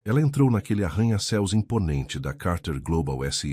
Ela entrou naquele arranha-céus imponente da Carter Global SA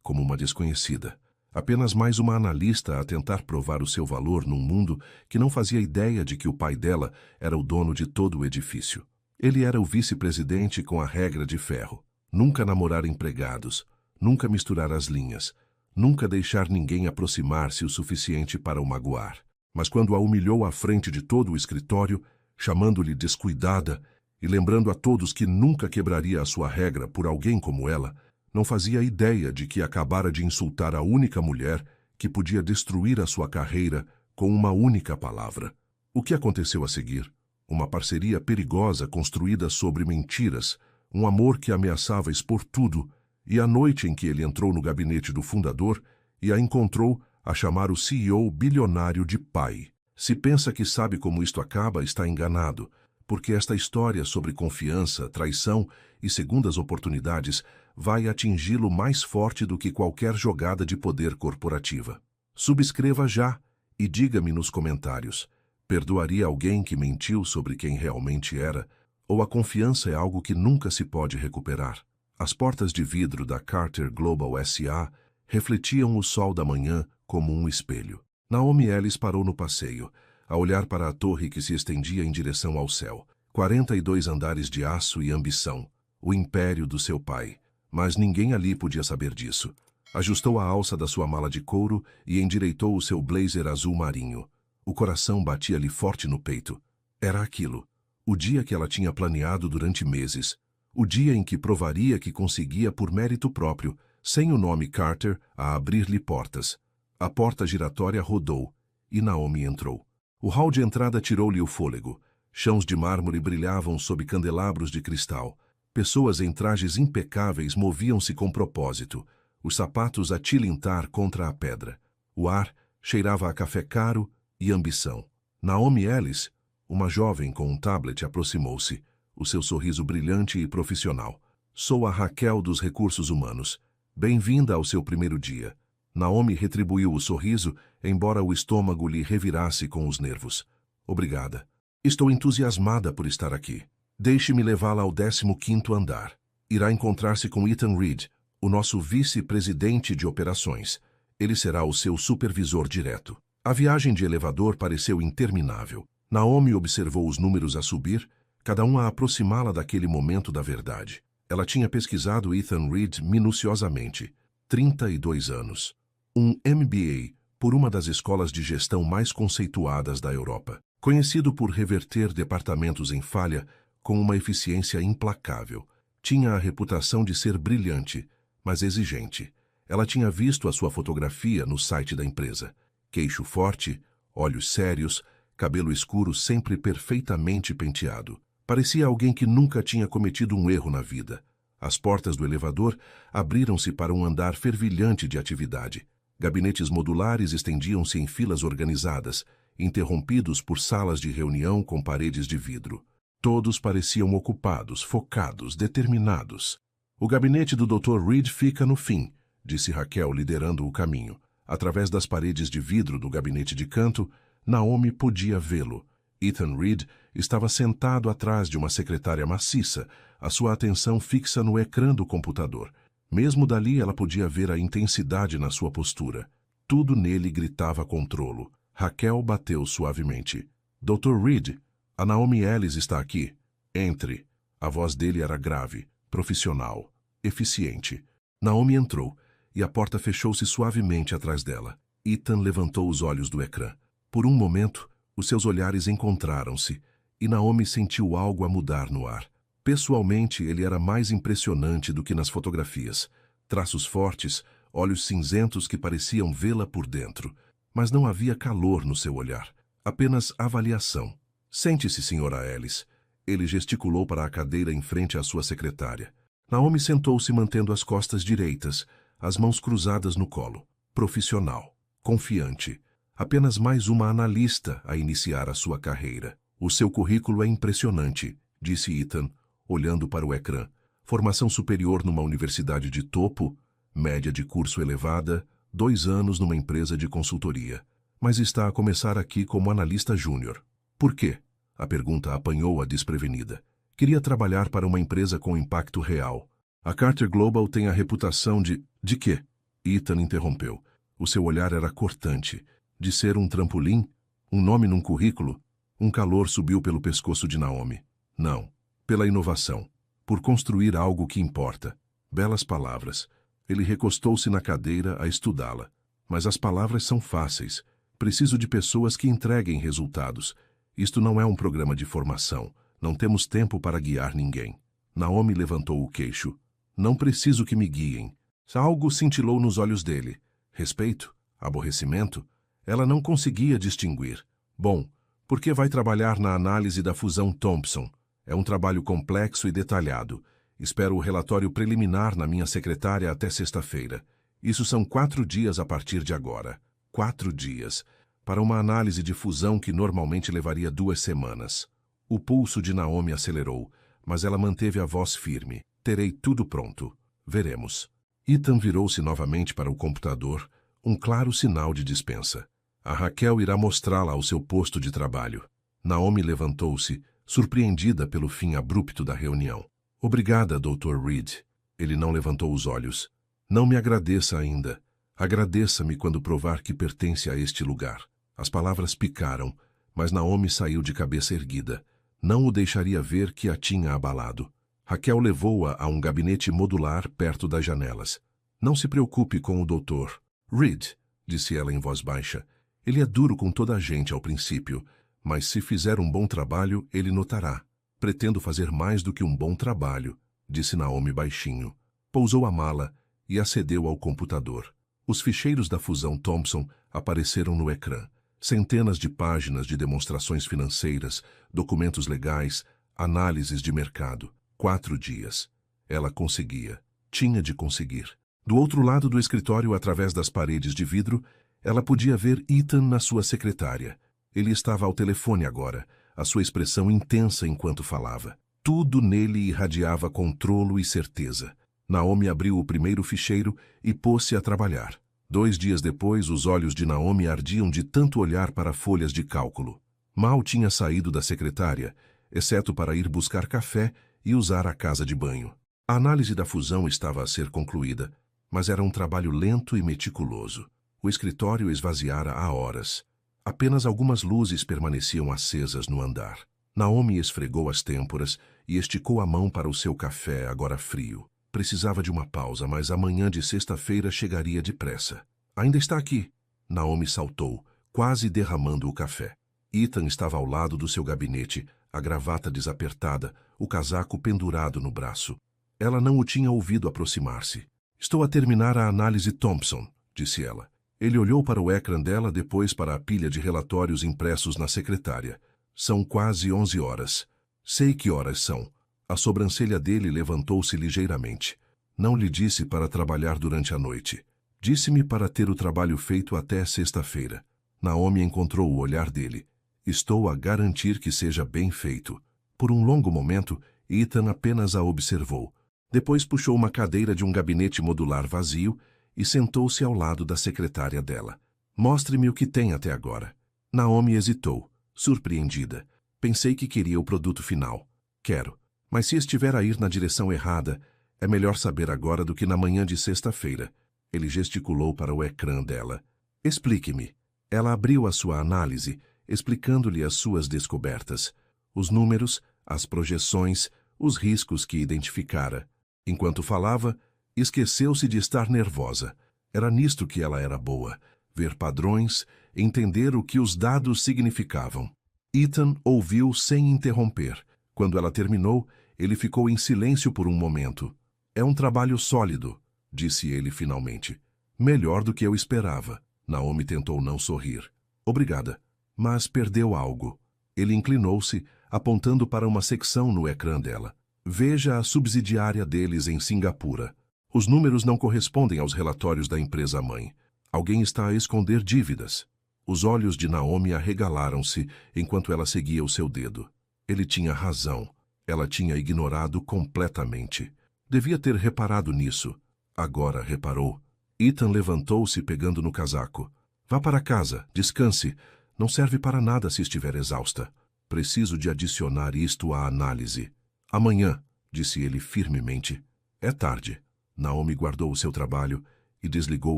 como uma desconhecida. Apenas mais uma analista a tentar provar o seu valor num mundo que não fazia ideia de que o pai dela era o dono de todo o edifício. Ele era o vice-presidente com a regra de ferro. Nunca namorar empregados, nunca misturar as linhas, nunca deixar ninguém aproximar-se o suficiente para o magoar. Mas quando a humilhou à frente de todo o escritório, chamando-lhe descuidada e lembrando a todos que nunca quebraria a sua regra por alguém como ela, não fazia ideia de que acabara de insultar a única mulher que podia destruir a sua carreira com uma única palavra. O que aconteceu a seguir? Uma parceria perigosa construída sobre mentiras, um amor que ameaçava expor tudo, e a noite em que ele entrou no gabinete do fundador e a encontrou a chamar o CEO bilionário de pai. Se pensa que sabe como isto acaba, está enganado, porque esta história sobre confiança, traição e segundas oportunidades vai atingi-lo mais forte do que qualquer jogada de poder corporativa. Subscreva já e diga-me nos comentários: perdoaria alguém que mentiu sobre quem realmente era, ou a confiança é algo que nunca se pode recuperar? As portas de vidro da Carter Global SA refletiam o sol da manhã como um espelho. Naomi Ellis parou no passeio, a olhar para a torre que se estendia em direção ao céu. 42 andares de aço e ambição, o império do seu pai. Mas ninguém ali podia saber disso. Ajustou a alça da sua mala de couro e endireitou o seu blazer azul marinho. O coração batia-lhe forte no peito. Era aquilo. O dia que ela tinha planeado durante meses. O dia em que provaria que conseguia por mérito próprio, sem o nome Carter, a abrir-lhe portas. A porta giratória rodou e Naomi entrou. O hall de entrada tirou-lhe o fôlego. Chãos de mármore brilhavam sob candelabros de cristal. Pessoas em trajes impecáveis moviam-se com propósito, os sapatos a tilintar contra a pedra. O ar cheirava a café caro e ambição. Naomi Ellis, uma jovem com um tablet, aproximou-se, o seu sorriso brilhante e profissional. Sou a Raquel dos Recursos Humanos. Bem-vinda ao seu primeiro dia. Naomi retribuiu o sorriso, embora o estômago lhe revirasse com os nervos. Obrigada. Estou entusiasmada por estar aqui. Deixe-me levá-la ao 15º andar. Irá encontrar-se com Ethan Reed, o nosso vice-presidente de operações. Ele será o seu supervisor direto. A viagem de elevador pareceu interminável. Naomi observou os números a subir, cada um a aproximá-la daquele momento da verdade. Ela tinha pesquisado Ethan Reed minuciosamente. 32 anos. Um MBA por uma das escolas de gestão mais conceituadas da Europa. Conhecido por reverter departamentos em falha com uma eficiência implacável. Tinha a reputação de ser brilhante, mas exigente. Ela tinha visto a sua fotografia no site da empresa. Queixo forte, olhos sérios, cabelo escuro sempre perfeitamente penteado. Parecia alguém que nunca tinha cometido um erro na vida. As portas do elevador abriram-se para um andar fervilhante de atividade. Gabinetes modulares estendiam-se em filas organizadas, interrompidos por salas de reunião com paredes de vidro. Todos pareciam ocupados, focados, determinados. O gabinete do Dr. Reed fica no fim, disse Raquel, liderando o caminho. Através das paredes de vidro do gabinete de canto, Naomi podia vê-lo. Ethan Reed estava sentado atrás de uma secretária maciça, a sua atenção fixa no ecrã do computador. Mesmo dali ela podia ver a intensidade na sua postura. Tudo nele gritava controlo. Raquel bateu suavemente. Dr. Reed, a Naomi Ellis está aqui. Entre. A voz dele era grave, profissional, eficiente. Naomi entrou, e a porta fechou-se suavemente atrás dela. Ethan levantou os olhos do ecrã. Por um momento, os seus olhares encontraram-se, e Naomi sentiu algo a mudar no ar. Pessoalmente, ele era mais impressionante do que nas fotografias. Traços fortes, olhos cinzentos que pareciam vê-la por dentro. Mas não havia calor no seu olhar, apenas avaliação. Sente-se, Sra. Ellis. Ele gesticulou para a cadeira em frente à sua secretária. Naomi sentou-se mantendo as costas direitas, as mãos cruzadas no colo. Profissional, confiante. Apenas mais uma analista a iniciar a sua carreira. O seu currículo é impressionante, disse Ethan, olhando para o ecrã. Formação superior numa universidade de topo, média de curso elevada, 2 anos numa empresa de consultoria. Mas está a começar aqui como analista júnior. Por quê? A pergunta apanhou-a desprevenida. Queria trabalhar para uma empresa com impacto real. A Carter Global tem a reputação de... De quê? Ethan interrompeu. O seu olhar era cortante. De ser um trampolim? Um nome num currículo? Um calor subiu pelo pescoço de Naomi. Não. Pela inovação. Por construir algo que importa. Belas palavras. Ele recostou-se na cadeira a estudá-la. Mas as palavras são fáceis. Preciso de pessoas que entreguem resultados. Isto não é um programa de formação. Não temos tempo para guiar ninguém. Naomi levantou o queixo. Não preciso que me guiem. Algo cintilou nos olhos dele. Respeito? Aborrecimento? Ela não conseguia distinguir. Bom, por que vai trabalhar na análise da fusão Thompson? É um trabalho complexo e detalhado. Espero o relatório preliminar na minha secretária até sexta-feira. Isso são 4 dias a partir de agora. 4 dias. Para uma análise de fusão que normalmente levaria 2 semanas. O pulso de Naomi acelerou, mas ela manteve a voz firme. Terei tudo pronto. Veremos. Ethan virou-se novamente para o computador, um claro sinal de dispensa. A Raquel irá mostrá-la ao seu posto de trabalho. Naomi levantou-se, surpreendida pelo fim abrupto da reunião. Obrigada, Dr. Reed. Ele não levantou os olhos. Não me agradeça ainda. Agradeça-me quando provar que pertence a este lugar. As palavras picaram, mas Naomi saiu de cabeça erguida. Não o deixaria ver que a tinha abalado. Raquel levou-a a um gabinete modular perto das janelas. Não se preocupe com o doutor. Reed, disse ela em voz baixa. Ele é duro com toda a gente ao princípio, mas se fizer um bom trabalho, ele notará. Pretendo fazer mais do que um bom trabalho, disse Naomi baixinho. Pousou a mala e acedeu ao computador. Os ficheiros da fusão Thompson apareceram no ecrã. Centenas de páginas de demonstrações financeiras, documentos legais, análises de mercado. 4 dias. Ela conseguia. Tinha de conseguir. Do outro lado do escritório, através das paredes de vidro, ela podia ver Ethan na sua secretária. Ele estava ao telefone agora, a sua expressão intensa enquanto falava. Tudo nele irradiava controlo e certeza. Naomi abriu o primeiro ficheiro e pôs-se a trabalhar. 2 dias depois, os olhos de Naomi ardiam de tanto olhar para folhas de cálculo. Mal tinha saído da secretária, exceto para ir buscar café e usar a casa de banho. A análise da fusão estava a ser concluída, mas era um trabalho lento e meticuloso. O escritório esvaziara há horas. Apenas algumas luzes permaneciam acesas no andar. Naomi esfregou as têmporas e esticou a mão para o seu café, agora frio. Precisava de uma pausa, mas a manhã de sexta-feira chegaria depressa. Ainda está aqui. Naomi saltou, quase derramando o café. Ethan estava ao lado do seu gabinete, a gravata desapertada, o casaco pendurado no braço. Ela não o tinha ouvido aproximar-se. Estou a terminar a análise Thompson, disse ela. Ele olhou para o ecrã dela, depois para a pilha de relatórios impressos na secretária. São quase 11 horas. Sei que horas são. A sobrancelha dele levantou-se ligeiramente. Não lhe disse para trabalhar durante a noite. Disse-me para ter o trabalho feito até sexta-feira. Naomi encontrou o olhar dele. Estou a garantir que seja bem feito. Por um longo momento, Ethan apenas a observou. Depois puxou uma cadeira de um gabinete modular vazio e sentou-se ao lado da secretária dela. Mostre-me o que tem até agora. Naomi hesitou, surpreendida. Pensei que queria o produto final. Quero. Mas se estiver a ir na direção errada, é melhor saber agora do que na manhã de sexta-feira. Ele gesticulou para o ecrã dela. Explique-me. Ela abriu a sua análise, explicando-lhe as suas descobertas. Os números, as projeções, os riscos que identificara. Enquanto falava, esqueceu-se de estar nervosa. Era nisto que ela era boa. Ver padrões, entender o que os dados significavam. Ethan ouviu sem interromper. Quando ela terminou, ele ficou em silêncio por um momento. É um trabalho sólido, disse ele finalmente. Melhor do que eu esperava. Naomi tentou não sorrir. Obrigada. Mas perdeu algo. Ele inclinou-se, apontando para uma secção no ecrã dela. Veja a subsidiária deles em Singapura. Os números não correspondem aos relatórios da empresa-mãe. Alguém está a esconder dívidas. Os olhos de Naomi arregalaram-se enquanto ela seguia o seu dedo. Ele tinha razão. Ela tinha ignorado completamente. Devia ter reparado nisso. Agora reparou. Ethan levantou-se pegando no casaco. Vá para casa, descanse. Não serve para nada se estiver exausta. Preciso de adicionar isto à análise. Amanhã, disse ele firmemente. É tarde. Naomi guardou o seu trabalho e desligou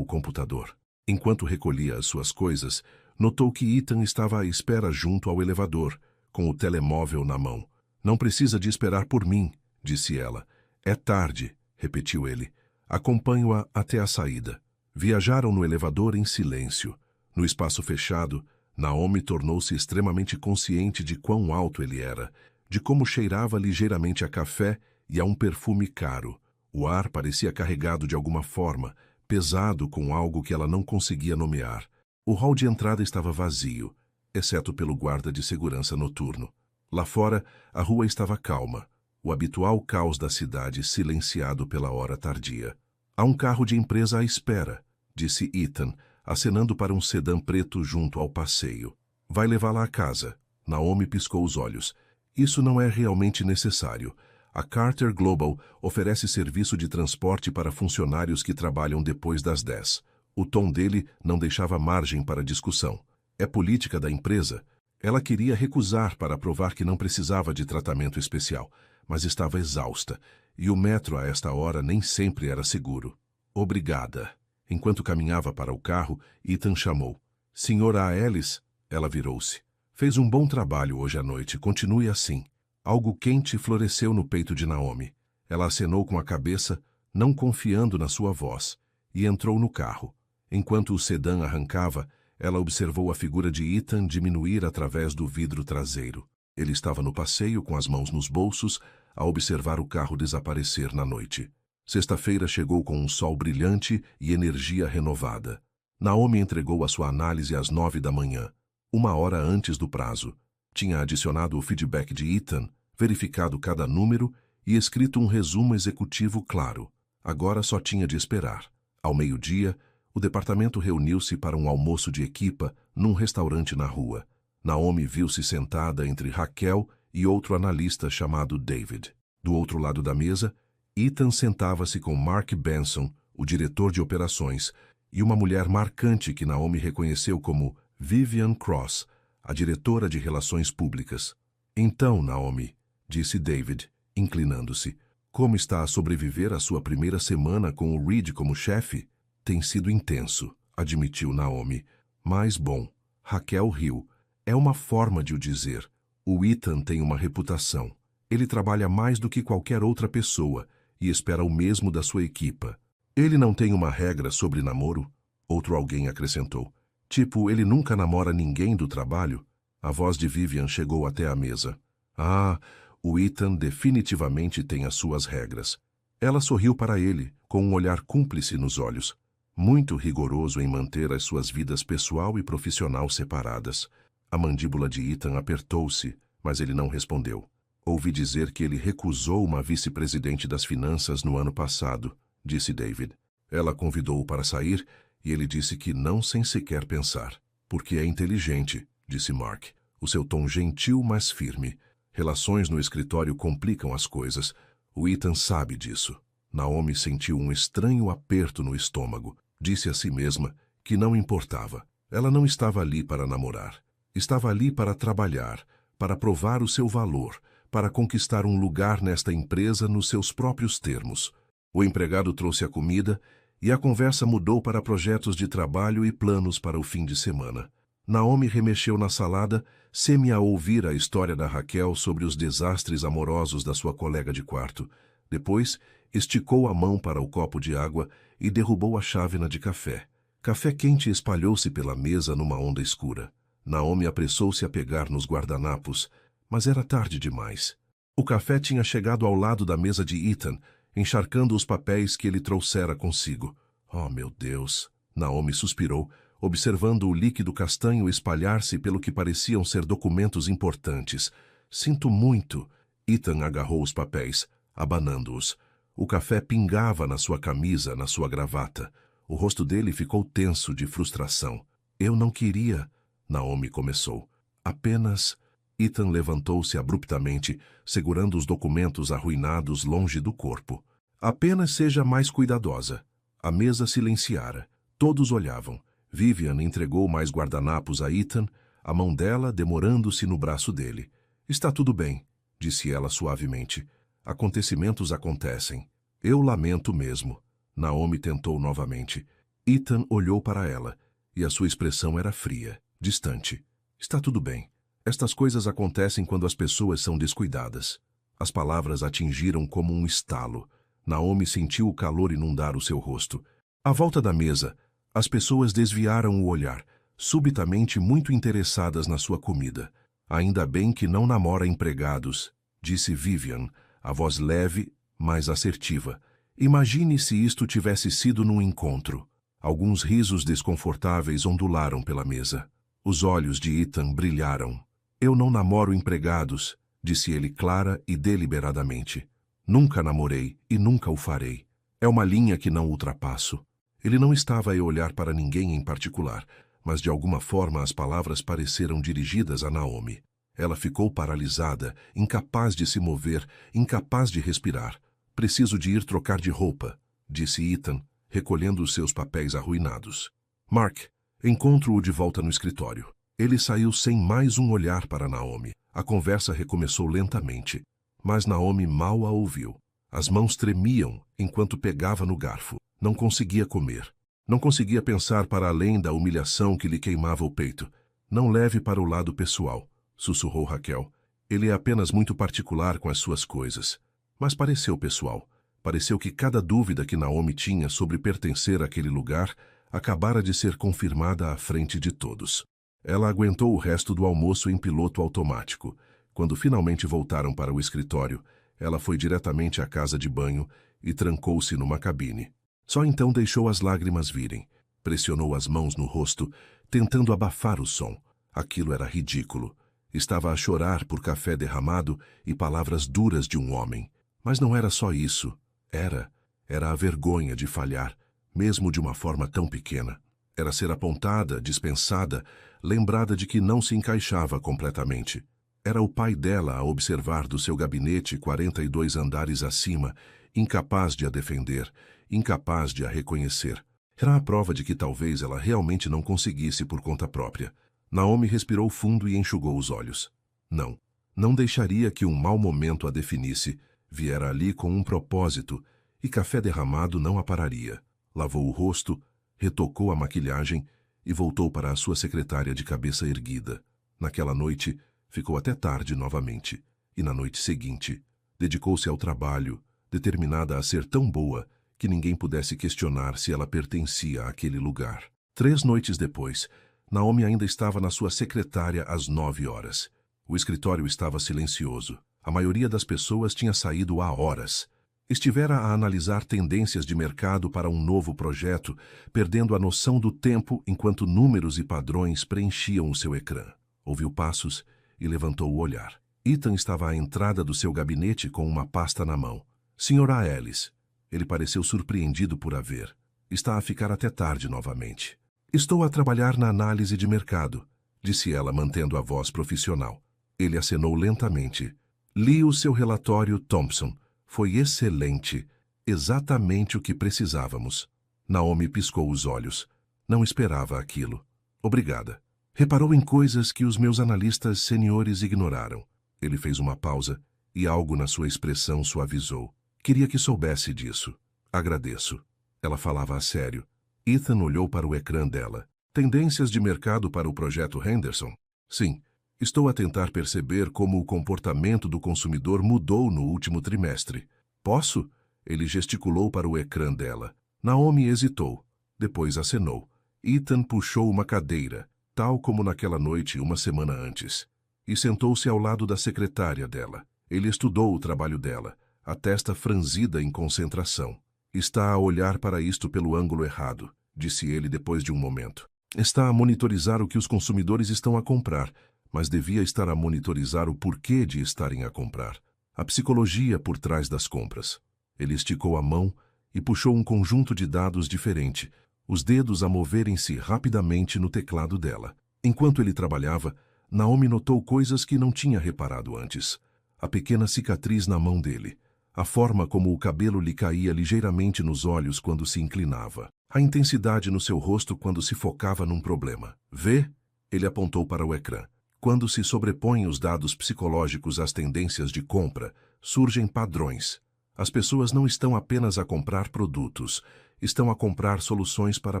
o computador. Enquanto recolhia as suas coisas, notou que Ethan estava à espera junto ao elevador, com o telemóvel na mão. Não precisa de esperar por mim, disse ela. É tarde, repetiu ele. Acompanho-a até a saída. Viajaram no elevador em silêncio. No espaço fechado, Naomi tornou-se extremamente consciente de quão alto ele era, de como cheirava ligeiramente a café e a um perfume caro. O ar parecia carregado de alguma forma, pesado com algo que ela não conseguia nomear. O hall de entrada estava vazio, exceto pelo guarda de segurança noturno. Lá fora, a rua estava calma, o habitual caos da cidade silenciado pela hora tardia. Há um carro de empresa à espera, disse Ethan, acenando para um sedã preto junto ao passeio. Vai levá-la à casa. Naomi piscou os olhos. Isso não é realmente necessário. A Carter Global oferece serviço de transporte para funcionários que trabalham depois das 10. O tom dele não deixava margem para discussão. É política da empresa. Ela queria recusar para provar que não precisava de tratamento especial, mas estava exausta, e o metro a esta hora nem sempre era seguro. Obrigada. Enquanto caminhava para o carro, Ethan chamou. Senhora Alice? Ela virou-se. Fez um bom trabalho hoje à noite, continue assim. Algo quente floresceu no peito de Naomi. Ela acenou com a cabeça, não confiando na sua voz, e entrou no carro. Enquanto o sedã arrancava, ela observou a figura de Ethan diminuir através do vidro traseiro. Ele estava no passeio, com as mãos nos bolsos, a observar o carro desaparecer na noite. Sexta-feira chegou com um sol brilhante e energia renovada. Naomi entregou a sua análise às 9 da manhã, 1 hora antes do prazo. Tinha adicionado o feedback de Ethan, verificado cada número e escrito um resumo executivo claro. Agora só tinha de esperar. Ao meio-dia, o departamento reuniu-se para um almoço de equipa num restaurante na rua. Naomi viu-se sentada entre Raquel e outro analista chamado David. Do outro lado da mesa, Ethan sentava-se com Mark Benson, o diretor de operações, e uma mulher marcante que Naomi reconheceu como Vivian Cross, a diretora de relações públicas. Então, Naomi, disse David, inclinando-se, como está a sobreviver à sua primeira semana com o Reed como chefe? Tem sido intenso, admitiu Naomi. Mas bom, Raquel riu. É uma forma de o dizer. O Ethan tem uma reputação. Ele trabalha mais do que qualquer outra pessoa e espera o mesmo da sua equipa. Ele não tem uma regra sobre namoro? Outro alguém acrescentou. Tipo, ele nunca namora ninguém do trabalho? A voz de Vivian chegou até a mesa. Ah, o Ethan definitivamente tem as suas regras. Ela sorriu para ele, com um olhar cúmplice nos olhos. Muito rigoroso em manter as suas vidas pessoal e profissional separadas. A mandíbula de Ethan apertou-se, mas ele não respondeu. Ouvi dizer que ele recusou uma vice-presidente das finanças no ano passado, disse David. Ela convidou-o para sair e ele disse que não sem sequer pensar. Porque é inteligente, disse Mark. O seu tom gentil, mas firme. Relações no escritório complicam as coisas. O Ethan sabe disso. Naomi sentiu um estranho aperto no estômago. Disse a si mesma que não importava. Ela não estava ali para namorar. Estava ali para trabalhar, para provar o seu valor, para conquistar um lugar nesta empresa nos seus próprios termos. O empregado trouxe a comida e a conversa mudou para projetos de trabalho e planos para o fim de semana. Naomi remexeu na salada, semi a ouvir a história da Raquel sobre os desastres amorosos da sua colega de quarto. Depois, esticou a mão para o copo de água e derrubou a chávena de café. Café quente espalhou-se pela mesa numa onda escura. Naomi apressou-se a pegar nos guardanapos, mas era tarde demais. O café tinha chegado ao lado da mesa de Ethan, encharcando os papéis que ele trouxera consigo. Oh, meu Deus! Naomi suspirou, observando o líquido castanho espalhar-se pelo que pareciam ser documentos importantes. Sinto muito. Ethan agarrou os papéis, abanando-os. O café pingava na sua camisa, na sua gravata. O rosto dele ficou tenso de frustração. Eu não queria... Naomi começou. Apenas... Ethan levantou-se abruptamente, segurando os documentos arruinados longe do corpo. Apenas seja mais cuidadosa. A mesa silenciara. Todos olhavam. Vivian entregou mais guardanapos a Ethan, a mão dela demorando-se no braço dele. Está tudo bem, disse ela suavemente. Acontecimentos acontecem. Eu lamento mesmo. Naomi tentou novamente. Ethan olhou para ela, e a sua expressão era fria, distante. Está tudo bem. Estas coisas acontecem quando as pessoas são descuidadas. As palavras atingiram como um estalo. Naomi sentiu o calor inundar o seu rosto. À volta da mesa, as pessoas desviaram o olhar, subitamente muito interessadas na sua comida. Ainda bem que não namora empregados, disse Vivian, a voz leve, mas assertiva. Imagine se isto tivesse sido num encontro. Alguns risos desconfortáveis ondularam pela mesa. Os olhos de Ethan brilharam. Eu não namoro empregados, disse ele clara e deliberadamente. Nunca namorei e nunca o farei. É uma linha que não ultrapasso. Ele não estava a olhar para ninguém em particular, mas de alguma forma as palavras pareceram dirigidas a Naomi. Ela ficou paralisada, incapaz de se mover, incapaz de respirar. Preciso de ir trocar de roupa, disse Ethan, recolhendo os seus papéis arruinados. Mark, encontro-o de volta no escritório. Ele saiu sem mais um olhar para Naomi. A conversa recomeçou lentamente, mas Naomi mal a ouviu. As mãos tremiam enquanto pegava no garfo. Não conseguia comer. Não conseguia pensar para além da humilhação que lhe queimava o peito. Não leve para o lado pessoal, sussurrou Raquel. Ele é apenas muito particular com as suas coisas. Mas pareceu pessoal. Pareceu que cada dúvida que Naomi tinha sobre pertencer àquele lugar acabara de ser confirmada à frente de todos. Ela aguentou o resto do almoço em piloto automático. Quando finalmente voltaram para o escritório, ela foi diretamente à casa de banho e trancou-se numa cabine. Só então deixou as lágrimas virem. Pressionou as mãos no rosto, tentando abafar o som. Aquilo era ridículo. Estava a chorar por café derramado e palavras duras de um homem. Mas não era só isso. Era a vergonha de falhar, mesmo de uma forma tão pequena. Era ser apontada, dispensada, lembrada de que não se encaixava completamente. Era o pai dela a observar do seu gabinete 42 andares acima, incapaz de a defender, incapaz de a reconhecer. Era a prova de que talvez ela realmente não conseguisse por conta própria. Naomi respirou fundo e enxugou os olhos. Não deixaria que um mau momento a definisse. Viera ali com um propósito, e café derramado não a pararia. Lavou o rosto, retocou a maquilhagem e voltou para a sua secretária de cabeça erguida. Naquela noite, ficou até tarde novamente. E na noite seguinte, dedicou-se ao trabalho, determinada a ser tão boa que ninguém pudesse questionar se ela pertencia àquele lugar. 3 noites depois, Naomi ainda estava na sua secretária às 9 horas. O escritório estava silencioso. A maioria das pessoas tinha saído há horas. Estivera a analisar tendências de mercado para um novo projeto, perdendo a noção do tempo enquanto números e padrões preenchiam o seu ecrã. Ouviu passos e levantou o olhar. Ethan estava à entrada do seu gabinete com uma pasta na mão. Sra. Alice. Ele pareceu surpreendido por a ver. Está a ficar até tarde novamente. Estou a trabalhar na análise de mercado, disse ela, mantendo a voz profissional. Ele acenou lentamente. Li o seu relatório, Thompson. Foi excelente. Exatamente o que precisávamos. Naomi piscou os olhos. Não esperava aquilo. Obrigada. Reparou em coisas que os meus analistas seniores ignoraram. Ele fez uma pausa e algo na sua expressão suavizou. Queria que soubesse disso. Agradeço. Ela falava a sério. Ethan olhou para o ecrã dela. Tendências de mercado para o projeto Henderson? Sim. Estou a tentar perceber como o comportamento do consumidor mudou no último trimestre. Posso? Ele gesticulou para o ecrã dela. Naomi hesitou. Depois acenou. Ethan puxou uma cadeira, tal como naquela noite uma semana antes, e sentou-se ao lado da secretária dela. Ele estudou o trabalho dela, a testa franzida em concentração. Está a olhar para isto pelo ângulo errado, disse ele depois de um momento. Está a monitorizar o que os consumidores estão a comprar, mas devia estar a monitorizar o porquê de estarem a comprar. A psicologia por trás das compras. Ele esticou a mão e puxou um conjunto de dados diferente, os dedos a moverem-se rapidamente no teclado dela. Enquanto ele trabalhava, Naomi notou coisas que não tinha reparado antes. A pequena cicatriz na mão dele, a forma como o cabelo lhe caía ligeiramente nos olhos quando se inclinava, a intensidade no seu rosto quando se focava num problema. Vê? Ele apontou para o ecrã. Quando se sobrepõem os dados psicológicos às tendências de compra, surgem padrões. As pessoas não estão apenas a comprar produtos, estão a comprar soluções para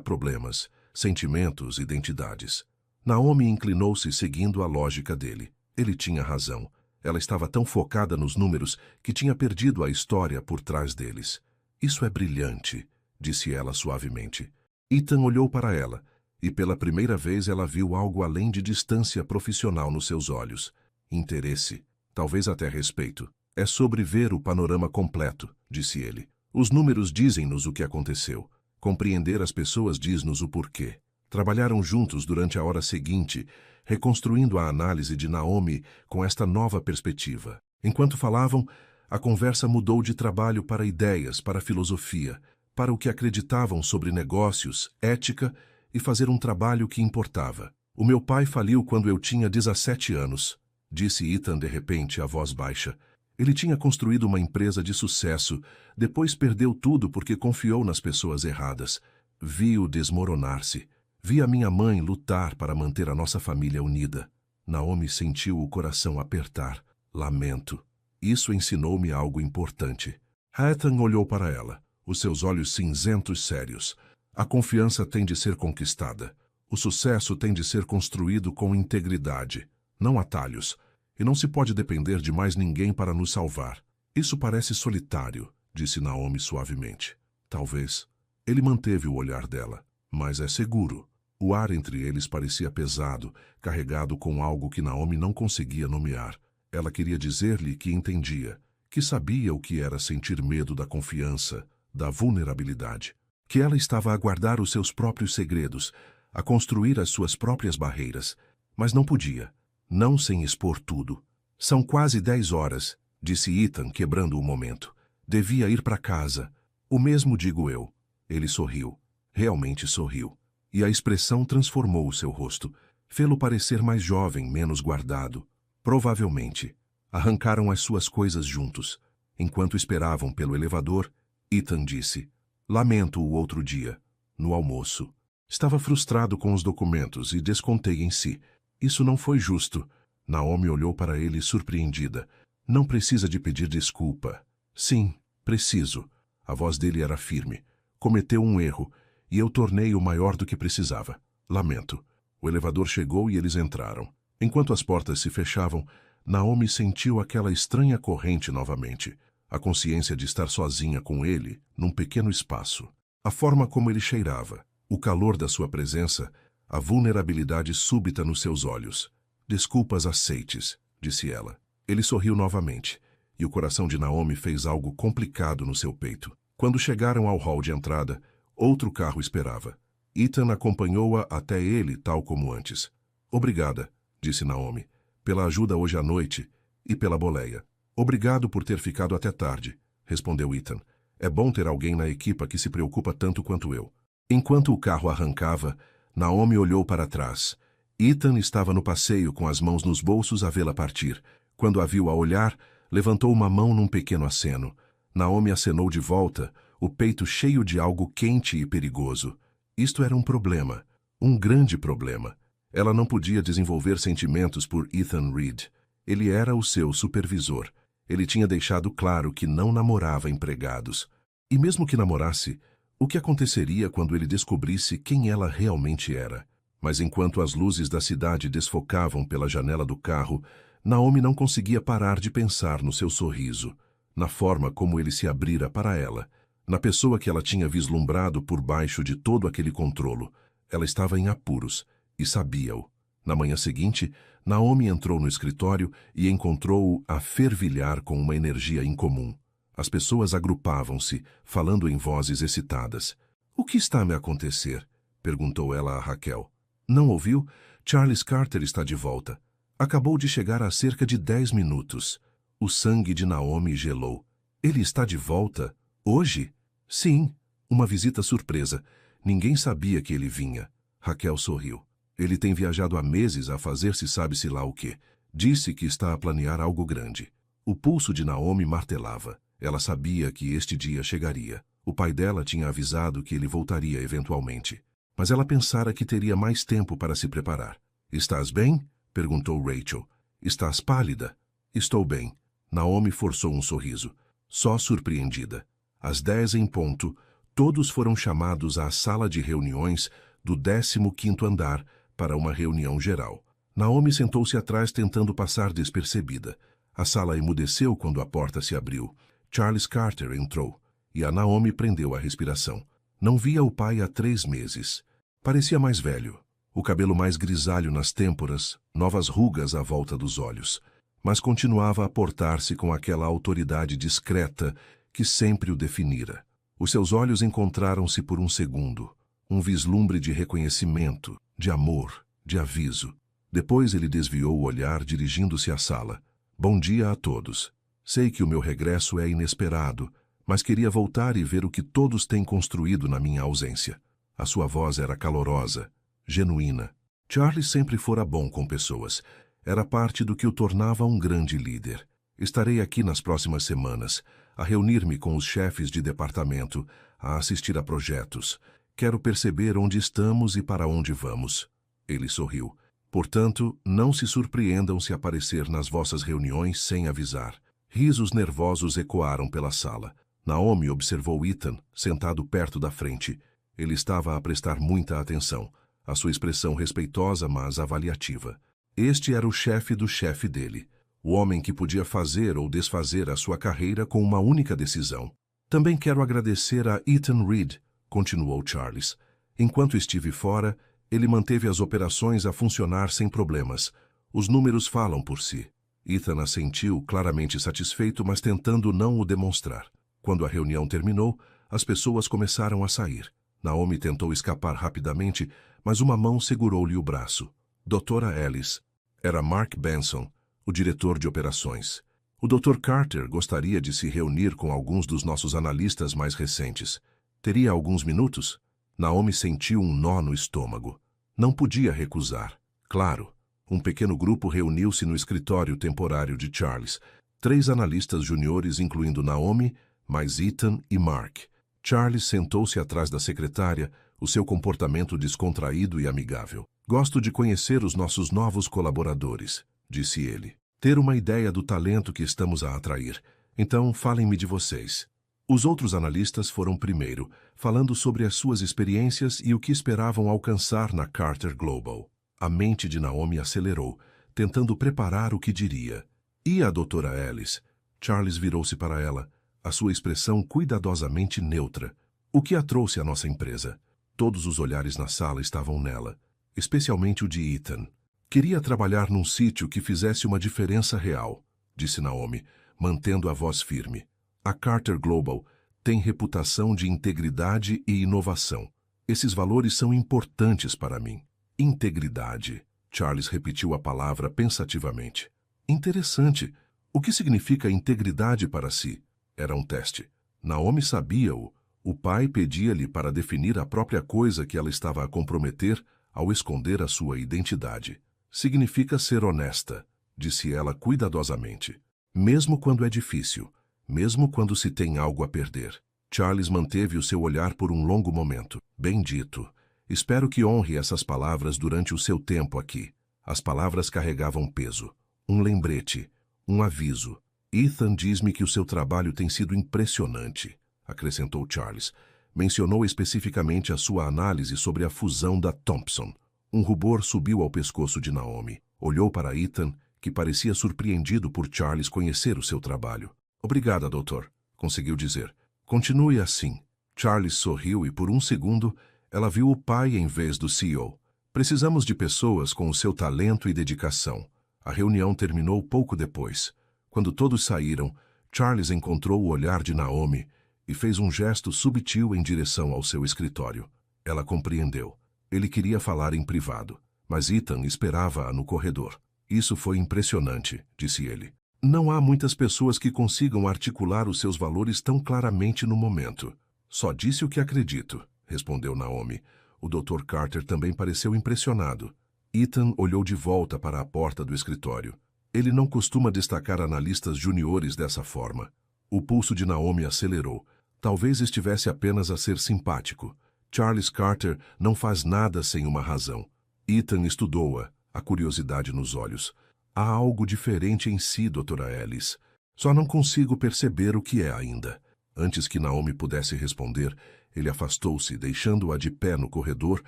problemas, sentimentos, identidades. Naomi inclinou-se seguindo a lógica dele. Ele tinha razão. Ela estava tão focada nos números que tinha perdido a história por trás deles. Isso é brilhante, disse ela suavemente. Ethan olhou para ela, e pela primeira vez ela viu algo além de distância profissional nos seus olhos. Interesse, talvez até respeito. É sobre ver o panorama completo, disse ele. Os números dizem-nos o que aconteceu. Compreender as pessoas diz-nos o porquê. Trabalharam juntos durante a hora seguinte, reconstruindo a análise de Naomi com esta nova perspectiva. Enquanto falavam, a conversa mudou de trabalho para ideias, para filosofia, para o que acreditavam sobre negócios, ética e fazer um trabalho que importava. O meu pai faliu quando eu tinha 17 anos, disse Ethan de repente, a voz baixa. Ele tinha construído uma empresa de sucesso, depois perdeu tudo porque confiou nas pessoas erradas. Vi-o desmoronar-se. Vi a minha mãe lutar para manter a nossa família unida. Naomi sentiu o coração apertar. Lamento. Isso ensinou-me algo importante. Ethan olhou para ela, os seus olhos cinzentos sérios. A confiança tem de ser conquistada. O sucesso tem de ser construído com integridade, não atalhos. E não se pode depender de mais ninguém para nos salvar. Isso parece solitário, disse Naomi suavemente. Talvez. Ele manteve o olhar dela. Mas é seguro. O ar entre eles parecia pesado, carregado com algo que Naomi não conseguia nomear. Ela queria dizer-lhe que entendia, que sabia o que era sentir medo da confiança, da vulnerabilidade, que ela estava a guardar os seus próprios segredos, a construir as suas próprias barreiras, mas não podia, não sem expor tudo. São quase 10 horas, disse Ethan, quebrando o momento. Devia ir para casa. O mesmo digo eu. Ele sorriu, realmente sorriu. E a expressão transformou o seu rosto. Fê-lo parecer mais jovem, menos guardado. Provavelmente. Arrancaram as suas coisas juntos. Enquanto esperavam pelo elevador, Ethan disse: Lamento o outro dia, no almoço. Estava frustrado com os documentos e descontei em si. Isso não foi justo. Naomi olhou para ele surpreendida. Não precisa de pedir desculpa. Sim, preciso. A voz dele era firme. Cometeu um erro. E eu tornei-o maior do que precisava. Lamento. O elevador chegou e eles entraram. Enquanto as portas se fechavam, Naomi sentiu aquela estranha corrente novamente. A consciência de estar sozinha com ele, num pequeno espaço. A forma como ele cheirava, o calor da sua presença, a vulnerabilidade súbita nos seus olhos. Desculpas aceites, disse ela. Ele sorriu novamente, e o coração de Naomi fez algo complicado no seu peito. Quando chegaram ao hall de entrada, outro carro esperava. Ethan acompanhou-a até ele, tal como antes. Obrigada, disse Naomi, pela ajuda hoje à noite e pela boleia. Obrigado por ter ficado até tarde, respondeu Ethan. É bom ter alguém na equipa que se preocupa tanto quanto eu. Enquanto o carro arrancava, Naomi olhou para trás. Ethan estava no passeio com as mãos nos bolsos a vê-la partir. Quando a viu a olhar, levantou uma mão num pequeno aceno. Naomi acenou de volta, o peito cheio de algo quente e perigoso. Isto era um problema, um grande problema. Ela não podia desenvolver sentimentos por Ethan Reed. Ele era o seu supervisor. Ele tinha deixado claro que não namorava empregados. E mesmo que namorasse, o que aconteceria quando ele descobrisse quem ela realmente era? Mas enquanto as luzes da cidade desfocavam pela janela do carro, Naomi não conseguia parar de pensar no seu sorriso, na forma como ele se abrira para ela, na pessoa que ela tinha vislumbrado por baixo de todo aquele controlo. Ela estava em apuros, e sabia-o. Na manhã seguinte, Naomi entrou no escritório e encontrou-o a fervilhar com uma energia incomum. As pessoas agrupavam-se, falando em vozes excitadas. — O que está a me acontecer? Perguntou ela a Raquel. Não ouviu? Charles Carter está de volta. Acabou de chegar há cerca de 10 minutos. O sangue de Naomi gelou. Ele está de volta? Hoje? Sim, uma visita surpresa. Ninguém sabia que ele vinha. Raquel sorriu. Ele tem viajado há meses a fazer-se sabe-se lá o quê. Disse que está a planear algo grande. O pulso de Naomi martelava. Ela sabia que este dia chegaria. O pai dela tinha avisado que ele voltaria eventualmente. Mas ela pensara que teria mais tempo para se preparar. — Estás bem? Perguntou Rachel. — Estás pálida? — Estou bem. Naomi forçou um sorriso, só surpreendida. Às 10 em ponto, todos foram chamados à sala de reuniões do 15º andar para uma reunião geral. Naomi sentou-se atrás tentando passar despercebida. A sala emudeceu quando a porta se abriu. Charles Carter entrou, e a Naomi prendeu a respiração. Não via o pai há 3 meses. Parecia mais velho, o cabelo mais grisalho nas têmporas, novas rugas à volta dos olhos. Mas continuava a portar-se com aquela autoridade discreta que sempre o definira. Os seus olhos encontraram-se por um segundo, um vislumbre de reconhecimento, de amor, de aviso. Depois ele desviou o olhar dirigindo-se à sala. Bom dia a todos. Sei que o meu regresso é inesperado, mas queria voltar e ver o que todos têm construído na minha ausência. A sua voz era calorosa, genuína. Charles sempre fora bom com pessoas. Era parte do que o tornava um grande líder. Estarei aqui nas próximas semanas, a reunir-me com os chefes de departamento, a assistir a projetos. Quero perceber onde estamos e para onde vamos. Ele sorriu. Portanto, não se surpreendam se aparecer nas vossas reuniões sem avisar. Risos nervosos ecoaram pela sala. Naomi observou Ethan, sentado perto da frente. Ele estava a prestar muita atenção, a sua expressão respeitosa, mas avaliativa. Este era o chefe do chefe dele, o homem que podia fazer ou desfazer a sua carreira com uma única decisão. Também quero agradecer a Ethan Reed, continuou Charles. Enquanto estive fora, ele manteve as operações a funcionar sem problemas. Os números falam por si. Ethan assentiu, claramente satisfeito, mas tentando não o demonstrar. Quando a reunião terminou, as pessoas começaram a sair. Naomi tentou escapar rapidamente, mas uma mão segurou-lhe o braço. Doutora Ellis. Era Mark Benson, o diretor de operações. O Dr. Carter gostaria de se reunir com alguns dos nossos analistas mais recentes. Teria alguns minutos? Naomi sentiu um nó no estômago. Não podia recusar. Claro. Um pequeno grupo reuniu-se no escritório temporário de Charles. 3 analistas juniores, incluindo Naomi, mais Ethan e Mark. Charles sentou-se atrás da secretária, o seu comportamento descontraído e amigável. Gosto de conhecer os nossos novos colaboradores, disse ele. Ter uma ideia do talento que estamos a atrair. Então, falem-me de vocês. Os outros analistas foram primeiro, falando sobre as suas experiências e o que esperavam alcançar na Carter Global. A mente de Naomi acelerou, tentando preparar o que diria. E a doutora Ellis? Charles virou-se para ela, a sua expressão cuidadosamente neutra. O que a trouxe à nossa empresa? Todos os olhares na sala estavam nela, especialmente o de Ethan. Queria trabalhar num sítio que fizesse uma diferença real, disse Naomi, mantendo a voz firme. A Carter Global tem reputação de integridade e inovação. Esses valores são importantes para mim. Integridade. Charles repetiu a palavra pensativamente. Interessante. O que significa integridade para si? Era um teste. Naomi sabia-o. O pai pedia-lhe para definir a própria coisa que ela estava a comprometer ao esconder a sua identidade. Significa ser honesta, disse ela cuidadosamente. Mesmo quando é difícil, mesmo quando se tem algo a perder. Charles manteve o seu olhar por um longo momento. Bem dito. Espero que honre essas palavras durante o seu tempo aqui. As palavras carregavam peso. Um lembrete, um aviso. Ethan diz-me que o seu trabalho tem sido impressionante, acrescentou Charles. Mencionou especificamente a sua análise sobre a fusão da Thompson. Um rubor subiu ao pescoço de Naomi. Olhou para Ethan, que parecia surpreendido por Charles conhecer o seu trabalho. Obrigada, doutor, conseguiu dizer. Continue assim. Charles sorriu e por um segundo ela viu o pai em vez do CEO. Precisamos de pessoas com o seu talento e dedicação. A reunião terminou pouco depois. Quando todos saíram, Charles encontrou o olhar de Naomi e fez um gesto sutil em direção ao seu escritório. Ela compreendeu. Ele queria falar em privado, mas Ethan esperava-a no corredor. Isso foi impressionante, disse ele. Não há muitas pessoas que consigam articular os seus valores tão claramente no momento. Só disse o que acredito, respondeu Naomi. O Dr. Carter também pareceu impressionado. Ethan olhou de volta para a porta do escritório. Ele não costuma destacar analistas juniores dessa forma. O pulso de Naomi acelerou. Talvez estivesse apenas a ser simpático. Charles Carter não faz nada sem uma razão. Ethan estudou-a, a curiosidade nos olhos. Há algo diferente em si, doutora Ellis. Só não consigo perceber o que é ainda. Antes que Naomi pudesse responder, ele afastou-se, deixando-a de pé no corredor,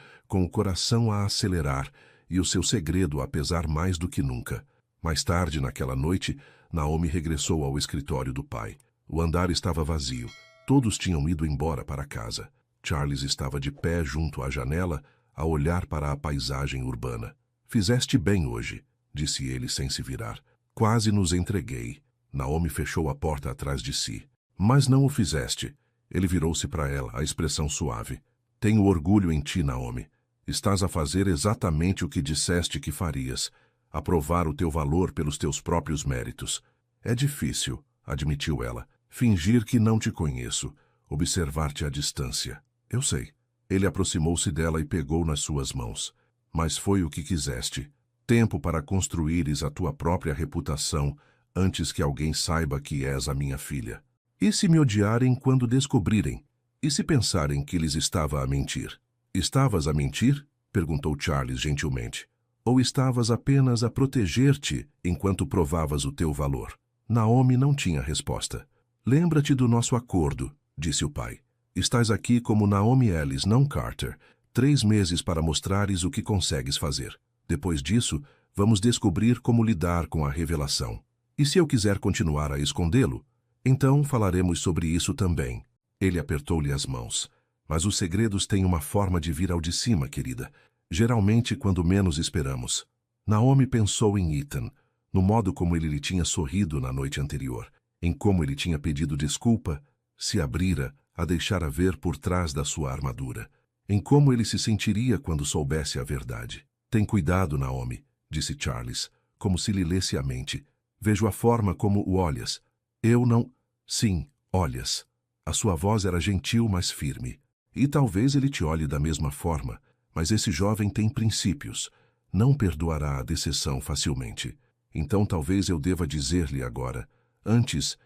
com o coração a acelerar e o seu segredo a pesar mais do que nunca. Mais tarde, naquela noite, Naomi regressou ao escritório do pai. O andar estava vazio. Todos tinham ido embora para casa. Charles estava de pé junto à janela, a olhar para a paisagem urbana. Fizeste bem hoje, disse ele sem se virar. Quase nos entreguei. Naomi fechou a porta atrás de si. Mas não o fizeste. Ele virou-se para ela, a expressão suave. Tenho orgulho em ti, Naomi. Estás a fazer exatamente o que disseste que farias. A provar o teu valor pelos teus próprios méritos. É difícil, admitiu ela, fingir que não te conheço, observar-te à distância. Eu sei. Ele aproximou-se dela e pegou nas suas mãos. Mas foi o que quiseste. Tempo para construíres a tua própria reputação antes que alguém saiba que és a minha filha. E se me odiarem quando descobrirem? E se pensarem que lhes estava a mentir? Estavas a mentir? Perguntou Charles gentilmente. Ou estavas apenas a proteger-te enquanto provavas o teu valor? Naomi não tinha resposta. Lembra-te do nosso acordo, disse o pai. Estás aqui como Naomi Ellis, não Carter. 3 meses para mostrares o que consegues fazer. Depois disso, vamos descobrir como lidar com a revelação. E se eu quiser continuar a escondê-lo? Então falaremos sobre isso também. Ele apertou-lhe as mãos. Mas os segredos têm uma forma de vir ao de cima, querida. Geralmente quando menos esperamos. Naomi pensou em Ethan, no modo como ele lhe tinha sorrido na noite anterior, em como ele tinha pedido desculpa, se abrira a deixar ver por trás da sua armadura, em como ele se sentiria quando soubesse a verdade. Tem cuidado, Naomi, disse Charles, como se lhe lesse a mente. Vejo a forma como o olhas. Eu não... Sim, olhas. A sua voz era gentil, mas firme. E talvez ele te olhe da mesma forma, mas esse jovem tem princípios. Não perdoará a decepção facilmente. Então talvez eu deva dizer-lhe agora. Antes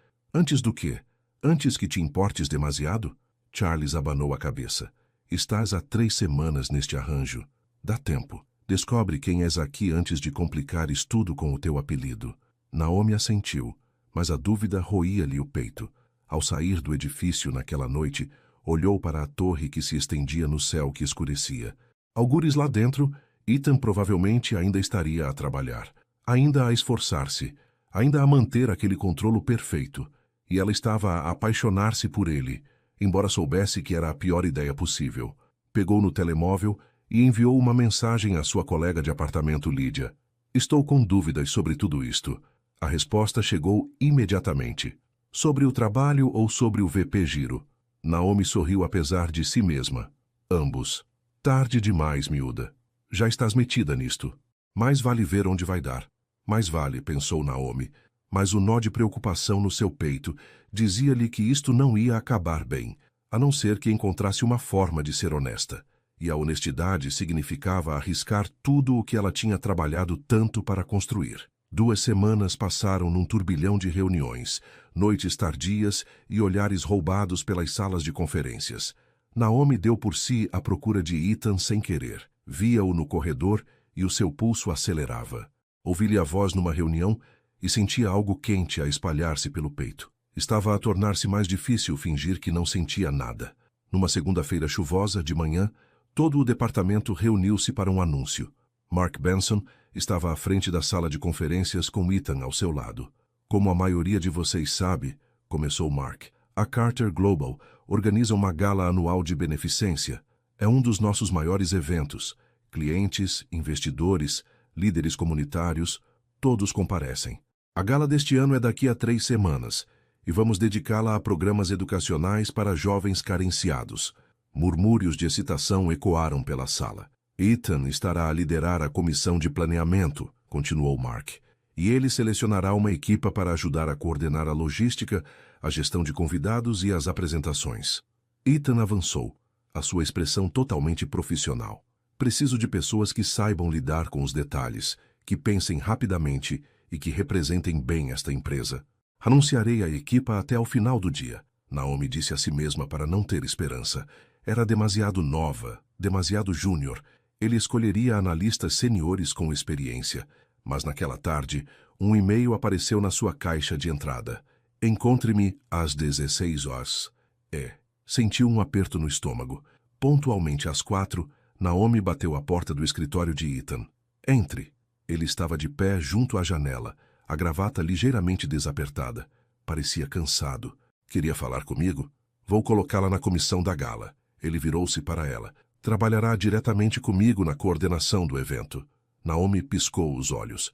do quê? Antes que te importes demasiado? Charles abanou a cabeça. Estás há 3 semanas neste arranjo. Dá tempo. Descobre quem és aqui antes de complicares tudo com o teu apelido. Naomi assentiu, mas a dúvida roía-lhe o peito. Ao sair do edifício naquela noite, olhou para a torre que se estendia no céu que escurecia. Algures lá dentro, Ethan provavelmente ainda estaria a trabalhar, ainda a esforçar-se, ainda a manter aquele controlo perfeito. E ela estava a apaixonar-se por ele, embora soubesse que era a pior ideia possível. Pegou no telemóvel e enviou uma mensagem à sua colega de apartamento, Lídia. Estou com dúvidas sobre tudo isto. A resposta chegou imediatamente. Sobre o trabalho ou sobre o VP Giro? Naomi sorriu apesar de si mesma. Ambos. Tarde demais, miúda. Já estás metida nisto. Mais vale ver onde vai dar. Mais vale, pensou Naomi. Mas o nó de preocupação no seu peito dizia-lhe que isto não ia acabar bem, a não ser que encontrasse uma forma de ser honesta. E a honestidade significava arriscar tudo o que ela tinha trabalhado tanto para construir. 2 semanas passaram num turbilhão de reuniões, noites tardias e olhares roubados pelas salas de conferências. Naomi deu por si à procura de Ethan sem querer. Via-o no corredor e o seu pulso acelerava. Ouvi-lhe a voz numa reunião e sentia algo quente a espalhar-se pelo peito. Estava a tornar-se mais difícil fingir que não sentia nada. Numa segunda-feira chuvosa, de manhã, todo o departamento reuniu-se para um anúncio. Mark Benson estava à frente da sala de conferências com Ethan ao seu lado. Como a maioria de vocês sabe, começou Mark, a Carter Global organiza uma gala anual de beneficência. É um dos nossos maiores eventos. Clientes, investidores, líderes comunitários, todos comparecem. A gala deste ano é daqui a 3 semanas e vamos dedicá-la a programas educacionais para jovens carenciados. Murmúrios de excitação ecoaram pela sala. Ethan estará a liderar a comissão de planeamento, continuou Mark, e ele selecionará uma equipa para ajudar a coordenar a logística, a gestão de convidados e as apresentações. Ethan avançou, a sua expressão totalmente profissional. Preciso de pessoas que saibam lidar com os detalhes, que pensem rapidamente e que representem bem esta empresa. Anunciarei a equipa até ao final do dia. Naomi disse a si mesma para não ter esperança. Era demasiado nova, demasiado júnior. Ele escolheria analistas seniores com experiência. Mas naquela tarde, um e-mail apareceu na sua caixa de entrada. Encontre-me às 16 horas. Sentiu um aperto no estômago. Pontualmente às 4, Naomi bateu à porta do escritório de Ethan. Entre. Ele estava de pé junto à janela, a gravata ligeiramente desapertada. Parecia cansado. Queria falar comigo? Vou colocá-la na comissão da gala. Ele virou-se para ela. Trabalhará diretamente comigo na coordenação do evento. Naomi piscou os olhos.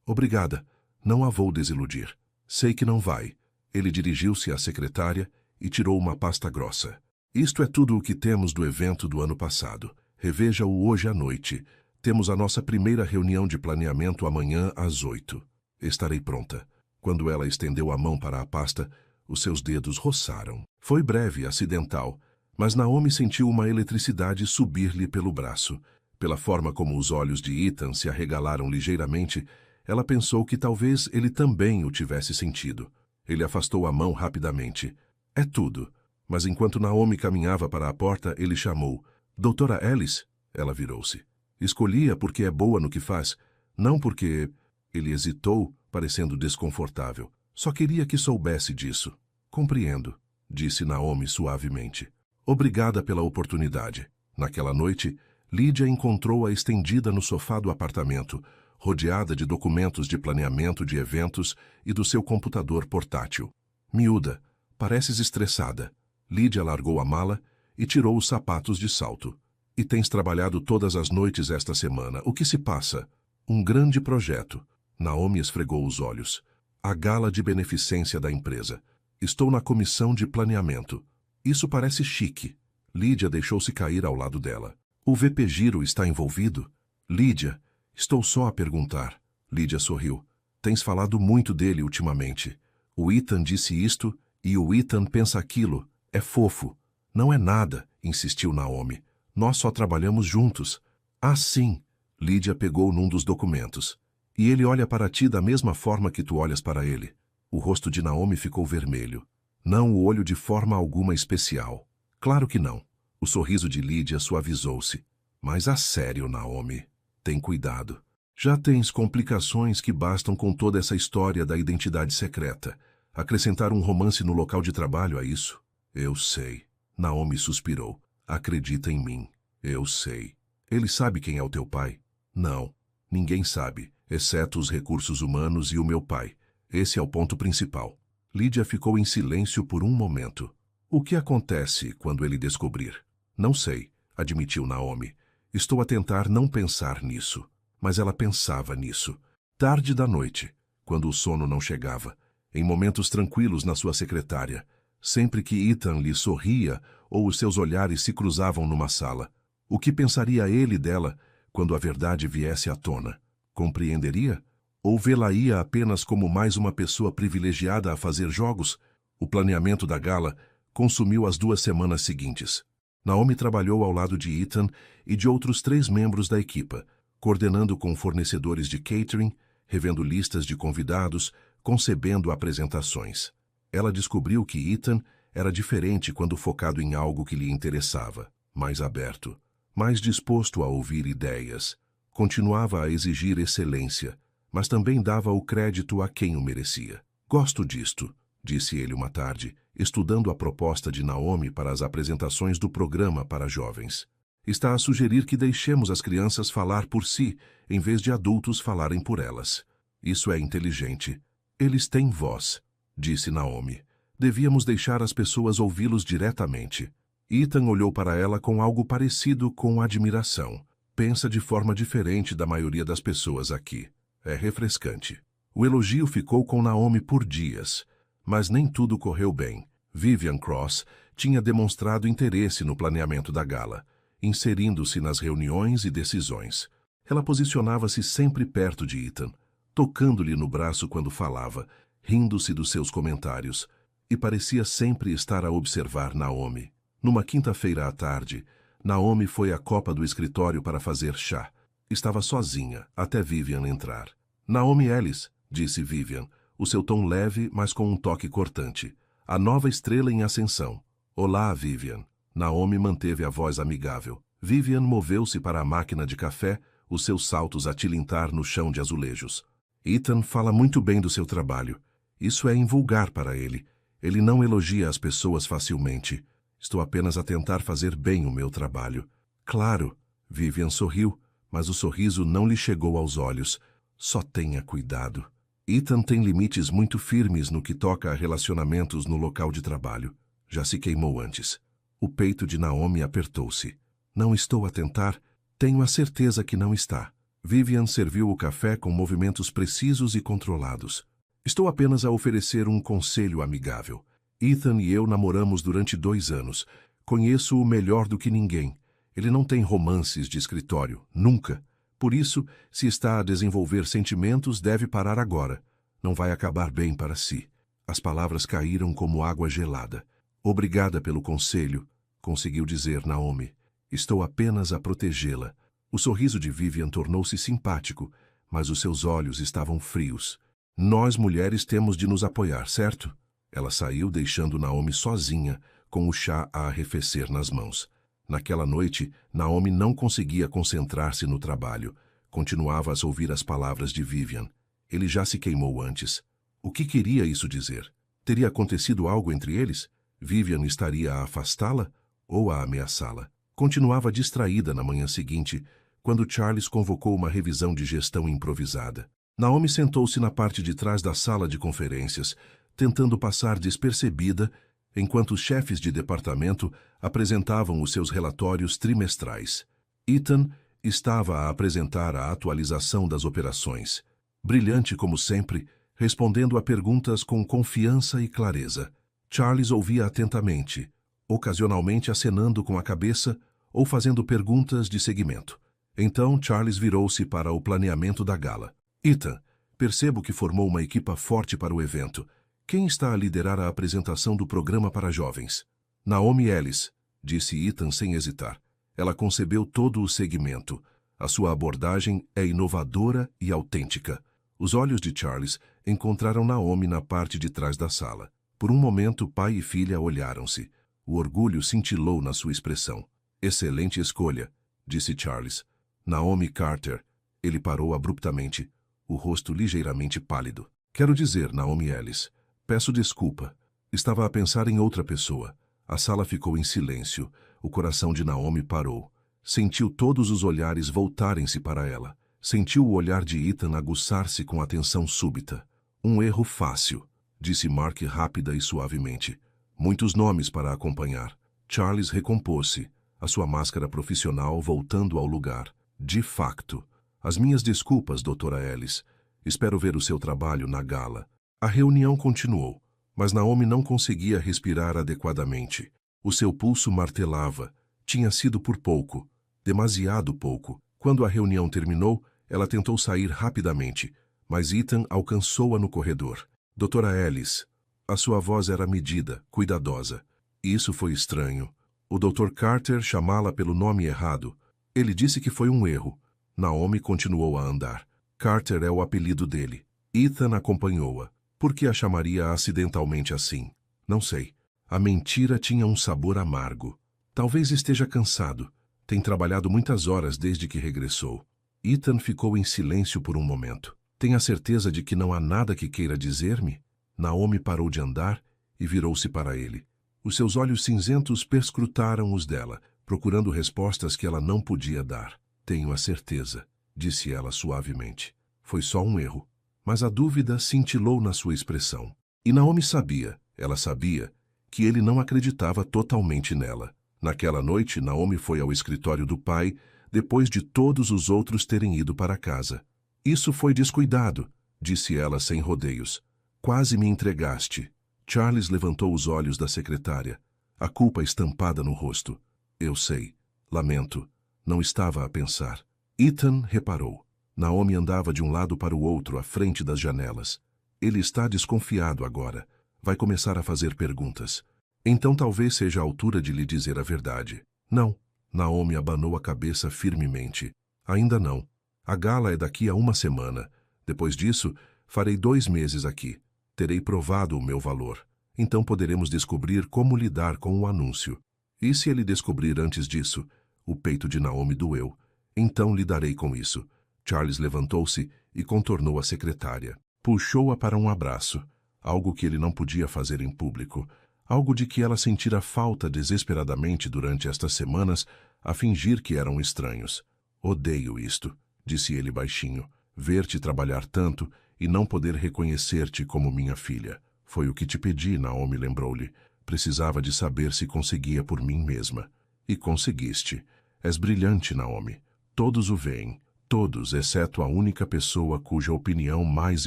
Obrigada. Não a vou desiludir. Sei que não vai. Ele dirigiu-se à secretária e tirou uma pasta grossa. Isto é tudo o que temos do evento do ano passado. Reveja-o hoje à noite. Temos a nossa primeira reunião de planeamento amanhã às 8. Estarei pronta. Quando ela estendeu a mão para a pasta, os seus dedos roçaram. Foi breve, acidental, mas Naomi sentiu uma eletricidade subir-lhe pelo braço. Pela forma como os olhos de Ethan se arregalaram ligeiramente, ela pensou que talvez ele também o tivesse sentido. Ele afastou a mão rapidamente. É tudo. Mas enquanto Naomi caminhava para a porta, ele chamou. Doutora Alice? Ela virou-se. Escolhi-a porque é boa no que faz, não porque... Ele hesitou, parecendo desconfortável. Só queria que soubesse disso. Compreendo, disse Naomi suavemente. Obrigada pela oportunidade. Naquela noite, Lídia encontrou-a estendida no sofá do apartamento, rodeada de documentos de planeamento de eventos e do seu computador portátil. Miúda, pareces estressada. Lídia largou a mala e tirou os sapatos de salto. E tens trabalhado todas as noites esta semana. O que se passa? Um grande projeto. Naomi esfregou os olhos. A gala de beneficência da empresa. Estou na comissão de planeamento. Isso parece chique. Lídia deixou-se cair ao lado dela. O VP Giro está envolvido? Lídia, estou só a perguntar. Lídia sorriu. Tens falado muito dele ultimamente. O Ethan disse isto e o Ethan pensa aquilo. É fofo. Não é nada, insistiu Naomi. Nós só trabalhamos juntos. Ah, sim. Lídia pegou num dos documentos. E ele olha para ti da mesma forma que tu olhas para ele. O rosto de Naomi ficou vermelho. Não o olho de forma alguma especial. Claro que não. O sorriso de Lídia suavizou-se. Mas a sério, Naomi. Tem cuidado. Já tens complicações que bastam com toda essa história da identidade secreta. Acrescentar um romance no local de trabalho a isso? Eu sei. Naomi suspirou. Acredita em mim. Eu sei. Ele sabe quem é o teu pai? Não. Ninguém sabe, exceto os recursos humanos e o meu pai. Esse é o ponto principal. Lídia ficou em silêncio por um momento. O que acontece quando ele descobrir? Não sei, admitiu Naomi. Estou a tentar não pensar nisso. Mas ela pensava nisso. Tarde da noite, quando o sono não chegava, em momentos tranquilos na sua secretária, sempre que Ethan lhe sorria ou os seus olhares se cruzavam numa sala. O que pensaria ele dela quando a verdade viesse à tona? Compreenderia? Ou vê-la-ia apenas como mais uma pessoa privilegiada a fazer jogos? O planeamento da gala consumiu as 2 semanas seguintes. Naomi trabalhou ao lado de Ethan e de outros 3 membros da equipa, coordenando com fornecedores de catering, revendo listas de convidados, concebendo apresentações. Ela descobriu que Ethan era diferente quando focado em algo que lhe interessava, mais aberto, mais disposto a ouvir ideias. Continuava a exigir excelência, mas também dava o crédito a quem o merecia. Gosto disto, disse ele uma tarde, estudando a proposta de Naomi para as apresentações do programa para jovens. Está a sugerir que deixemos as crianças falar por si, em vez de adultos falarem por elas. Isso é inteligente. Eles têm voz, disse Naomi. Devíamos deixar as pessoas ouvi-los diretamente. Ethan olhou para ela com algo parecido com admiração. Pensa de forma diferente da maioria das pessoas aqui. É refrescante. O elogio ficou com Naomi por dias, mas nem tudo correu bem. Vivian Cross tinha demonstrado interesse no planeamento da gala, inserindo-se nas reuniões e decisões. Ela posicionava-se sempre perto de Ethan, tocando-lhe no braço quando falava, rindo-se dos seus comentários, e parecia sempre estar a observar Naomi. Numa quinta-feira à tarde, Naomi foi à copa do escritório para fazer chá. Estava sozinha, até Vivian entrar. Naomi Ellis, disse Vivian, o seu tom leve, mas com um toque cortante. A nova estrela em ascensão. Olá, Vivian. Naomi manteve a voz amigável. Vivian moveu-se para a máquina de café, os seus saltos a tilintar no chão de azulejos. Ethan fala muito bem do seu trabalho. Isso é invulgar para ele. Ele não elogia as pessoas facilmente. Estou apenas a tentar fazer bem o meu trabalho. Claro, Vivian sorriu, mas o sorriso não lhe chegou aos olhos. Só tenha cuidado. Ethan tem limites muito firmes no que toca a relacionamentos no local de trabalho. Já se queimou antes. O peito de Naomi apertou-se. Não estou a tentar. Tenho a certeza que não está. Vivian serviu o café com movimentos precisos e controlados. Estou apenas a oferecer um conselho amigável. Ethan e eu namoramos durante 2 anos. Conheço-o melhor do que ninguém. Ele não tem romances de escritório, nunca. Por isso, se está a desenvolver sentimentos, deve parar agora. Não vai acabar bem para si. As palavras caíram como água gelada. Obrigada pelo conselho, conseguiu dizer Naomi. Estou apenas a protegê-la. O sorriso de Vivian tornou-se simpático, mas os seus olhos estavam frios. Nós mulheres temos de nos apoiar, certo? Ela saiu deixando Naomi sozinha, com o chá a arrefecer nas mãos. Naquela noite, Naomi não conseguia concentrar-se no trabalho. Continuava a ouvir as palavras de Vivian. Ele já se queimou antes. O que queria isso dizer? Teria acontecido algo entre eles? Vivian estaria a afastá-la ou a ameaçá-la? Continuava distraída na manhã seguinte, quando Charles convocou uma revisão de gestão improvisada. Naomi sentou-se na parte de trás da sala de conferências, tentando passar despercebida, enquanto os chefes de departamento apresentavam os seus relatórios trimestrais. Ethan estava a apresentar a atualização das operações. Brilhante como sempre, respondendo a perguntas com confiança e clareza. Charles ouvia atentamente, ocasionalmente acenando com a cabeça ou fazendo perguntas de seguimento. Então Charles virou-se para o planeamento da gala. Ethan, percebo que formou uma equipa forte para o evento. Quem está a liderar a apresentação do programa para jovens? Naomi Ellis, disse Ethan sem hesitar. Ela concebeu todo o segmento. A sua abordagem é inovadora e autêntica. Os olhos de Charles encontraram Naomi na parte de trás da sala. Por um momento, pai e filha olharam-se. O orgulho cintilou na sua expressão. Excelente escolha, disse Charles. Naomi Carter. Ele parou abruptamente, o rosto ligeiramente pálido. Quero dizer, Naomi Ellis, peço desculpa. Estava a pensar em outra pessoa. A sala ficou em silêncio. O coração de Naomi parou. Sentiu todos os olhares voltarem-se para ela. Sentiu o olhar de Ethan aguçar-se com atenção súbita. Um erro fácil, disse Mark rápida e suavemente. Muitos nomes para acompanhar. Charles recompôs-se, a sua máscara profissional voltando ao lugar. De facto. As minhas desculpas, doutora Ellis. Espero ver o seu trabalho na gala. A reunião continuou, mas Naomi não conseguia respirar adequadamente. O seu pulso martelava. Tinha sido por pouco, demasiado pouco. Quando a reunião terminou, ela tentou sair rapidamente, mas Ethan alcançou-a no corredor. Doutora Ellis, a sua voz era medida, cuidadosa. Isso foi estranho. O Dr. Carter chamá-la pelo nome errado. Ele disse que foi um erro. Naomi continuou a andar. Carter é o apelido dele. Ethan acompanhou-a. Por que a chamaria acidentalmente assim? Não sei. A mentira tinha um sabor amargo. Talvez esteja cansado. Tem trabalhado muitas horas desde que regressou. Ethan ficou em silêncio por um momento. Tem a certeza de que não há nada que queira dizer-me? Naomi parou de andar e virou-se para ele. Os seus olhos cinzentos perscrutaram os dela, procurando respostas que ela não podia dar. Tenho a certeza, disse ela suavemente. Foi só um erro. Mas a dúvida cintilou na sua expressão. E Naomi sabia, ela sabia, que ele não acreditava totalmente nela. Naquela noite, Naomi foi ao escritório do pai, depois de todos os outros terem ido para casa. Isso foi descuidado, disse ela sem rodeios. Quase me entregaste. Charles levantou os olhos da secretária, a culpa estampada no rosto. Eu sei. Lamento. Não estava a pensar. Ethan reparou. Naomi andava de um lado para o outro, à frente das janelas. Ele está desconfiado agora. Vai começar a fazer perguntas. Então talvez seja a altura de lhe dizer a verdade. Não. Naomi abanou a cabeça firmemente. Ainda não. A gala é daqui a 1 semana. Depois disso, farei 2 meses aqui. Terei provado o meu valor. Então poderemos descobrir como lidar com o anúncio. E se ele descobrir antes disso? O peito de Naomi doeu. Então lidarei com isso. Charles levantou-se e contornou a secretária. Puxou-a para um abraço. algo que ele não podia fazer em público, algo de que ela sentira falta desesperadamente durante estas semanas a fingir que eram estranhos. Odeio isto, disse ele baixinho, ver-te trabalhar tanto e não poder reconhecer-te como minha filha. Foi o que te pedi, Naomi lembrou-lhe. Precisava de saber se conseguia por mim mesma. E conseguiste. És brilhante, Naomi. Todos o veem. Todos, exceto a única pessoa cuja opinião mais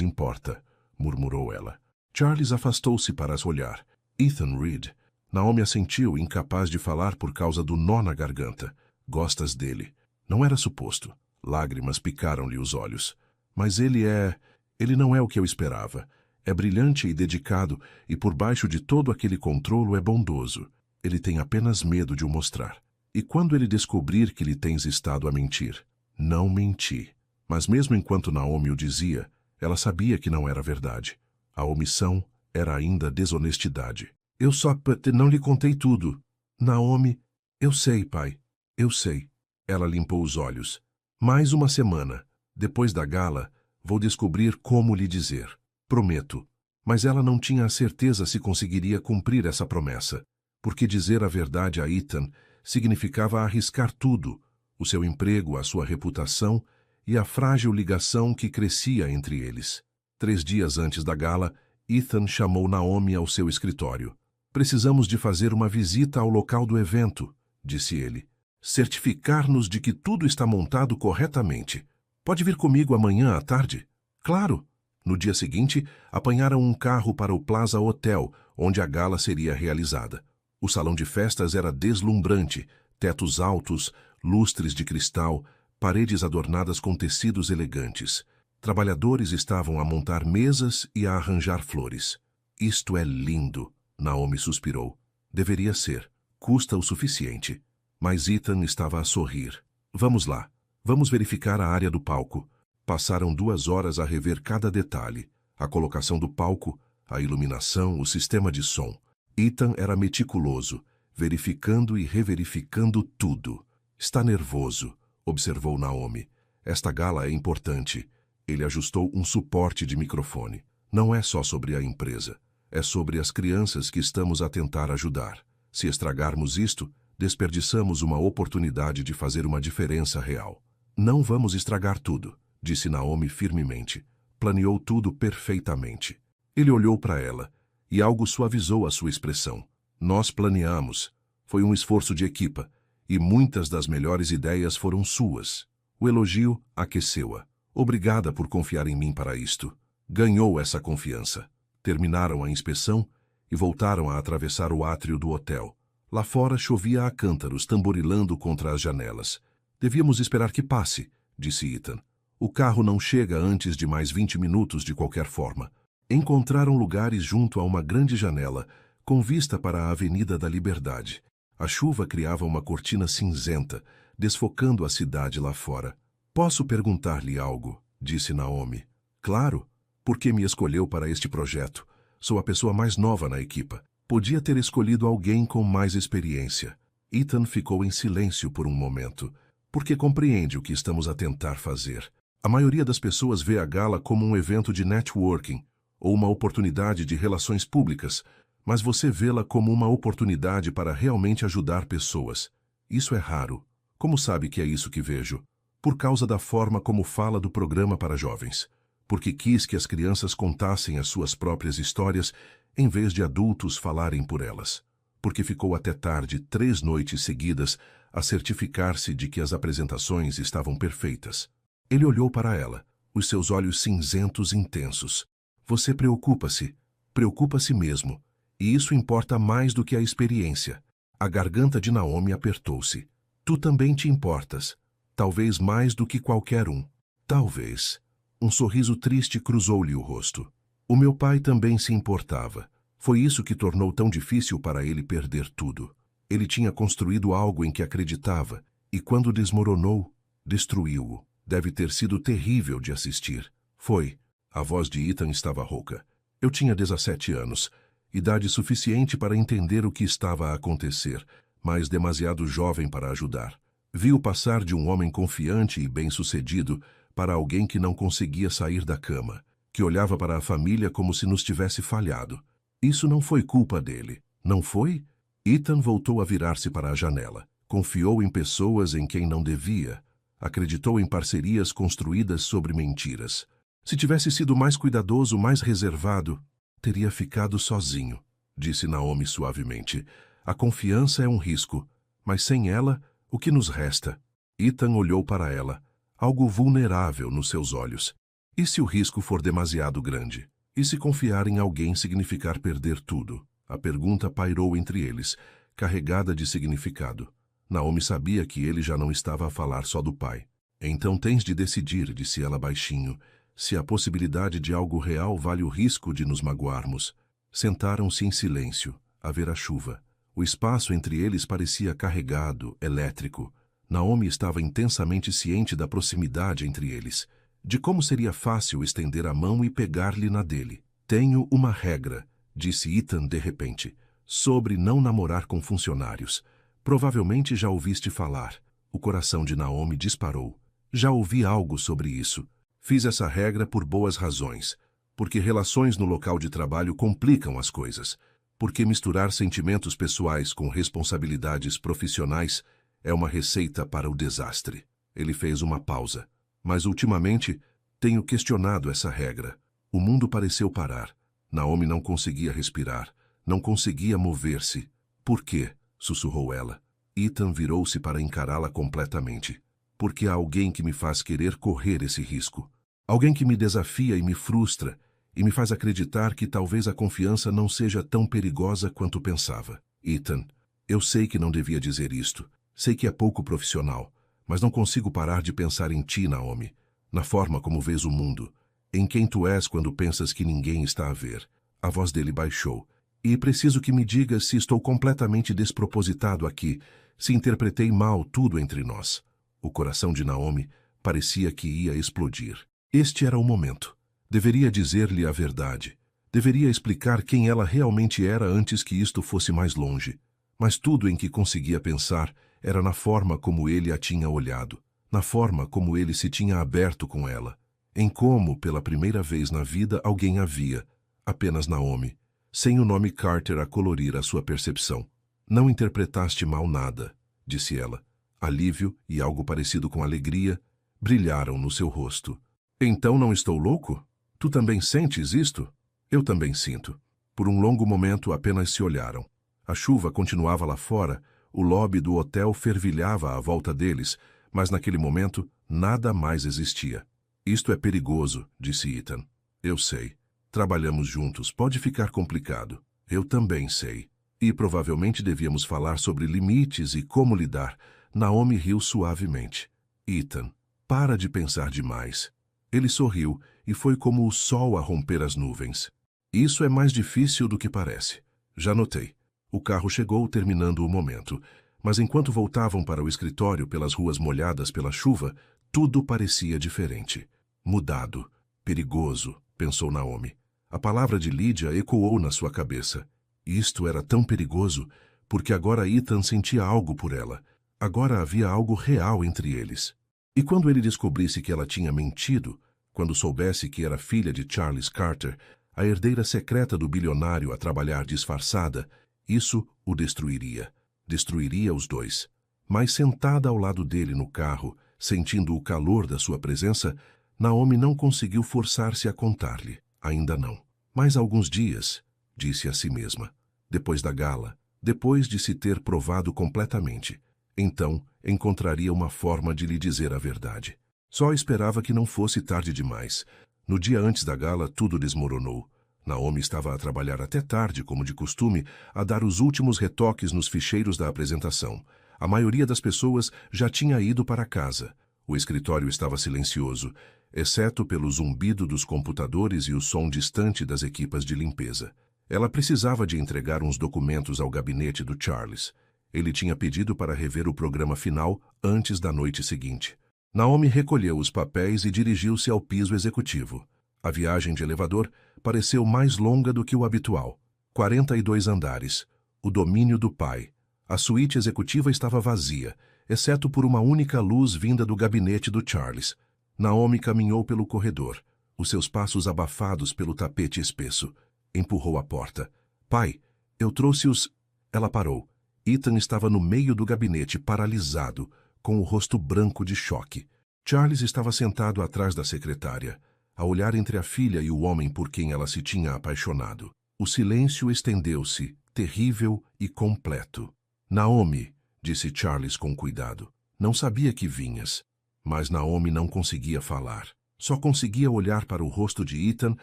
importa, murmurou ela. Charles afastou-se para olhar. Ethan Reed. Naomi assentiu, incapaz de falar por causa do nó na garganta. Gostas dele. Não era suposto. Lágrimas picaram-lhe os olhos. Mas ele não é o que eu esperava. É brilhante e dedicado, e por baixo de todo aquele controlo é bondoso. Ele tem apenas medo de o mostrar. E quando ele descobrir que lhe tens estado a mentir? Não menti. Mas mesmo enquanto Naomi o dizia, ela sabia que não era verdade. A omissão era ainda desonestidade. Eu só não lhe contei tudo. Naomi, eu sei, pai. Eu sei. Ela limpou os olhos. Mais uma semana. Depois da gala, vou descobrir como lhe dizer. Prometo. Mas ela não tinha a certeza se conseguiria cumprir essa promessa, porque dizer a verdade a Ethan significava arriscar tudo, o seu emprego, a sua reputação e a frágil ligação que crescia entre eles. 3 dias antes da gala, Ethan chamou Naomi ao seu escritório. Precisamos de fazer uma visita ao local do evento, disse ele. Certificar-nos de que tudo está montado corretamente. Pode vir comigo amanhã à tarde? Claro. No dia seguinte, apanharam um carro para o Plaza Hotel, onde a gala seria realizada. O salão de festas era deslumbrante, tetos altos, lustres de cristal, paredes adornadas com tecidos elegantes. Trabalhadores estavam a montar mesas e a arranjar flores. Isto é lindo, Naomi suspirou. Deveria ser. Custa o suficiente. Mas Ethan estava a sorrir. Vamos lá. Vamos verificar a área do palco. Passaram 2 horas a rever cada detalhe. A colocação do palco, a iluminação, o sistema de som. Ethan era meticuloso, verificando e reverificando tudo. Está nervoso, observou Naomi. Esta gala é importante. Ele ajustou um suporte de microfone. Não é só sobre a empresa. É sobre as crianças que estamos a tentar ajudar. Se estragarmos isto, desperdiçamos uma oportunidade de fazer uma diferença real. Não vamos estragar tudo, disse Naomi firmemente. Planeou tudo perfeitamente. Ele olhou para ela, e algo suavizou a sua expressão. Nós planeamos. Foi um esforço de equipa, e muitas das melhores ideias foram suas. O elogio aqueceu-a. Obrigada por confiar em mim para isto. Ganhou essa confiança. Terminaram a inspeção e voltaram a atravessar o átrio do hotel. Lá fora chovia a cântaros, tamborilando contra as janelas. Devíamos esperar que passe, disse Ethan. O carro não chega antes de mais 20 minutos de qualquer forma. Encontraram lugares junto a uma grande janela, com vista para a Avenida da Liberdade. A chuva criava uma cortina cinzenta, desfocando a cidade lá fora. Posso perguntar-lhe algo? Disse Naomi. Claro. Por que me escolheu para este projeto? Sou a pessoa mais nova na equipa. Podia ter escolhido alguém com mais experiência. Ethan ficou em silêncio por um momento, porque compreende o que estamos a tentar fazer. A maioria das pessoas vê a gala como um evento de networking ou uma oportunidade de relações públicas, mas você vê-la como uma oportunidade para realmente ajudar pessoas. Isso é raro. Como sabe que é isso que vejo? Por causa da forma como fala do programa para jovens. Porque quis que as crianças contassem as suas próprias histórias em vez de adultos falarem por elas. Porque ficou até tarde 3 noites seguidas a certificar-se de que as apresentações estavam perfeitas. Ele olhou para ela, os seus olhos cinzentos intensos. Você preocupa-se mesmo, e isso importa mais do que a experiência. A garganta de Naomi apertou-se. Tu também te importas, talvez mais do que qualquer um. Talvez. Um sorriso triste cruzou-lhe o rosto. O meu pai também se importava. Foi isso que tornou tão difícil para ele perder tudo. Ele tinha construído algo em que acreditava, e quando desmoronou, destruiu-o. Deve ter sido terrível de assistir. Foi. A voz de Ethan estava rouca. Eu tinha 17 anos, idade suficiente para entender o que estava a acontecer, mas demasiado jovem para ajudar. Vi-o passar de um homem confiante e bem-sucedido para alguém que não conseguia sair da cama. que olhava para a família como se nos tivesse falhado. Isso não foi culpa dele, não foi? Ethan voltou a virar-se para a janela. Confiou em pessoas em quem não devia. Acreditou em parcerias construídas sobre mentiras. Se tivesse sido mais cuidadoso, mais reservado, teria ficado sozinho, disse Naomi suavemente. A confiança é um risco, mas sem ela, o que nos resta? Ethan olhou para ela, algo vulnerável nos seus olhos. E se o risco for demasiado grande? E se confiar em alguém significar perder tudo? A pergunta pairou entre eles, carregada de significado. Naomi sabia que ele já não estava a falar só do pai. Então tens de decidir, disse ela baixinho, se a possibilidade de algo real vale o risco de nos magoarmos. Sentaram-se em silêncio, a ver a chuva. O espaço entre eles parecia carregado, elétrico. Naomi estava intensamente ciente da proximidade entre eles, de como seria fácil estender a mão e pegar-lhe na dele. Tenho uma regra, disse Ethan de repente, sobre não namorar com funcionários. Provavelmente já ouviste falar. O coração de Naomi disparou. Já ouvi algo sobre isso. Fiz essa regra por boas razões. Porque relações no local de trabalho complicam as coisas. Porque misturar sentimentos pessoais com responsabilidades profissionais é uma receita para o desastre. Ele fez uma pausa. Mas ultimamente tenho questionado essa regra. O mundo pareceu parar. Naomi não conseguia respirar. Não conseguia mover-se. Por quê? Sussurrou ela. Ethan virou-se para encará-la completamente. Porque há alguém que me faz querer correr esse risco. Alguém que me desafia e me frustra, e me faz acreditar que talvez a confiança não seja tão perigosa quanto pensava. Ethan, eu sei que não devia dizer isto. Sei que é pouco profissional, mas não consigo parar de pensar em ti, Naomi, na forma como vês o mundo, em quem tu és quando pensas que ninguém está a ver. A voz dele baixou. E preciso que me digas se estou completamente despropositado aqui, se interpretei mal tudo entre nós. O coração de Naomi parecia que ia explodir. Este era o momento. Deveria dizer-lhe a verdade. Deveria explicar quem ela realmente era antes que isto fosse mais longe. Mas tudo em que conseguia pensar era na forma como ele a tinha olhado, na forma como ele se tinha aberto com ela, em como, pela primeira vez na vida, alguém a via, apenas Naomi, sem o nome Carter a colorir a sua percepção. Não interpretaste mal nada, disse ela. Alívio e algo parecido com alegria brilharam no seu rosto. Então não estou louco? Tu também sentes isto? Eu também sinto. Por um longo momento apenas se olharam. A chuva continuava lá fora, o lobby do hotel fervilhava à volta deles, mas naquele momento nada mais existia. Isto é perigoso, disse Ethan. Eu sei. Trabalhamos juntos, pode ficar complicado. Eu também sei. E provavelmente devíamos falar sobre limites e como lidar. Naomi riu suavemente. Ethan, para de pensar demais. Ele sorriu e foi como o sol a romper as nuvens. Isso é mais difícil do que parece. Já notei. O carro chegou terminando o momento, mas enquanto voltavam para o escritório pelas ruas molhadas pela chuva, tudo parecia diferente. Mudado. Perigoso, pensou Naomi. A palavra de Lydia ecoou na sua cabeça. Isto era tão perigoso, porque agora Ethan sentia algo por ela. Agora havia algo real entre eles. E quando ele descobrisse que ela tinha mentido, quando soubesse que era filha de Charles Carter, a herdeira secreta do bilionário a trabalhar disfarçada, isso o destruiria. Destruiria os dois. Mas sentada ao lado dele no carro, sentindo o calor da sua presença, Naomi não conseguiu forçar-se a contar-lhe. Ainda não. Mais alguns dias, disse a si mesma. Depois da gala, depois de se ter provado completamente. Então, encontraria uma forma de lhe dizer a verdade. Só esperava que não fosse tarde demais. No dia antes da gala, tudo desmoronou. Naomi estava a trabalhar até tarde, como de costume, a dar os últimos retoques nos ficheiros da apresentação. A maioria das pessoas já tinha ido para casa. O escritório estava silencioso, exceto pelo zumbido dos computadores e o som distante das equipas de limpeza. Ela precisava de entregar uns documentos ao gabinete do Charles. Ele tinha pedido para rever o programa final antes da noite seguinte. Naomi recolheu os papéis e dirigiu-se ao piso executivo. A viagem de elevador pareceu mais longa do que o habitual. 42 andares. O domínio do pai. A suíte executiva estava vazia, exceto por uma única luz vinda do gabinete do Charles. Naomi caminhou pelo corredor. os seus passos abafados pelo tapete espesso. Empurrou a porta. Pai, eu trouxe os... Ela parou. Ethan estava no meio do gabinete, paralisado, com o rosto branco de choque. Charles estava sentado atrás da secretária, a olhar entre a filha e o homem por quem ela se tinha apaixonado. O silêncio estendeu-se, terrível e completo. Naomi, disse Charles com cuidado. Não sabia que vinhas. Mas Naomi não conseguia falar. Só conseguia olhar para o rosto de Ethan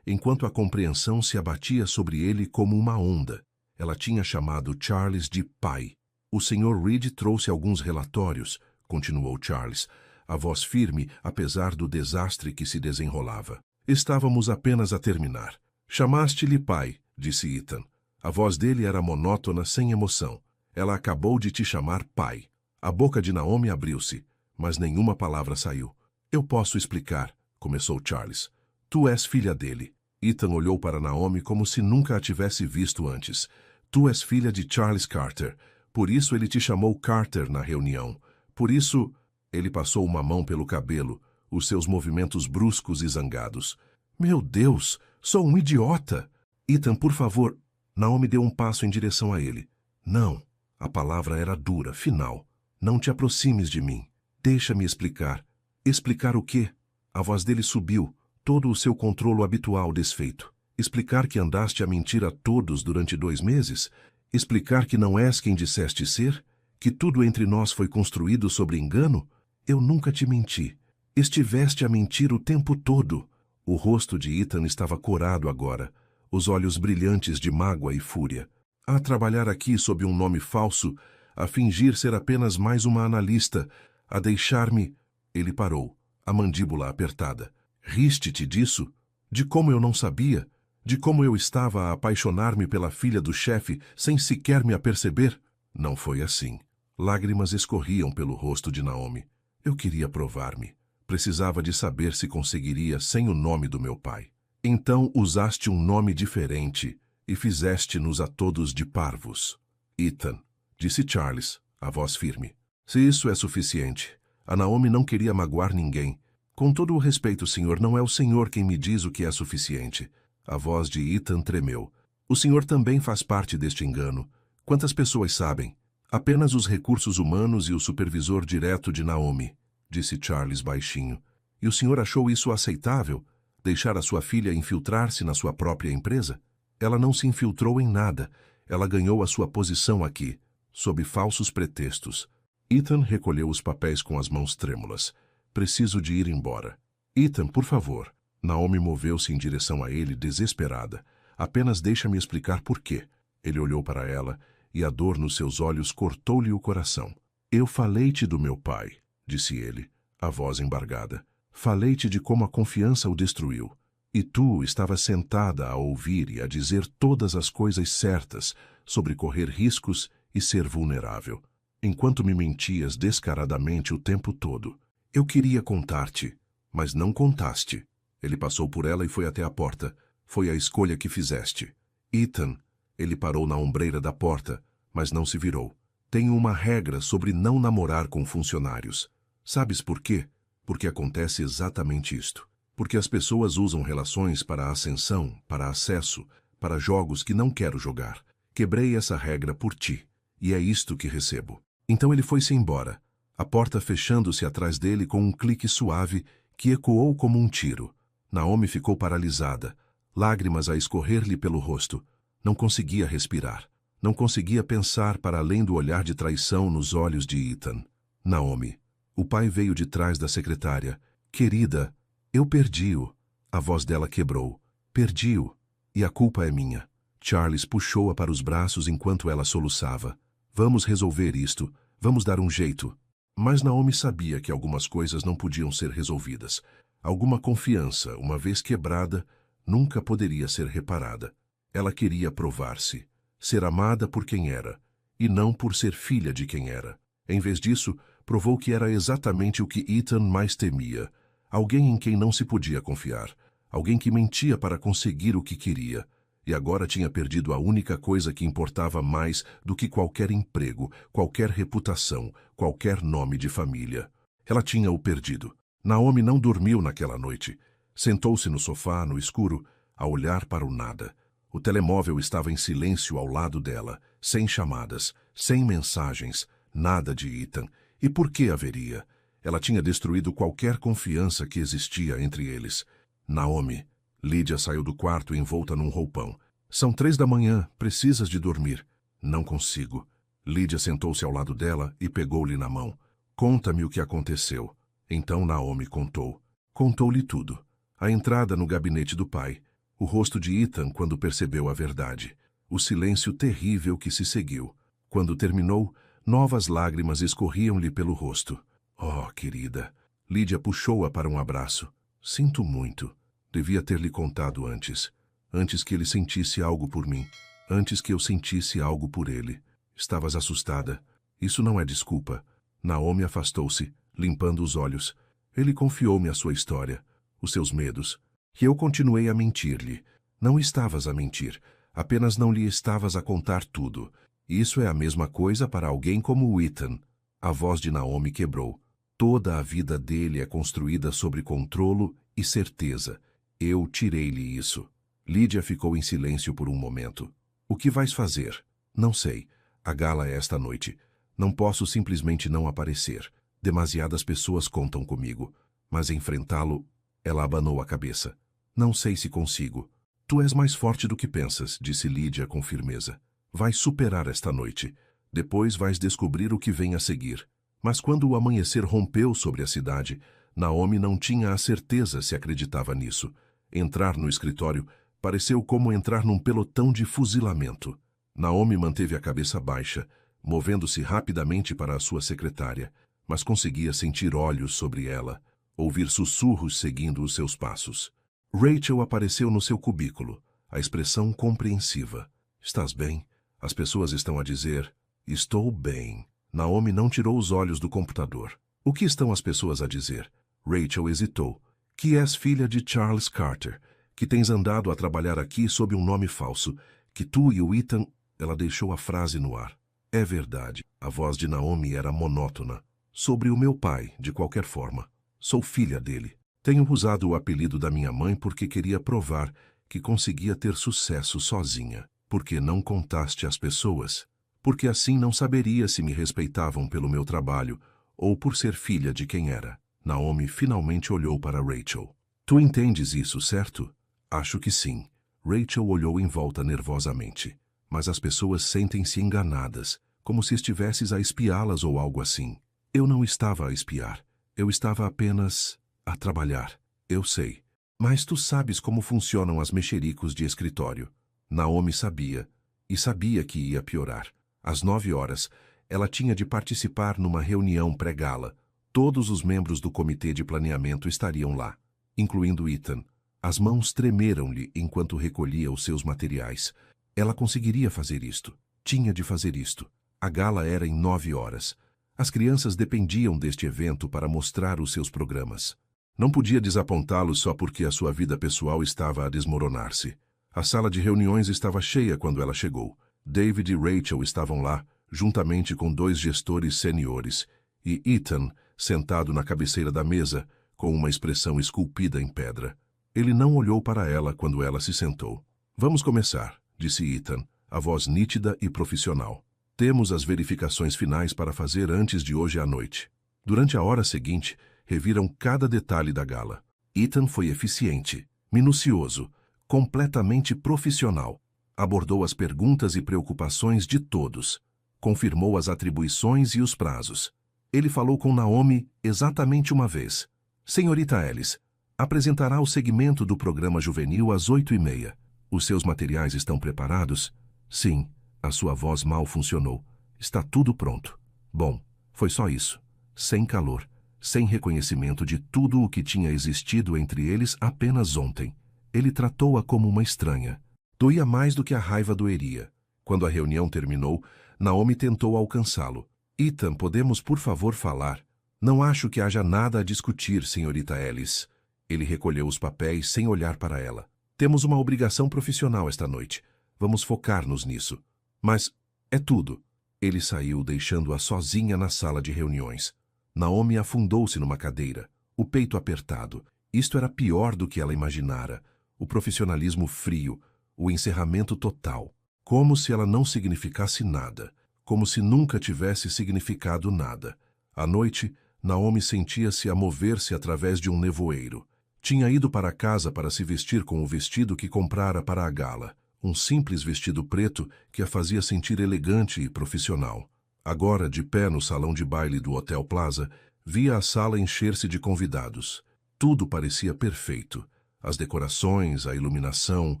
enquanto a compreensão se abatia sobre ele como uma onda. Ela tinha chamado Charles de pai. O Sr. Reed trouxe alguns relatórios, continuou Charles, a voz firme apesar do desastre que se desenrolava. Estávamos apenas a terminar. Chamaste-lhe pai, disse Ethan. A voz dele era monótona, sem emoção. Ela acabou de te chamar pai. A boca de Naomi abriu-se, mas nenhuma palavra saiu. Eu posso explicar, começou Charles. Tu és filha dele. Ethan olhou para Naomi como se nunca a tivesse visto antes. Tu és filha de Charles Carter. Por isso ele te chamou Carter na reunião. Por isso... Ele passou uma mão pelo cabelo, os seus movimentos bruscos e zangados. Meu Deus, sou um idiota! Ethan, por favor... Naomi deu um passo em direção a ele. Não. A palavra era dura, final. Não te aproximes de mim. Deixa-me explicar. Explicar o quê? A voz dele subiu, todo o seu controlo habitual desfeito. Explicar que andaste a mentir a todos durante 2 meses? Explicar que não és quem disseste ser? Que tudo entre nós foi construído sobre engano? Eu nunca te menti. Estiveste a mentir o tempo todo. O rosto de Ethan estava corado agora, os olhos brilhantes de mágoa e fúria. A trabalhar aqui sob um nome falso, a fingir ser apenas mais uma analista, a deixar-me... Ele parou, a mandíbula apertada. Riste-te disso? De como eu não sabia? De como eu estava a apaixonar-me pela filha do chefe sem sequer me aperceber? Não foi assim. Lágrimas escorriam pelo rosto de Naomi. Eu queria provar-me. Precisava de saber se conseguiria sem o nome do meu pai. Então usaste um nome diferente e fizeste-nos a todos de parvos. Ethan, disse Charles, a voz firme. Se isso é suficiente. A Naomi não queria magoar ninguém. Com todo o respeito, senhor, não é o senhor quem me diz o que é suficiente. A voz de Ethan tremeu. O senhor também faz parte deste engano. Quantas pessoas sabem? Apenas os recursos humanos e o supervisor direto de Naomi, disse Charles baixinho. E o senhor achou isso aceitável? Deixar a sua filha infiltrar-se na sua própria empresa? Ela não se infiltrou em nada. Ela ganhou a sua posição aqui, sob falsos pretextos. Ethan recolheu os papéis com as mãos trêmulas. Preciso de ir embora. Ethan, por favor. Naomi moveu-se em direção a ele, desesperada. Apenas deixa-me explicar por quê. Ele olhou para ela e a dor nos seus olhos cortou-lhe o coração. Eu falei-te do meu pai, disse ele, a voz embargada. Falei-te de como a confiança o destruiu. E tu estavas sentada a ouvir e a dizer todas as coisas certas sobre correr riscos e ser vulnerável, enquanto me mentias descaradamente o tempo todo. Eu queria contar-te, mas não contaste. Ele passou por ela e foi até a porta. Foi a escolha que fizeste. Ethan, ele parou na ombreira da porta, mas não se virou. Tenho uma regra sobre não namorar com funcionários. Sabes por quê? Porque acontece exatamente isto. Porque as pessoas usam relações para ascensão, para acesso, para jogos que não quero jogar. Quebrei essa regra por ti, e é isto que recebo. Então ele foi-se embora, a porta fechando-se atrás dele com um clique suave que ecoou como um tiro. Naomi ficou paralisada, lágrimas a escorrer-lhe pelo rosto. Não conseguia respirar. Não conseguia pensar para além do olhar de traição nos olhos de Ethan. Naomi. O pai veio de trás da secretária. Querida, eu perdi-o. A voz dela quebrou. Perdi-o. E a culpa é minha. Charles puxou-a para os braços enquanto ela soluçava. Vamos resolver isto. Vamos dar um jeito. Mas Naomi sabia que algumas coisas não podiam ser resolvidas. Alguma confiança, uma vez quebrada, nunca poderia ser reparada. Ela queria provar-se, ser amada por quem era, e não por ser filha de quem era. Em vez disso, provou que era exatamente o que Ethan mais temia. Alguém em quem não se podia confiar. Alguém que mentia para conseguir o que queria. E agora tinha perdido a única coisa que importava mais do que qualquer emprego, qualquer reputação, qualquer nome de família. Ela tinha o perdido. Naomi não dormiu naquela noite. Sentou-se no sofá, no escuro, a olhar para o nada. O telemóvel estava em silêncio ao lado dela, sem chamadas, sem mensagens, nada de Ethan. E por que haveria? Ela tinha destruído qualquer confiança que existia entre eles. Naomi. Lídia saiu do quarto envolta num roupão. São 3 da manhã, precisas de dormir. Não consigo. Lídia sentou-se ao lado dela e pegou-lhe na mão. Conta-me o que aconteceu. Então Naomi contou. Contou-lhe tudo. A entrada no gabinete do pai. O rosto de Ethan quando percebeu a verdade. O silêncio terrível que se seguiu. Quando terminou, novas lágrimas escorriam-lhe pelo rosto. Oh, querida. Lídia puxou-a para um abraço. Sinto muito. Devia ter lhe contado antes. Antes que ele sentisse algo por mim. Antes que eu sentisse algo por ele. Estavas assustada. Isso não é desculpa. Naomi afastou-se, limpando os olhos. Ele confiou-me a sua história, os seus medos. E eu continuei a mentir-lhe. Não estavas a mentir. Apenas não lhe estavas a contar tudo. Isso é a mesma coisa para alguém como o Ethan. A voz de Naomi quebrou. Toda a vida dele é construída sobre controlo e certeza. Eu tirei-lhe isso. Lídia ficou em silêncio por um momento. O que vais fazer? Não sei. A gala é esta noite. Não posso simplesmente não aparecer. Demasiadas pessoas contam comigo. Mas enfrentá-lo... Ela abanou a cabeça. Não sei se consigo. Tu és mais forte do que pensas, disse Lídia com firmeza. Vais superar esta noite. Depois vais descobrir o que vem a seguir. Mas quando o amanhecer rompeu sobre a cidade, Naomi não tinha a certeza se acreditava nisso. Entrar no escritório pareceu como entrar num pelotão de fuzilamento. Naomi manteve a cabeça baixa, movendo-se rapidamente para a sua secretária, mas conseguia sentir olhos sobre ela, ouvir sussurros seguindo os seus passos. Rachel apareceu no seu cubículo, a expressão compreensiva. Estás bem? As pessoas estão a dizer, estou bem. Naomi não tirou os olhos do computador. O que estão as pessoas a dizer? Rachel hesitou. Que és filha de Charles Carter, que tens andado a trabalhar aqui sob um nome falso, que tu e o Ethan... Ela deixou a frase no ar. É verdade. A voz de Naomi era monótona. Sobre o meu pai, de qualquer forma. Sou filha dele. Tenho usado o apelido da minha mãe porque queria provar que conseguia ter sucesso sozinha. Porque não contaste às pessoas. Porque assim não saberia se me respeitavam pelo meu trabalho ou por ser filha de quem era. Naomi finalmente olhou para Rachel. Tu entendes isso, certo? Acho que sim. Rachel olhou em volta nervosamente. Mas as pessoas sentem-se enganadas, como se estivesses a espiá-las ou algo assim. Eu não estava a espiar. Eu estava apenas a trabalhar. Eu sei. Mas tu sabes como funcionam as mexericos de escritório. Naomi sabia, e sabia que ia piorar. Às 9 horas, ela tinha de participar numa reunião pré-gala. Todos os membros do comitê de planeamento estariam lá, incluindo Ethan. As mãos tremeram-lhe enquanto recolhia os seus materiais. Ela conseguiria fazer isto. Tinha de fazer isto. A gala era em 9 horas. As crianças dependiam deste evento para mostrar os seus programas. Não podia desapontá-los só porque a sua vida pessoal estava a desmoronar-se. A sala de reuniões estava cheia quando ela chegou. David e Rachel estavam lá, juntamente com 2 gestores seniores, e Ethan, sentado na cabeceira da mesa, com uma expressão esculpida em pedra. Ele não olhou para ela quando ela se sentou. Vamos começar, disse Ethan, a voz nítida e profissional. Temos as verificações finais para fazer antes de hoje à noite. Durante a hora seguinte, reviram cada detalhe da gala. Ethan foi eficiente, minucioso, completamente profissional. Abordou as perguntas e preocupações de todos. Confirmou as atribuições e os prazos. Ele falou com Naomi exatamente uma vez. Senhorita Ellis, apresentará o segmento do programa juvenil às 8h30. Os seus materiais estão preparados? Sim, a sua voz mal funcionou. Está tudo pronto. Bom, foi só isso. Sem calor, sem reconhecimento de tudo o que tinha existido entre eles apenas ontem. Ele tratou-a como uma estranha. Doía mais do que a raiva doeria. Quando a reunião terminou, Naomi tentou alcançá-lo. Ethan, podemos por favor falar? Não acho que haja nada a discutir, senhorita Ellis. Ele recolheu os papéis sem olhar para ela. Temos uma obrigação profissional esta noite. Vamos focar-nos nisso. Mas é tudo. Ele saiu, deixando-a sozinha na sala de reuniões. Naomi afundou-se numa cadeira, o peito apertado, Isto era pior do que ela imaginara. O profissionalismo frio, o encerramento total. Como se ela não significasse nada. Como se nunca tivesse significado nada. À noite, Naomi sentia-se a mover-se através de um nevoeiro. Tinha ido para casa para se vestir com o vestido que comprara para a gala. Um simples vestido preto que a fazia sentir elegante e profissional. Agora, de pé no salão de baile do Hotel Plaza, via a sala encher-se de convidados. Tudo parecia perfeito. As decorações, a iluminação,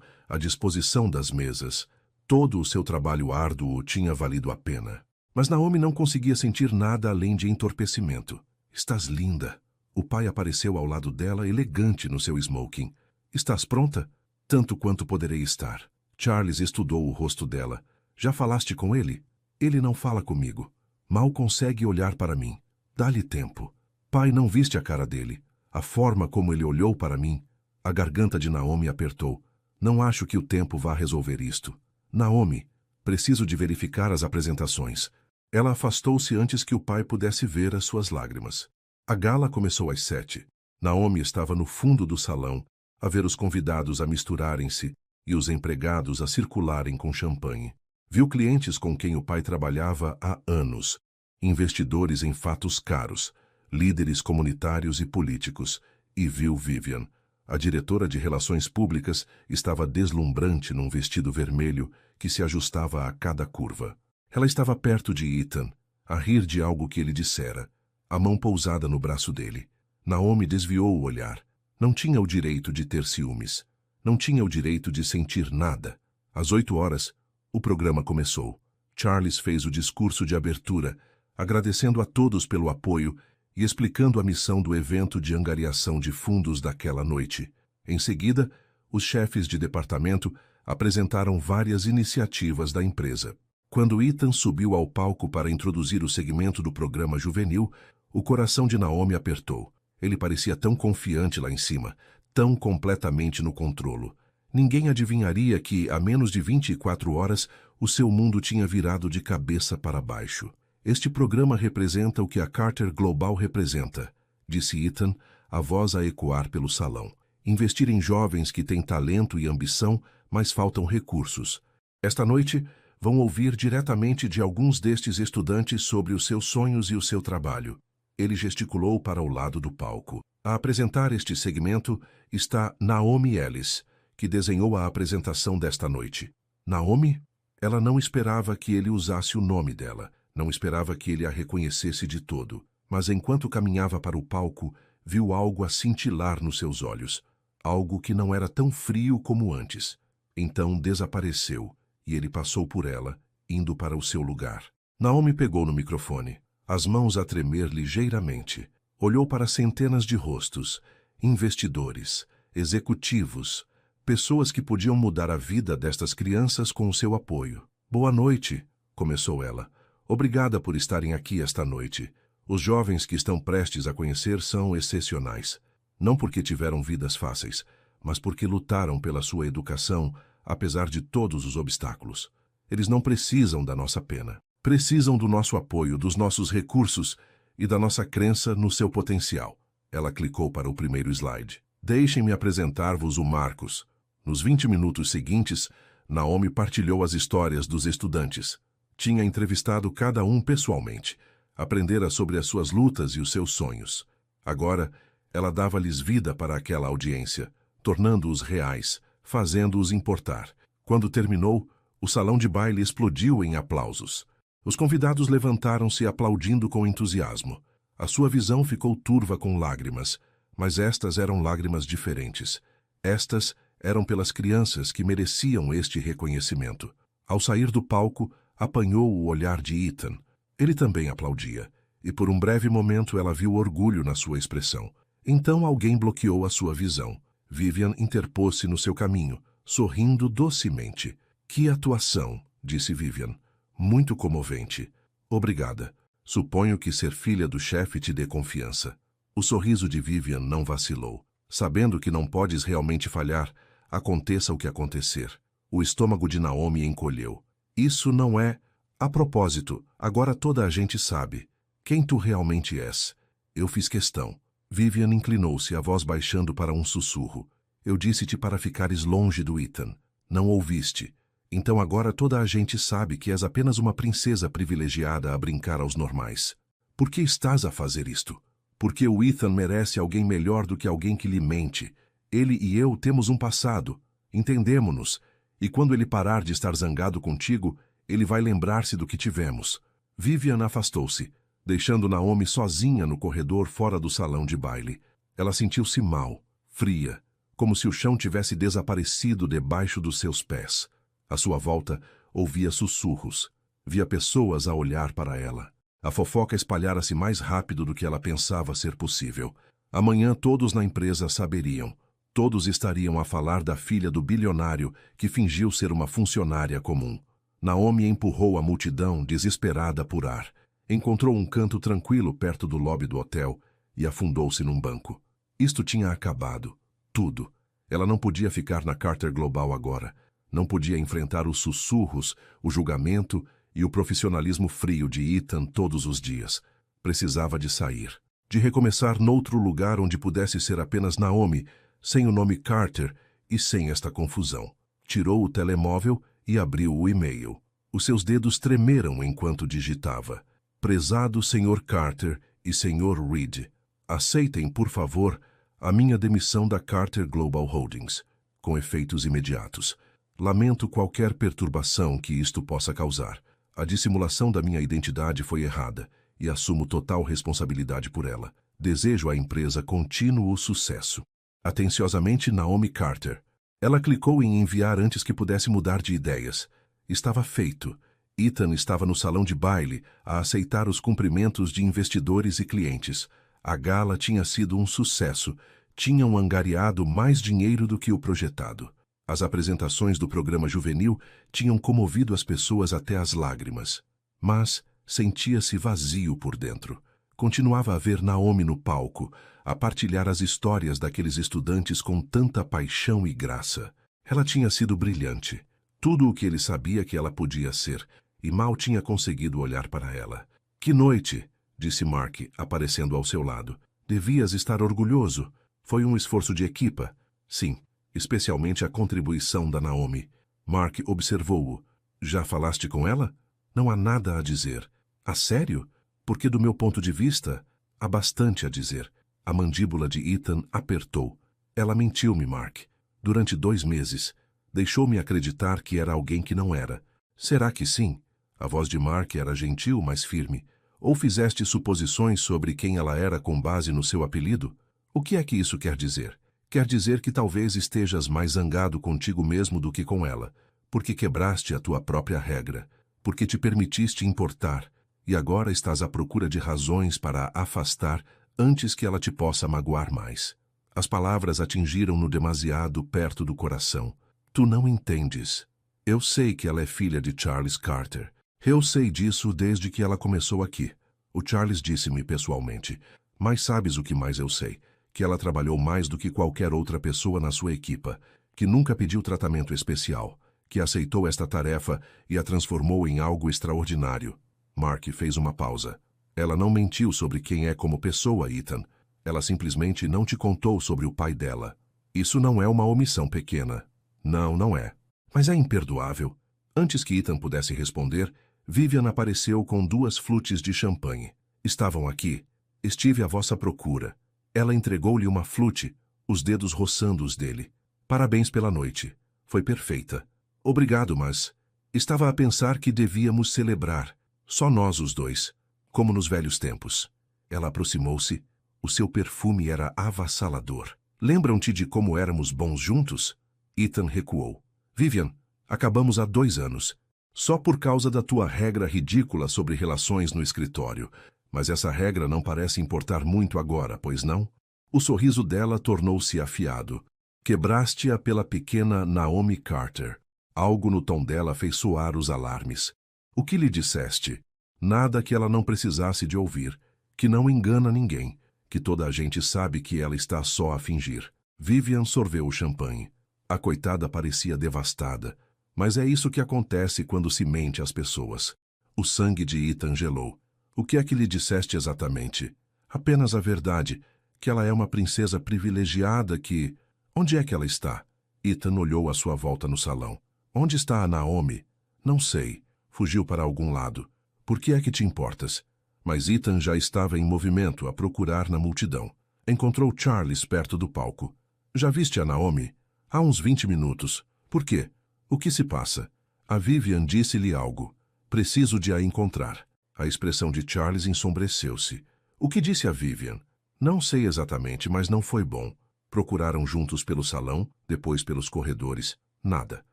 a disposição das mesas. Todo o seu trabalho árduo tinha valido a pena. Mas Naomi não conseguia sentir nada além de entorpecimento. Estás linda. O pai apareceu ao lado dela, elegante no seu smoking. Estás pronta? Tanto quanto poderei estar. Charles estudou o rosto dela. Já falaste com ele? Ele não fala comigo. Mal consegue olhar para mim. Dá-lhe tempo. Pai, não viste a cara dele. A forma como ele olhou para mim. A garganta de Naomi apertou. Não acho que o tempo vá resolver isto. Naomi, preciso de verificar as apresentações. Ela afastou-se antes que o pai pudesse ver as suas lágrimas. A gala começou às 7. Naomi estava no fundo do salão, a ver os convidados a misturarem-se e os empregados a circularem com champanhe. Viu clientes com quem o pai trabalhava há anos, investidores em fatos caros, líderes comunitários e políticos, e viu Vivian. A diretora de Relações Públicas estava deslumbrante num vestido vermelho que se ajustava a cada curva. Ela estava perto de Ethan, a rir de algo que ele dissera, a mão pousada no braço dele. Naomi desviou o olhar. Não tinha o direito de ter ciúmes. Não tinha o direito de sentir nada. Às 8h, o programa começou. Charles fez o discurso de abertura, agradecendo a todos pelo apoio e explicando a missão do evento de angariação de fundos daquela noite. Em seguida, os chefes de departamento apresentaram várias iniciativas da empresa. Quando Ethan subiu ao palco para introduzir o segmento do programa juvenil, o coração de Naomi apertou. Ele parecia tão confiante lá em cima, tão completamente no controlo. Ninguém adivinharia que, há menos de 24 horas, o seu mundo tinha virado de cabeça para baixo. Este programa representa o que a Carter Global representa, disse Ethan, a voz a ecoar pelo salão. Investir em jovens que têm talento e ambição, mas faltam recursos. Esta noite, vão ouvir diretamente de alguns destes estudantes sobre os seus sonhos e o seu trabalho. Ele gesticulou para o lado do palco. A apresentar este segmento está Naomi Ellis, que desenhou a apresentação desta noite. Naomi? Ela não esperava que ele usasse o nome dela, não esperava que ele a reconhecesse de todo, mas enquanto caminhava para o palco, viu algo a cintilar nos seus olhos, algo que não era tão frio como antes. Então desapareceu, e ele passou por ela, indo para o seu lugar. Naomi pegou no microfone, as mãos a tremer ligeiramente. Olhou para centenas de rostos, investidores, executivos, pessoas que podiam mudar a vida destas crianças com o seu apoio. Boa noite, começou ela. Obrigada por estarem aqui esta noite. Os jovens que estão prestes a conhecer são excepcionais. Não porque tiveram vidas fáceis, mas porque lutaram pela sua educação, apesar de todos os obstáculos. Eles não precisam da nossa pena. Precisam do nosso apoio, dos nossos recursos e da nossa crença no seu potencial. Ela clicou para o primeiro slide. Deixem-me apresentar-vos o Marcos. Nos 20 minutos seguintes, Naomi partilhou as histórias dos estudantes. Tinha entrevistado cada um pessoalmente. Aprendera sobre as suas lutas e os seus sonhos. Agora, ela dava-lhes vida para aquela audiência, tornando-os reais, fazendo-os importar. Quando terminou, o salão de baile explodiu em aplausos. Os convidados levantaram-se aplaudindo com entusiasmo. A sua visão ficou turva com lágrimas, mas estas eram lágrimas diferentes. Estas eram pelas crianças que mereciam este reconhecimento. Ao sair do palco, apanhou o olhar de Ethan. Ele também aplaudia, e por um breve momento ela viu orgulho na sua expressão. Então alguém bloqueou a sua visão. Vivian interpôs-se no seu caminho, sorrindo docemente. Que atuação, disse Vivian. Muito comovente. Obrigada. Suponho que ser filha do chefe te dê confiança. O sorriso de Vivian não vacilou. Sabendo que não podes realmente falhar, aconteça o que acontecer. O estômago de Naomi encolheu. Isso não é... A propósito, agora toda a gente sabe. Quem tu realmente és. Eu fiz questão. Vivian inclinou-se, a voz baixando para um sussurro. Eu disse-te para ficares longe do Ethan. Não ouviste. Então agora toda a gente sabe que és apenas uma princesa privilegiada a brincar aos normais. Por que estás a fazer isto? Porque o Ethan merece alguém melhor do que alguém que lhe mente. Ele e eu temos um passado. Entendemo-nos. E quando ele parar de estar zangado contigo, ele vai lembrar-se do que tivemos. Vivian afastou-se, deixando Naomi sozinha no corredor fora do salão de baile. Ela sentiu-se mal, fria, como se o chão tivesse desaparecido debaixo dos seus pés. À sua volta, ouvia sussurros. Via pessoas a olhar para ela. A fofoca espalhara-se mais rápido do que ela pensava ser possível. Amanhã todos na empresa saberiam. Todos estariam a falar da filha do bilionário que fingiu ser uma funcionária comum. Naomi empurrou a multidão, desesperada por ar. Encontrou um canto tranquilo perto do lobby do hotel e afundou-se num banco. Isto tinha acabado. Tudo. Ela não podia ficar na Carter Global agora. Não podia enfrentar os sussurros, o julgamento e o profissionalismo frio de Ethan todos os dias. Precisava de sair. De recomeçar noutro lugar onde pudesse ser apenas Naomi, sem o nome Carter e sem esta confusão. Tirou o telemóvel e abriu o e-mail. Os seus dedos tremeram enquanto digitava. Prezado Sr. Carter e Sr. Reed, aceitem, por favor, a minha demissão da Carter Global Holdings, com efeitos imediatos. Lamento qualquer perturbação que isto possa causar. A dissimulação da minha identidade foi errada e assumo total responsabilidade por ela. Desejo à empresa contínuo sucesso. Atenciosamente, Naomi Carter. Ela clicou em enviar antes que pudesse mudar de ideias. Estava feito. Ethan estava no salão de baile a aceitar os cumprimentos de investidores e clientes. A gala tinha sido um sucesso. Tinham angariado mais dinheiro do que o projetado. As apresentações do programa juvenil tinham comovido as pessoas até as lágrimas. Mas sentia-se vazio por dentro. Continuava a ver Naomi no palco, a partilhar as histórias daqueles estudantes com tanta paixão e graça. Ela tinha sido brilhante. Tudo o que ele sabia que ela podia ser, e mal tinha conseguido olhar para ela. Que noite, disse Mark, aparecendo ao seu lado. Devias estar orgulhoso. Foi um esforço de equipa. Sim, especialmente a contribuição da Naomi. Mark observou-o. Já falaste com ela? Não há nada a dizer. A sério? Porque do meu ponto de vista, há bastante a dizer. A mandíbula de Ethan apertou. Ela mentiu-me, Mark. Durante 2 meses. Deixou-me acreditar que era alguém que não era. Será que sim? A voz de Mark era gentil, mas firme. Ou fizeste suposições sobre quem ela era com base no seu apelido? O que é que isso quer dizer? Quer dizer que talvez estejas mais zangado contigo mesmo do que com ela, porque quebraste a tua própria regra, porque te permitiste importar, e agora estás à procura de razões para a afastar antes que ela te possa magoar mais. As palavras atingiram-no demasiado perto do coração. Tu não entendes. Eu sei que ela é filha de Charles Carter. Eu sei disso desde que ela começou aqui. O Charles disse-me pessoalmente. Mas sabes o que mais eu sei? Que ela trabalhou mais do que qualquer outra pessoa na sua equipa, que nunca pediu tratamento especial, que aceitou esta tarefa e a transformou em algo extraordinário. Mark fez uma pausa. Ela não mentiu sobre quem é como pessoa, Ethan. Ela simplesmente não te contou sobre o pai dela. Isso não é uma omissão pequena. Não, não é. Mas é imperdoável. Antes que Ethan pudesse responder, Vivian apareceu com 2 flutes de champanhe. Estavam aqui. Estive à vossa procura. Ela entregou-lhe uma flute, os dedos roçando os dele. Parabéns pela noite. Foi perfeita. Obrigado, mas... Estava a pensar que devíamos celebrar. Só nós os dois. Como nos velhos tempos. Ela aproximou-se. O seu perfume era avassalador. Lembram-te de como éramos bons juntos? Ethan recuou. Vivian, acabamos há 2 anos. Só por causa da tua regra ridícula sobre relações no escritório. Mas essa regra não parece importar muito agora, pois não? O sorriso dela tornou-se afiado. Quebraste-a pela pequena Naomi Carter. Algo no tom dela fez soar os alarmes. O que lhe disseste? Nada que ela não precisasse de ouvir. Que não engana ninguém. Que toda a gente sabe que ela está só a fingir. Vivian sorveu o champanhe. A coitada parecia devastada. Mas é isso que acontece quando se mente às pessoas. O sangue de Ethan gelou. O que é que lhe disseste exatamente? Apenas a verdade. que ela é uma princesa privilegiada que... Onde é que ela está? Ethan olhou à sua volta no salão. Onde está a Naomi? Não sei. Fugiu para algum lado. Por que é que te importas? Mas Ethan já estava em movimento a procurar na multidão. Encontrou Charles perto do palco. Já viste a Naomi? Há uns 20 minutos. Por quê? O que se passa? A Vivian disse-lhe algo. Preciso de a encontrar. A expressão de Charles ensombreceu-se. O que disse a Vivian? Não sei exatamente, mas não foi bom. Procuraram juntos pelo salão, depois pelos corredores. Nada.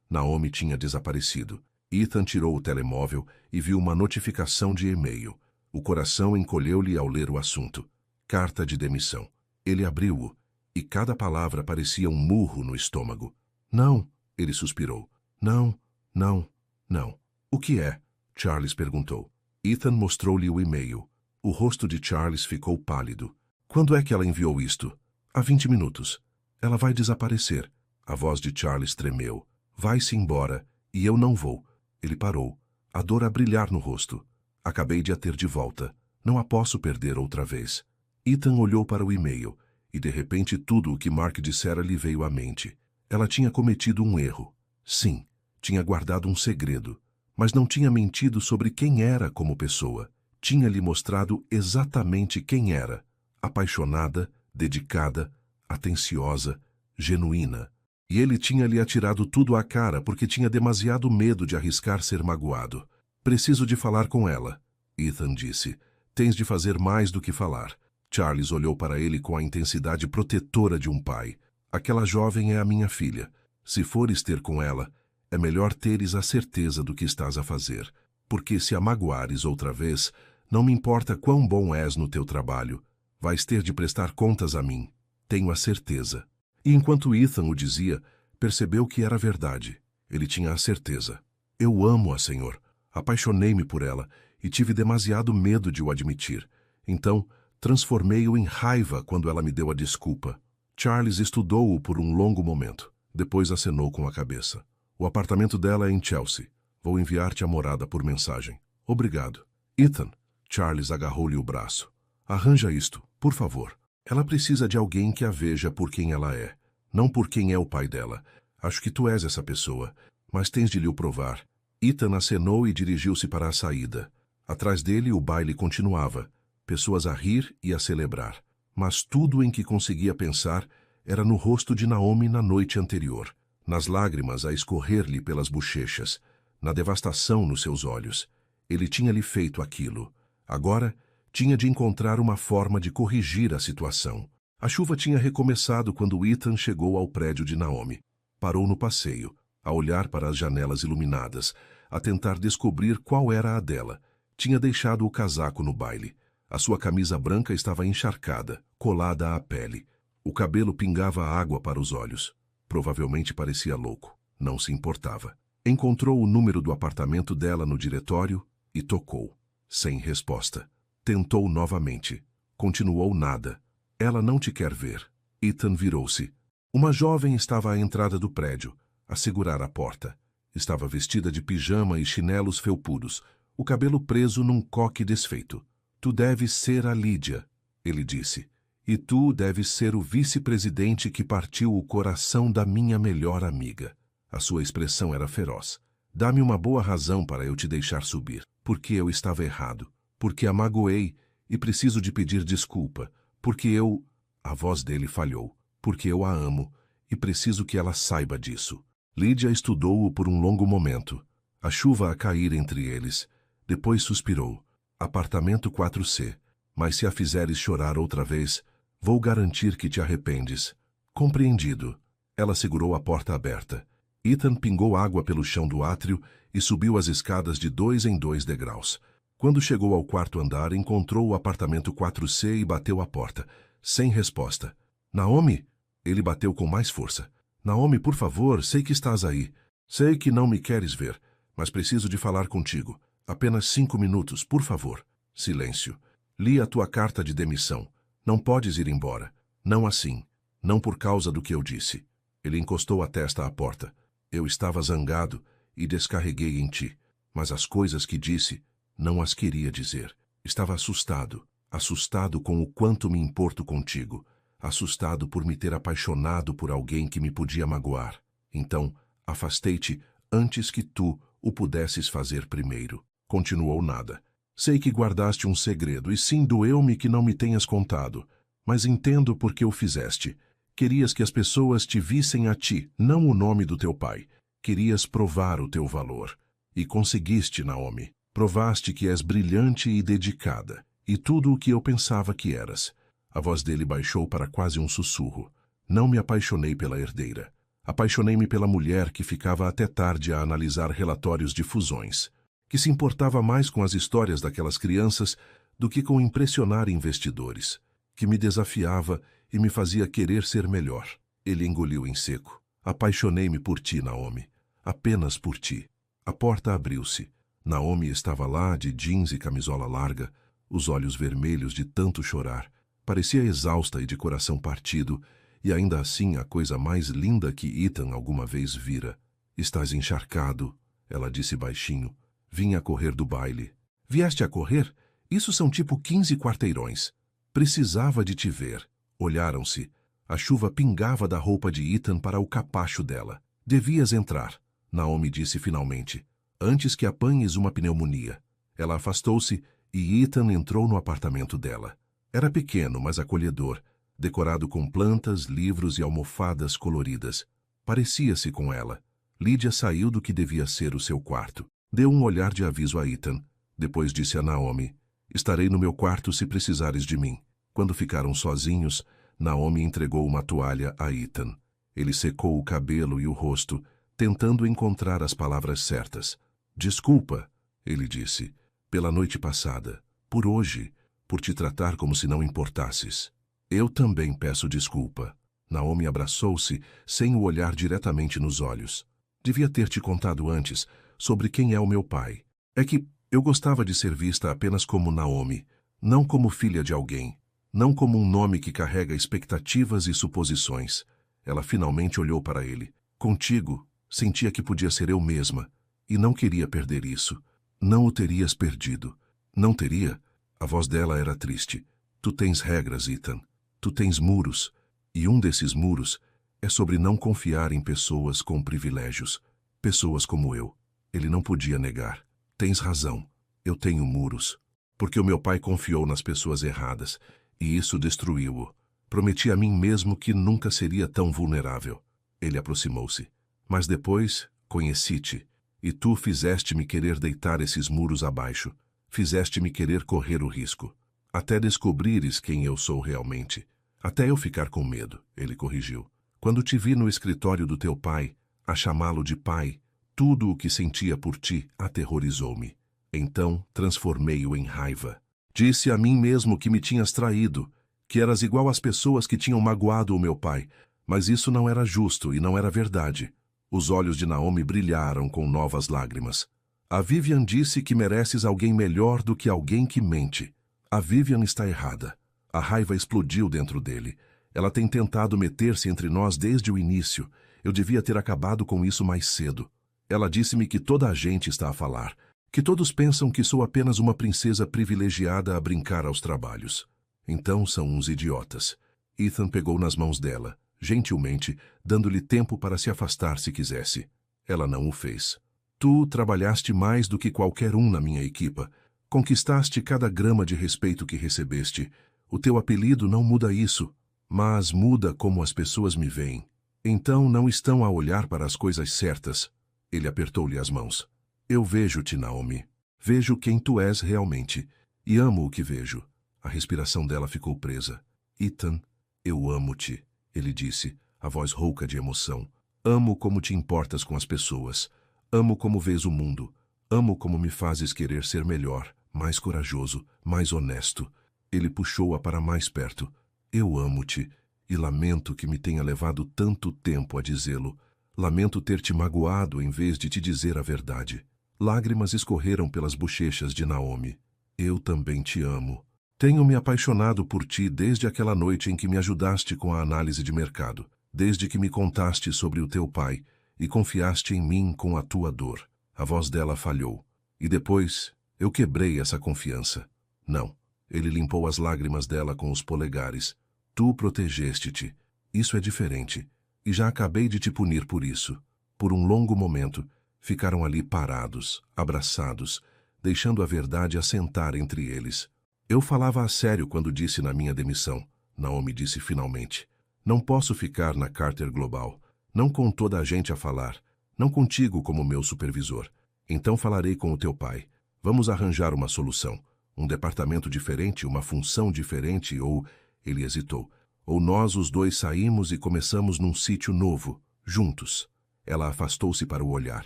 Naomi tinha desaparecido. Ethan tirou o telemóvel e viu uma notificação de e-mail. O coração encolheu-lhe ao ler o assunto. Carta de demissão. Ele abriu-o, e cada palavra parecia um murro no estômago. Não, ele suspirou. Não, não, não. O que é? Charles perguntou. Ethan mostrou-lhe o e-mail. O rosto de Charles ficou pálido. Quando é que ela enviou isto? Há 20 minutos. Ela vai desaparecer. A voz de Charles tremeu. Vai-se embora, e eu não vou. Ele parou, a dor a brilhar no rosto. Acabei de a ter de volta. Não a posso perder outra vez. Ethan olhou para o e-mail, e de repente tudo o que Mark dissera lhe veio à mente. Ela tinha cometido um erro. Sim, tinha guardado um segredo, mas não tinha mentido sobre quem era como pessoa. Tinha-lhe mostrado exatamente quem era. Apaixonada, dedicada, atenciosa, genuína. E ele tinha-lhe atirado tudo à cara porque tinha demasiado medo de arriscar ser magoado. Preciso de falar com ela, Ethan disse. Tens de fazer mais do que falar. Charles olhou para ele com a intensidade protetora de um pai. Aquela jovem é a minha filha. Se fores ter com ela, é melhor teres a certeza do que estás a fazer. Porque se a magoares outra vez, não me importa quão bom és no teu trabalho. Vais ter de prestar contas a mim. Tenho a certeza. E enquanto Ethan o dizia, percebeu que era verdade. Ele tinha a certeza. Eu amo-a, Senhor. Apaixonei-me por ela e tive demasiado medo de o admitir. Então, transformei-o em raiva quando ela me deu a desculpa. Charles estudou-o por um longo momento. Depois acenou com a cabeça. O apartamento dela é em Chelsea. Vou enviar-te a morada por mensagem. Obrigado. Ethan, Charles agarrou-lhe o braço. Arranja isto, por favor. Ela precisa de alguém que a veja por quem ela é, não por quem é o pai dela. Acho que tu és essa pessoa, mas tens de lhe o provar. Ethan acenou e dirigiu-se para a saída. Atrás dele o baile continuava, pessoas a rir e a celebrar. Mas tudo em que conseguia pensar era no rosto de Naomi na noite anterior, nas lágrimas a escorrer-lhe pelas bochechas, na devastação nos seus olhos. Ele tinha-lhe feito aquilo. Agora, tinha de encontrar uma forma de corrigir a situação. A chuva tinha recomeçado quando Ethan chegou ao prédio de Naomi. Parou no passeio, a olhar para as janelas iluminadas, a tentar descobrir qual era a dela. Tinha deixado o casaco no baile. A sua camisa branca estava encharcada, colada à pele. O cabelo pingava água para os olhos. Provavelmente parecia louco. Não se importava. Encontrou o número do apartamento dela no diretório e tocou. Sem resposta. Tentou novamente. Continuou nada. Ela não te quer ver. Ethan virou-se. Uma jovem estava à entrada do prédio, a segurar a porta. Estava vestida de pijama e chinelos felpudos, o cabelo preso num coque desfeito. Tu deves ser a Lídia, ele disse. E tu deves ser o vice-presidente que partiu o coração da minha melhor amiga. A sua expressão era feroz. Dá-me uma boa razão para eu te deixar subir. Porque eu estava errado. Porque a magoei e preciso de pedir desculpa, porque eu... A voz dele falhou. Porque eu a amo e preciso que ela saiba disso. Lídia estudou-o por um longo momento. A chuva a cair entre eles. Depois suspirou. Apartamento 4C. Mas se a fizeres chorar outra vez, vou garantir que te arrependes. Compreendido. Ela segurou a porta aberta. Ethan pingou água pelo chão do átrio e subiu as escadas de 2 em 2 degraus. Quando chegou ao quarto andar, encontrou o apartamento 4C e bateu à porta, sem resposta. Naomi? Ele bateu com mais força. Naomi, por favor, sei que estás aí. Sei que não me queres ver, mas preciso de falar contigo. Apenas 5 minutos, por favor. Silêncio. Li a tua carta de demissão. Não podes ir embora. Não assim. Não por causa do que eu disse. Ele encostou a testa à porta. Eu estava zangado e descarreguei em ti, mas as coisas que disse... Não as queria dizer. Estava assustado. assustado com o quanto me importo contigo, assustado por me ter apaixonado por alguém que me podia magoar. Então, afastei-te antes que tu o pudesses fazer primeiro. Continuou Nada. Sei que guardaste um segredo e sim doeu-me que não me tenhas contado, mas entendo por que o fizeste. Querias que as pessoas te vissem a ti, não o nome do teu pai. Querias provar o teu valor. E conseguiste, Naomi. Provaste que és brilhante e dedicada, e tudo o que eu pensava que eras. A voz dele baixou para quase um sussurro. Não me apaixonei pela herdeira. Apaixonei-me pela mulher que ficava até tarde a analisar relatórios de fusões, que se importava mais com as histórias daquelas crianças do que com impressionar investidores, que me desafiava e me fazia querer ser melhor. Ele engoliu em seco. Apaixonei-me por ti, Naomi. Apenas por ti. A porta abriu-se. Naomi estava lá de jeans e camisola larga, os olhos vermelhos de tanto chorar. Parecia exausta e de coração partido, e ainda assim a coisa mais linda que Ethan alguma vez vira. Estás encharcado, ela disse baixinho. Vim a correr do baile. Vieste a correr? Isso são tipo 15 quarteirões. Precisava de te ver. Olharam-se. A chuva pingava da roupa de Ethan para o capacho dela. Devias entrar, Naomi disse finalmente, antes que apanhes uma pneumonia. Ela afastou-se e Ethan entrou no apartamento dela. Era pequeno, mas acolhedor, decorado com plantas, livros e almofadas coloridas. Parecia-se com ela. Lídia saiu do que devia ser o seu quarto. Deu um olhar de aviso a Ethan. Depois disse a Naomi, estarei no meu quarto se precisares de mim. Quando ficaram sozinhos, Naomi entregou uma toalha a Ethan. Ele secou o cabelo e o rosto, tentando encontrar as palavras certas. Desculpa, ele disse, pela noite passada, por hoje, por te tratar como se não importasses. Eu também peço desculpa. Naomi abraçou-se, sem o olhar diretamente nos olhos. Devia ter te contado antes sobre quem é o meu pai. É que eu gostava de ser vista apenas como Naomi, não como filha de alguém, não como um nome que carrega expectativas e suposições. Ela finalmente olhou para ele. Contigo, sentia que podia ser eu mesma, e não queria perder isso. Não o terias perdido. Não teria? A voz dela era triste. Tu tens regras, Ethan. Tu tens muros, e um desses muros é sobre não confiar em pessoas com privilégios. Pessoas como eu. Ele não podia negar. Tens razão. Eu tenho muros. Porque o meu pai confiou nas pessoas erradas, e isso destruiu-o. Prometi a mim mesmo que nunca seria tão vulnerável. Ele aproximou-se. Mas depois, conheci-te, e tu fizeste-me querer deitar esses muros abaixo. Fizeste-me querer correr o risco. Até descobrires quem eu sou realmente. Até eu ficar com medo, ele corrigiu. Quando te vi no escritório do teu pai, a chamá-lo de pai, tudo o que sentia por ti aterrorizou-me. Então transformei-o em raiva. Disse a mim mesmo que me tinhas traído, que eras igual às pessoas que tinham magoado o meu pai, mas isso não era justo e não era verdade. Os olhos de Naomi brilharam com novas lágrimas. A Vivian disse que mereces alguém melhor do que alguém que mente. A Vivian está errada. A raiva explodiu dentro dele. Ela tem tentado meter-se entre nós desde o início. Eu devia ter acabado com isso mais cedo. Ela disse-me que toda a gente está a falar, que todos pensam que sou apenas uma princesa privilegiada a brincar aos trabalhos. Então são uns idiotas. Ethan pegou nas mãos dela, gentilmente, dando-lhe tempo para se afastar se quisesse. Ela não o fez. Tu trabalhaste mais do que qualquer um na minha equipa. Conquistaste cada grama de respeito que recebeste. O teu apelido não muda isso, mas muda como as pessoas me veem. Então não estão a olhar para as coisas certas. Ele apertou-lhe as mãos. Eu vejo-te, Naomi. Vejo quem tu és realmente. E amo o que vejo. A respiração dela ficou presa. Ethan, eu amo-te, ele disse, a voz rouca de emoção. Amo como te importas com as pessoas. Amo como vês o mundo. Amo como me fazes querer ser melhor, mais corajoso, mais honesto. Ele puxou-a para mais perto. Eu amo-te, e lamento que me tenha levado tanto tempo a dizê-lo. Lamento ter te magoado em vez de te dizer a verdade. Lágrimas escorreram pelas bochechas de Naomi. Eu também te amo. Tenho me apaixonado por ti desde aquela noite em que me ajudaste com a análise de mercado, desde que me contaste sobre o teu pai e confiaste em mim com a tua dor. A voz dela falhou. E depois, eu quebrei essa confiança. Não, Ele limpou as lágrimas dela com os polegares. Tu protegeste-te. Isso é diferente. E já acabei de te punir por isso. Por um longo momento, ficaram ali parados, abraçados, deixando a verdade assentar entre eles. Eu falava a sério quando disse na minha demissão. Naomi disse finalmente. Não posso ficar na Carter Global. Não com toda a gente a falar. Não contigo como meu supervisor. Então falarei com o teu pai. Vamos arranjar uma solução. Um departamento diferente, uma função diferente, ou... Ele hesitou. Ou nós os dois saímos e começamos num sítio novo, juntos. Ela afastou-se para o olhar.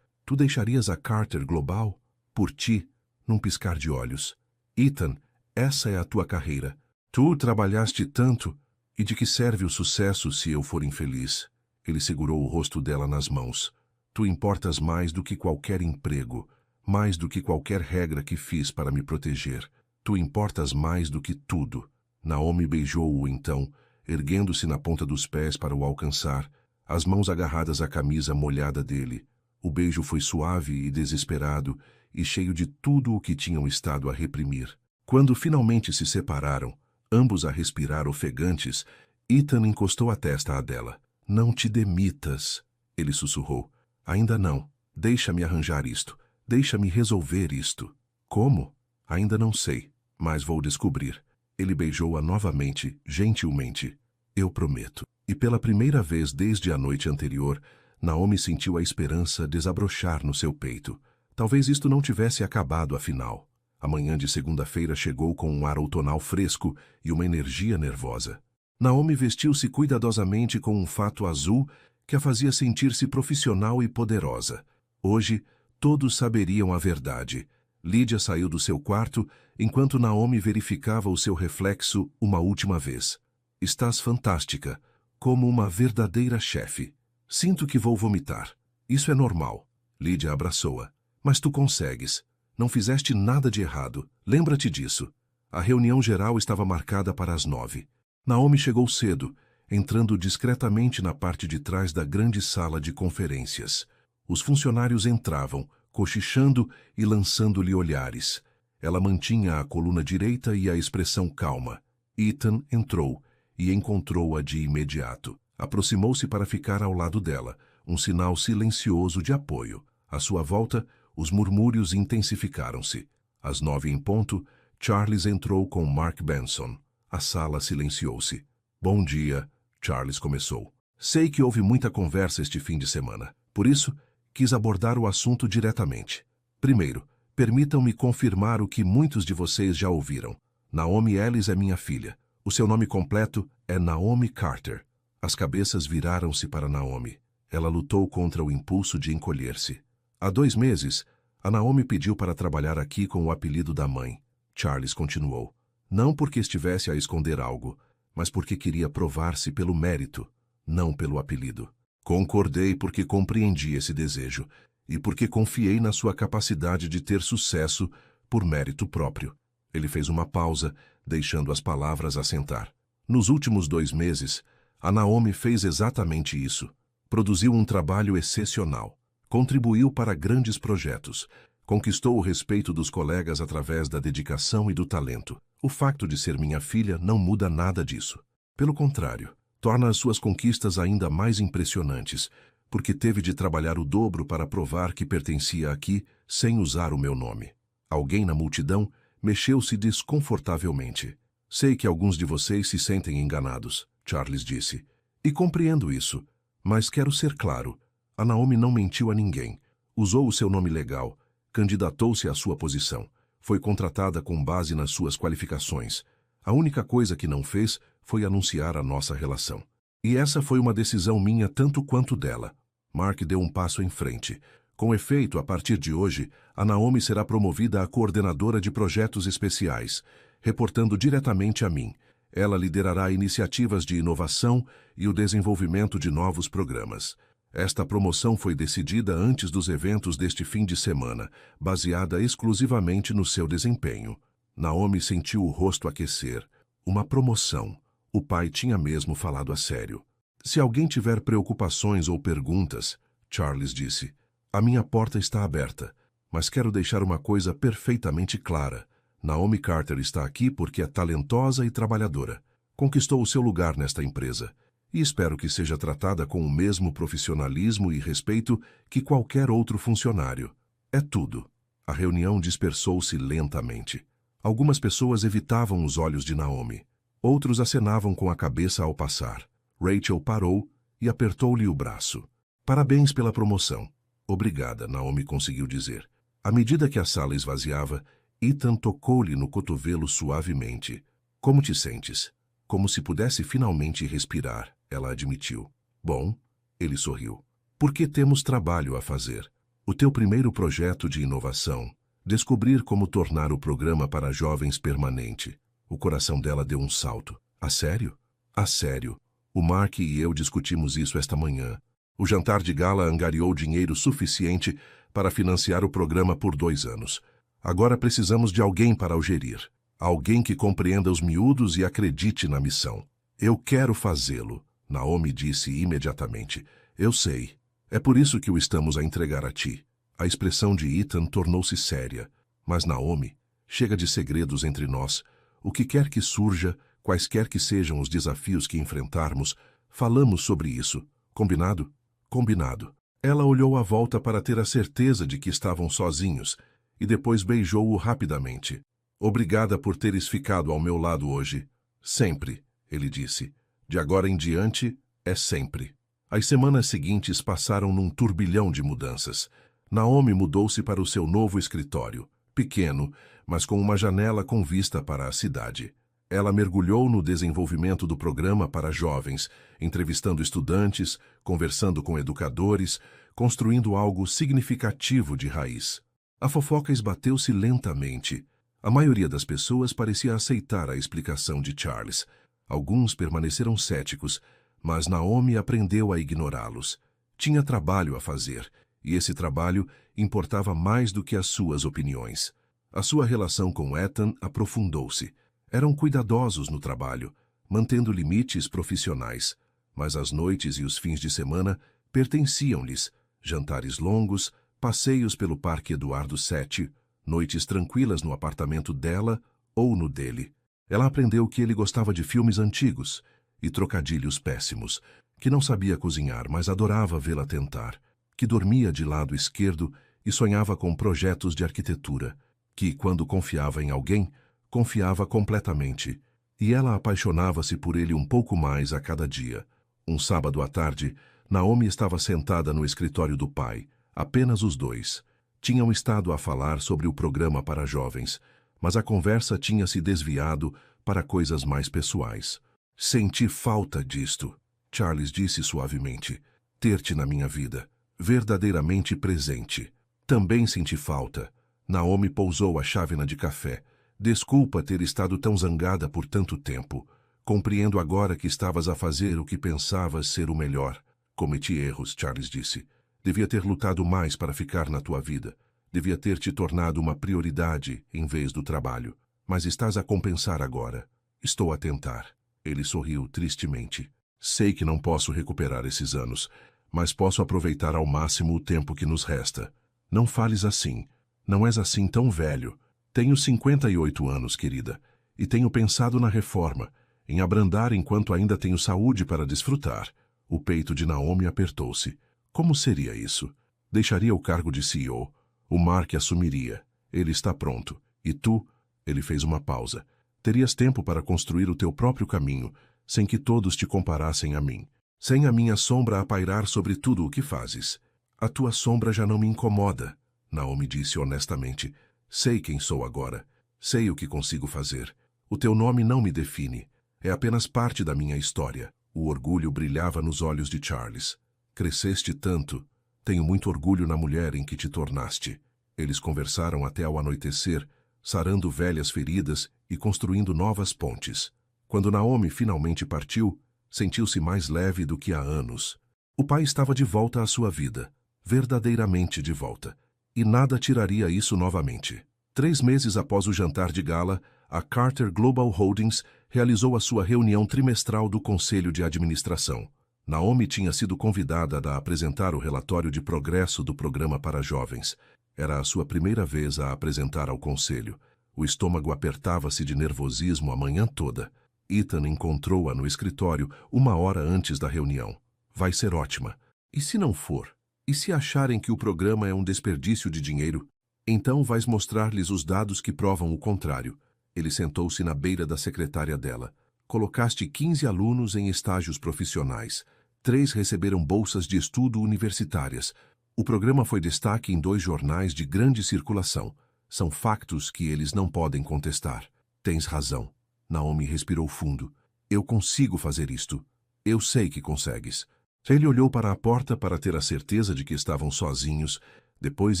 Tu deixarias a Carter Global? Por ti, num piscar de olhos. Ethan, essa é a tua carreira. Tu trabalhaste tanto. E de que serve o sucesso se eu for infeliz? Ele segurou o rosto dela nas mãos. Tu importas mais do que qualquer emprego, mais do que qualquer regra que fiz para me proteger. Tu importas mais do que tudo. Naomi beijou-o então, erguendo-se na ponta dos pés para o alcançar, as mãos agarradas à camisa molhada dele. O beijo foi suave e desesperado, e cheio de tudo o que tinham estado a reprimir. Quando finalmente se separaram, ambos a respirar ofegantes, Ethan encostou a testa à dela. Não te demitas, ele sussurrou. Ainda não. Deixa-me arranjar isto. Deixa-me resolver isto. Como? Ainda não sei, mas vou descobrir. Ele beijou-a novamente, gentilmente. Eu prometo. E pela primeira vez desde a noite anterior, Naomi sentiu a esperança desabrochar no seu peito. Talvez isto não tivesse acabado afinal. A manhã de segunda-feira chegou com um ar outonal fresco e uma energia nervosa. Naomi vestiu-se cuidadosamente com um fato azul que a fazia sentir-se profissional e poderosa. Hoje, todos saberiam a verdade. Lídia saiu do seu quarto enquanto Naomi verificava o seu reflexo uma última vez. Estás fantástica, como uma verdadeira chefe. Sinto que vou vomitar. Isso é normal. Lídia abraçou-a. Mas tu consegues. Não fizeste nada de errado. Lembra-te disso. A reunião geral estava marcada para as 9. Naomi chegou cedo, entrando discretamente na parte de trás da grande sala de conferências. Os funcionários entravam, cochichando e lançando-lhe olhares. Ela mantinha a coluna direita e a expressão calma. Ethan entrou e encontrou-a de imediato. Aproximou-se para ficar ao lado dela, um sinal silencioso de apoio. À sua volta, os murmúrios intensificaram-se. Às 9 em ponto, Charles entrou com Mark Benson. A sala silenciou-se. Bom dia, Charles começou. Sei que houve muita conversa este fim de semana. Por isso, quis abordar o assunto diretamente. Primeiro, permitam-me confirmar o que muitos de vocês já ouviram. Naomi Ellis é minha filha. O seu nome completo é Naomi Carter. As cabeças viraram-se para Naomi. Ela lutou contra o impulso de encolher-se. Há 2 meses, a Naomi pediu para trabalhar aqui com o apelido da mãe. Charles continuou. Não porque estivesse a esconder algo, mas porque queria provar-se pelo mérito, não pelo apelido. Concordei porque compreendi esse desejo e porque confiei na sua capacidade de ter sucesso por mérito próprio. Ele fez uma pausa, deixando as palavras assentar. Nos últimos 2 meses, a Naomi fez exatamente isso. Produziu um trabalho excepcional. Contribuiu para grandes projetos. Conquistou o respeito dos colegas através da dedicação e do talento. O facto de ser minha filha não muda nada disso. Pelo contrário, torna as suas conquistas ainda mais impressionantes, porque teve de trabalhar o dobro para provar que pertencia aqui sem usar o meu nome. Alguém na multidão mexeu-se desconfortavelmente. Sei que alguns de vocês se sentem enganados, Charles disse. E compreendo isso, mas quero ser claro. A Naomi não mentiu a ninguém. Usou o seu nome legal. Candidatou-se à sua posição. Foi contratada com base nas suas qualificações. A única coisa que não fez foi anunciar a nossa relação. E essa foi uma decisão minha tanto quanto dela. Mark deu um passo em frente. Com efeito, a partir de hoje, a Naomi será promovida a coordenadora de projetos especiais, reportando diretamente a mim. Ela liderará iniciativas de inovação e o desenvolvimento de novos programas. Esta promoção foi decidida antes dos eventos deste fim de semana, baseada exclusivamente no seu desempenho. Naomi sentiu o rosto aquecer. Uma promoção. O pai tinha mesmo falado a sério. Se alguém tiver preocupações ou perguntas, Charles disse, a minha porta está aberta, mas quero deixar uma coisa perfeitamente clara. Naomi Carter está aqui porque é talentosa e trabalhadora. Conquistou o seu lugar nesta empresa. E espero que seja tratada com o mesmo profissionalismo e respeito que qualquer outro funcionário. É tudo. A reunião dispersou-se lentamente. Algumas pessoas evitavam os olhos de Naomi. Outros acenavam com a cabeça ao passar. Rachel parou e apertou-lhe o braço. Parabéns pela promoção. Obrigada, Naomi conseguiu dizer. À medida que a sala esvaziava, Ethan tocou-lhe no cotovelo suavemente. Como te sentes? Como se pudesse finalmente respirar, ela admitiu. Bom, ele sorriu. Porque temos trabalho a fazer. O teu primeiro projeto de inovação. Descobrir como tornar o programa para jovens permanente. O coração dela deu um salto. A sério? A sério. O Mark e eu discutimos isso esta manhã. O jantar de gala angariou dinheiro suficiente para financiar o programa por 2 anos. Agora precisamos de alguém para o gerir. Alguém que compreenda os miúdos e acredite na missão. Eu quero fazê-lo, Naomi disse imediatamente. Eu sei. É por isso que o estamos a entregar a ti. A expressão de Ethan tornou-se séria. Mas Naomi, chega de segredos entre nós. O que quer que surja, quaisquer que sejam os desafios que enfrentarmos, falamos sobre isso. Combinado? Combinado. Ela olhou à volta para ter a certeza de que estavam sozinhos e depois beijou-o rapidamente. Obrigada por teres ficado ao meu lado hoje. Sempre, ele disse. De agora em diante, é sempre. As semanas seguintes passaram num turbilhão de mudanças. Naomi mudou-se para o seu novo escritório, pequeno, mas com uma janela com vista para a cidade. Ela mergulhou no desenvolvimento do programa para jovens, entrevistando estudantes, conversando com educadores, construindo algo significativo de raiz. A fofoca esbateu-se lentamente. A maioria das pessoas parecia aceitar a explicação de Charles. Alguns permaneceram céticos, mas Naomi aprendeu a ignorá-los. Tinha trabalho a fazer, e esse trabalho importava mais do que as suas opiniões. A sua relação com Ethan aprofundou-se. Eram cuidadosos no trabalho, mantendo limites profissionais, mas as noites e os fins de semana pertenciam-lhes. Jantares longos, passeios pelo Parque Eduardo VII, noites tranquilas no apartamento dela ou no dele. Ela aprendeu que ele gostava de filmes antigos e trocadilhos péssimos, que não sabia cozinhar, mas adorava vê-la tentar, que dormia de lado esquerdo e sonhava com projetos de arquitetura, que, quando confiava em alguém, confiava completamente, e ela apaixonava-se por ele um pouco mais a cada dia. Um sábado à tarde, Naomi estava sentada no escritório do pai, apenas os dois. Tinham estado a falar sobre o programa para jovens, mas a conversa tinha se desviado para coisas mais pessoais. Senti falta disto, Charles disse suavemente. Ter-te na minha vida, verdadeiramente presente. Também senti falta. Naomi pousou a chávena de café. Desculpa ter estado tão zangada por tanto tempo. Compreendo agora que estavas a fazer o que pensavas ser o melhor. Cometi erros, Charles disse. Devia ter lutado mais para ficar na tua vida. Devia ter te tornado uma prioridade em vez do trabalho. Mas estás a compensar agora. Estou a tentar. Ele sorriu tristemente. Sei que não posso recuperar esses anos, mas posso aproveitar ao máximo o tempo que nos resta. Não fales assim. Não és assim tão velho. Tenho 58 anos, querida, e tenho pensado na reforma, em abrandar enquanto ainda tenho saúde para desfrutar. O peito de Naomi apertou-se. Como seria isso? Deixaria o cargo de CEO. O Mark assumiria. Ele está pronto. E tu? Ele fez uma pausa. Terias tempo para construir o teu próprio caminho, sem que todos te comparassem a mim. Sem a minha sombra a pairar sobre tudo o que fazes. A tua sombra já não me incomoda, Naomi disse honestamente. Sei quem sou agora. Sei o que consigo fazer. O teu nome não me define. É apenas parte da minha história. O orgulho brilhava nos olhos de Charles. Cresceste tanto. Tenho muito orgulho na mulher em que te tornaste. Eles conversaram até ao anoitecer, sarando velhas feridas e construindo novas pontes. Quando Naomi finalmente partiu, sentiu-se mais leve do que há anos. O pai estava de volta à sua vida. Verdadeiramente de volta. E nada tiraria isso novamente. 3 meses após o jantar de gala, a Carter Global Holdings realizou a sua reunião trimestral do Conselho de Administração. Naomi tinha sido convidada a apresentar o relatório de progresso do programa para jovens. Era a sua primeira vez a apresentar ao Conselho. O estômago apertava-se de nervosismo a manhã toda. Ethan encontrou-a no escritório 1 hora antes da reunião. Vai ser ótima. E se não for? E se acharem que o programa é um desperdício de dinheiro? Então vais mostrar-lhes os dados que provam o contrário. Ele sentou-se na beira da secretária dela. Colocaste 15 alunos em estágios profissionais. 3 receberam bolsas de estudo universitárias. O programa foi destaque em 2 jornais de grande circulação. São factos que eles não podem contestar. Tens razão. Naomi respirou fundo. Eu consigo fazer isto. Eu sei que consegues. Ele olhou para a porta para ter a certeza de que estavam sozinhos. Depois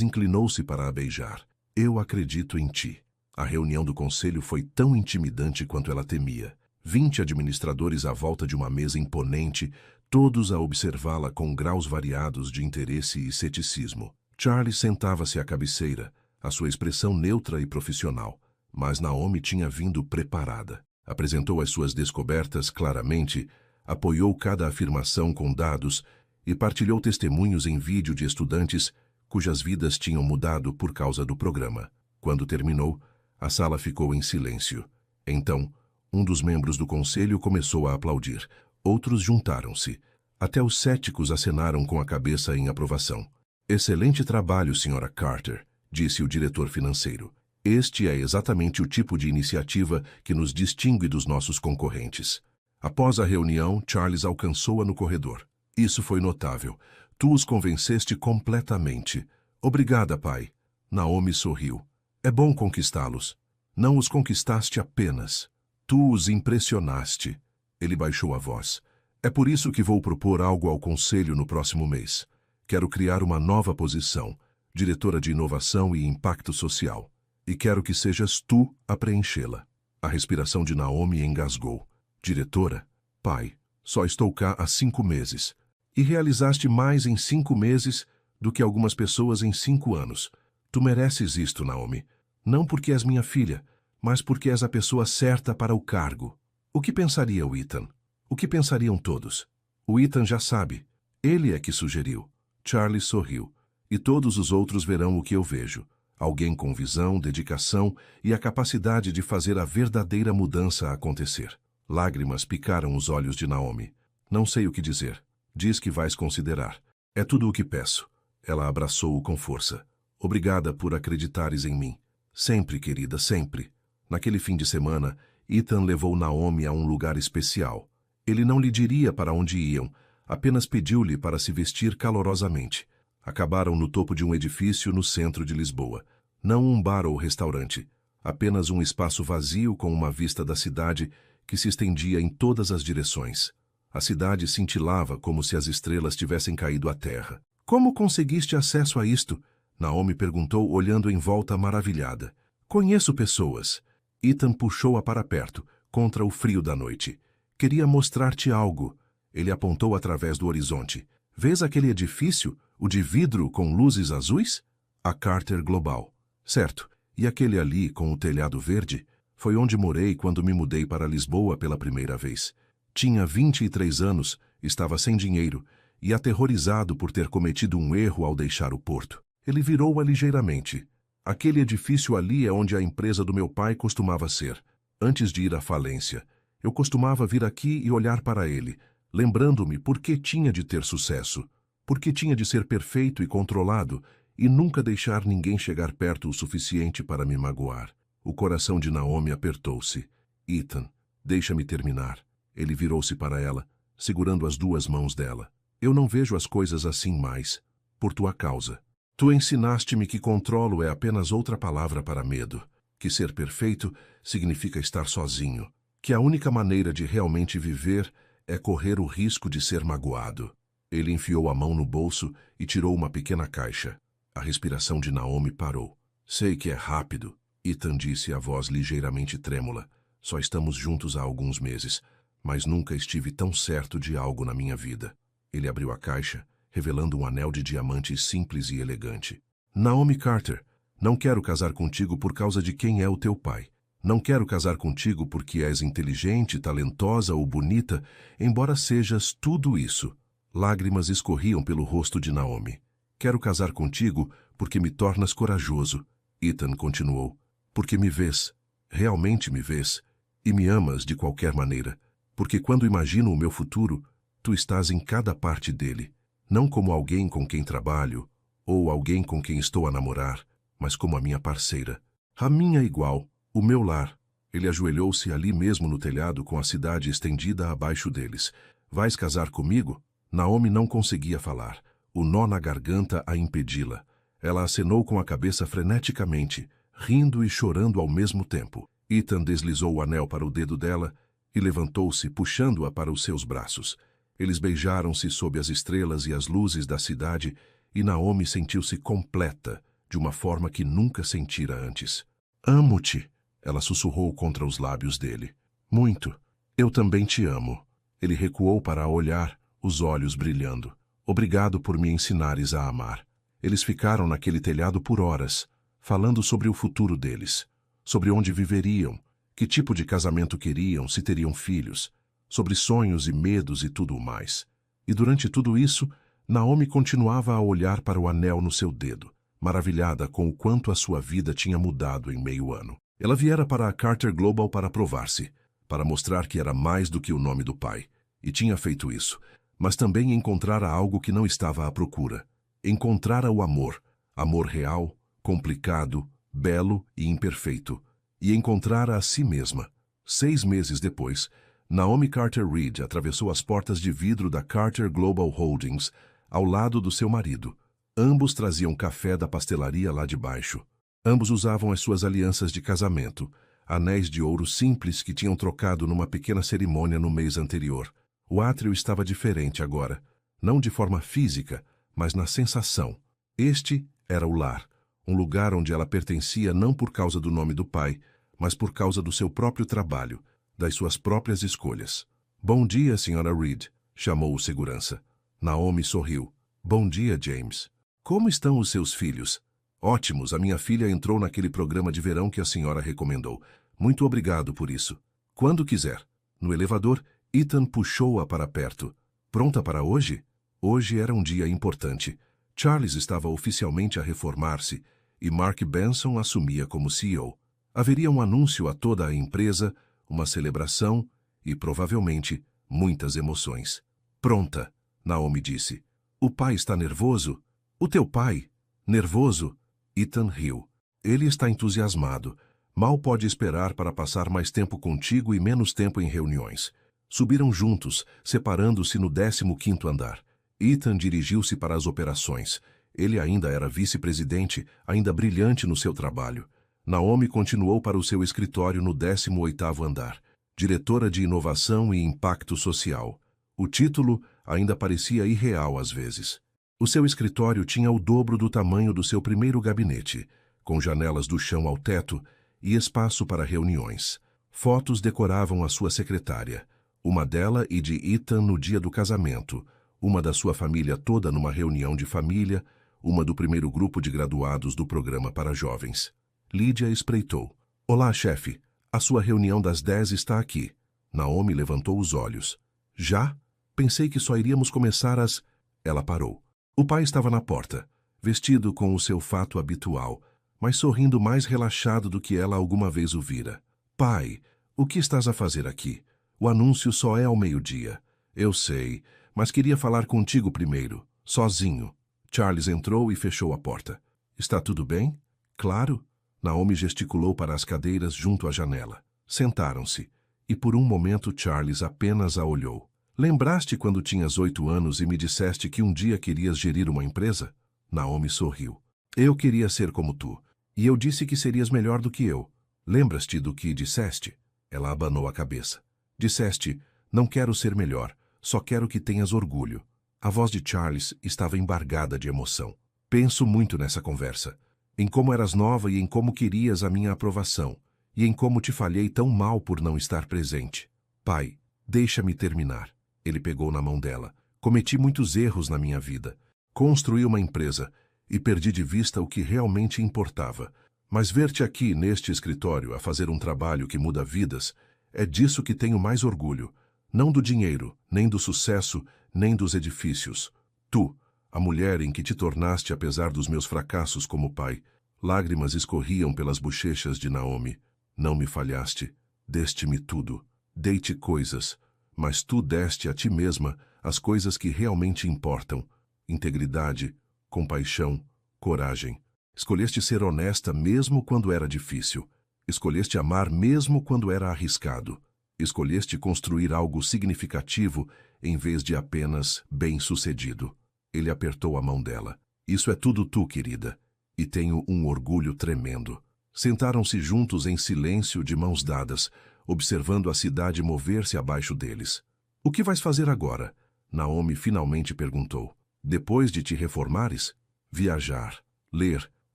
inclinou-se para a beijar. Eu acredito em ti. A reunião do conselho foi tão intimidante quanto ela temia. 20 administradores à volta de uma mesa imponente, todos a observá-la com graus variados de interesse e ceticismo. Charlie sentava-se à cabeceira, a sua expressão neutra e profissional. Mas Naomi tinha vindo preparada. Apresentou as suas descobertas claramente, apoiou cada afirmação com dados e partilhou testemunhos em vídeo de estudantes cujas vidas tinham mudado por causa do programa. Quando terminou, a sala ficou em silêncio. Então, um dos membros do conselho começou a aplaudir. Outros juntaram-se. Até os céticos acenaram com a cabeça em aprovação. Excelente trabalho, Sra. Carter, disse o diretor financeiro. Este é exatamente o tipo de iniciativa que nos distingue dos nossos concorrentes. Após a reunião, Charles alcançou-a no corredor. Isso foi notável. Tu os convenceste completamente. Obrigada, pai. Naomi sorriu. É bom conquistá-los. Não os conquistaste apenas. Tu os impressionaste. Ele baixou a voz. É por isso que vou propor algo ao conselho no próximo mês. Quero criar uma nova posição, diretora de inovação e impacto social. E quero que sejas tu a preenchê-la. A respiração de Naomi engasgou. Diretora? Pai, só estou cá há 5 meses. E realizaste mais em 5 meses do que algumas pessoas em 5 anos. Tu mereces isto, Naomi. Não porque és minha filha, mas porque és a pessoa certa para o cargo. O que pensaria o Ethan? O que pensariam todos? O Ethan já sabe. Ele é que sugeriu. Charlie sorriu. E todos os outros verão o que eu vejo. Alguém com visão, dedicação e a capacidade de fazer a verdadeira mudança acontecer. Lágrimas picaram os olhos de Naomi. Não sei o que dizer. Diz que vais considerar. É tudo o que peço. Ela abraçou-o com força. Obrigada por acreditares em mim. Sempre, querida, sempre. Naquele fim de semana, Ethan levou Naomi a um lugar especial. Ele não lhe diria para onde iam, apenas pediu-lhe para se vestir calorosamente. Acabaram no topo de um edifício no centro de Lisboa. Não um bar ou restaurante, apenas um espaço vazio com uma vista da cidade que se estendia em todas as direções. A cidade cintilava como se as estrelas tivessem caído à terra. Como conseguiste acesso a isto? Naomi perguntou, olhando em volta maravilhada. Conheço pessoas. Ethan puxou-a para perto, contra o frio da noite. Queria mostrar-te algo. Ele apontou através do horizonte. Vês aquele edifício, o de vidro com luzes azuis? A Carter Global. Certo. E aquele ali com o telhado verde? Foi onde morei quando me mudei para Lisboa pela primeira vez. Tinha 23 anos, estava sem dinheiro e aterrorizado por ter cometido um erro ao deixar o porto. Ele virou-a ligeiramente. Aquele edifício ali é onde a empresa do meu pai costumava ser. Antes de ir à falência, eu costumava vir aqui e olhar para ele, lembrando-me por que tinha de ter sucesso, por que tinha de ser perfeito e controlado e nunca deixar ninguém chegar perto o suficiente para me magoar. O coração de Naomi apertou-se. Ethan, deixa-me terminar. Ele virou-se para ela, segurando as 2 mãos dela. Eu não vejo as coisas assim mais, por tua causa. Tu ensinaste-me que controlo é apenas outra palavra para medo, que ser perfeito significa estar sozinho, que a única maneira de realmente viver é correr o risco de ser magoado. Ele enfiou a mão no bolso e tirou uma pequena caixa. A respiração de Naomi parou. Sei que é rápido, Ethan disse, a voz ligeiramente trêmula. Só estamos juntos há alguns meses, mas nunca estive tão certo de algo na minha vida. Ele abriu a caixa, revelando um anel de diamante simples e elegante. Naomi Carter, não quero casar contigo por causa de quem é o teu pai. Não quero casar contigo porque és inteligente, talentosa ou bonita, embora sejas tudo isso. Lágrimas escorriam pelo rosto de Naomi. Quero casar contigo porque me tornas corajoso. Ethan continuou. Porque me vês, realmente me vês, e me amas de qualquer maneira. Porque quando imagino o meu futuro, tu estás em cada parte dele, não como alguém com quem trabalho, ou alguém com quem estou a namorar, mas como a minha parceira. A minha igual, o meu lar. Ele ajoelhou-se ali mesmo no telhado com a cidade estendida abaixo deles. Vais casar comigo? Naomi não conseguia falar. O nó na garganta a impedi-la. Ela acenou com a cabeça freneticamente, rindo e chorando ao mesmo tempo. Ethan deslizou o anel para o dedo dela e levantou-se, puxando-a para os seus braços. Eles beijaram-se sob as estrelas e as luzes da cidade e Naomi sentiu-se completa, de uma forma que nunca sentira antes. Amo-te, ela sussurrou contra os lábios dele. Muito. Eu também te amo. Ele recuou para a olhar, os olhos brilhando. Obrigado por me ensinares a amar. Eles ficaram naquele telhado por horas, falando sobre o futuro deles, sobre onde viveriam, que tipo de casamento queriam, se teriam filhos, sobre sonhos e medos e tudo o mais. E durante tudo isso, Naomi continuava a olhar para o anel no seu dedo, maravilhada com o quanto a sua vida tinha mudado em meio ano. Ela viera para a Carter Global para provar-se, para mostrar que era mais do que o nome do pai, e tinha feito isso, mas também encontrara algo que não estava à procura. Encontrara o amor, amor real, complicado, belo e imperfeito, e encontrara a si mesma. 6 meses depois, Naomi Carter Reed atravessou as portas de vidro da Carter Global Holdings ao lado do seu marido. Ambos traziam café da pastelaria lá de baixo. Ambos usavam as suas alianças de casamento, anéis de ouro simples que tinham trocado numa pequena cerimônia no mês anterior. O átrio estava diferente agora, não de forma física, mas na sensação. Este era o lar, um lugar onde ela pertencia não por causa do nome do pai, mas por causa do seu próprio trabalho, das suas próprias escolhas. Bom dia, Sra. Reed, chamou o segurança. Naomi sorriu. Bom dia, James. Como estão os seus filhos? Ótimos, a minha filha entrou naquele programa de verão que a senhora recomendou. Muito obrigado por isso. Quando quiser. No elevador, Ethan puxou-a para perto. Pronta para hoje? Hoje era um dia importante. Charles estava oficialmente a reformar-se e Mark Benson assumia como CEO. Haveria um anúncio a toda a empresa, uma celebração e, provavelmente, muitas emoções. Pronta, Naomi disse. O pai está nervoso? O teu pai? Nervoso? Ethan riu. Ele está entusiasmado. Mal pode esperar para passar mais tempo contigo e menos tempo em reuniões. Subiram juntos, separando-se no 15º andar. Ethan dirigiu-se para as operações. Ele ainda era vice-presidente, ainda brilhante no seu trabalho. Naomi continuou para o seu escritório no 18º andar, diretora de inovação e impacto social. O título ainda parecia irreal às vezes. O seu escritório tinha o dobro do tamanho do seu primeiro gabinete, com janelas do chão ao teto e espaço para reuniões. Fotos decoravam a sua secretária, uma dela e de Ethan no dia do casamento, uma da sua família toda numa reunião de família, uma do primeiro grupo de graduados do programa para jovens. Lídia espreitou. Olá, chefe. A sua reunião das 10 está aqui. Naomi levantou os olhos. Já? Pensei que só iríamos começar às... Ela parou. O pai estava na porta, vestido com o seu fato habitual, mas sorrindo mais relaxado do que ela alguma vez o vira. Pai, o que estás a fazer aqui? O anúncio só é ao meio-dia. Eu sei, mas queria falar contigo primeiro, sozinho. Charles entrou e fechou a porta. Está tudo bem? Claro. Naomi gesticulou para as cadeiras junto à janela. Sentaram-se, e por um momento Charles apenas a olhou. Lembraste quando tinhas 8 anos e me disseste que um dia querias gerir uma empresa? Naomi sorriu. Eu queria ser como tu, e eu disse que serias melhor do que eu. Lembras-te do que disseste? Ela abanou a cabeça. Disseste, não quero ser melhor, só quero que tenhas orgulho. A voz de Charles estava embargada de emoção. Penso muito nessa conversa. Em como eras nova e em como querias a minha aprovação, e em como te falhei tão mal por não estar presente. Pai, deixa-me terminar. Ele pegou na mão dela. Cometi muitos erros na minha vida. Construí uma empresa e perdi de vista o que realmente importava. Mas ver-te aqui, neste escritório, a fazer um trabalho que muda vidas, é disso que tenho mais orgulho. Não do dinheiro, nem do sucesso, nem dos edifícios. Tu, a mulher em que te tornaste apesar dos meus fracassos como pai. Lágrimas escorriam pelas bochechas de Naomi. Não me falhaste, deste-me tudo. Dei-te coisas, mas tu deste a ti mesma as coisas que realmente importam: integridade, compaixão, coragem. Escolheste ser honesta mesmo quando era difícil. Escolheste amar mesmo quando era arriscado. Escolheste construir algo significativo em vez de apenas bem-sucedido. Ele apertou a mão dela. Isso é tudo tu, querida, e tenho um orgulho tremendo. Sentaram-se juntos em silêncio, de mãos dadas, observando a cidade mover-se abaixo deles. O que vais fazer agora? Naomi finalmente perguntou. Depois de te reformares? Viajar, ler,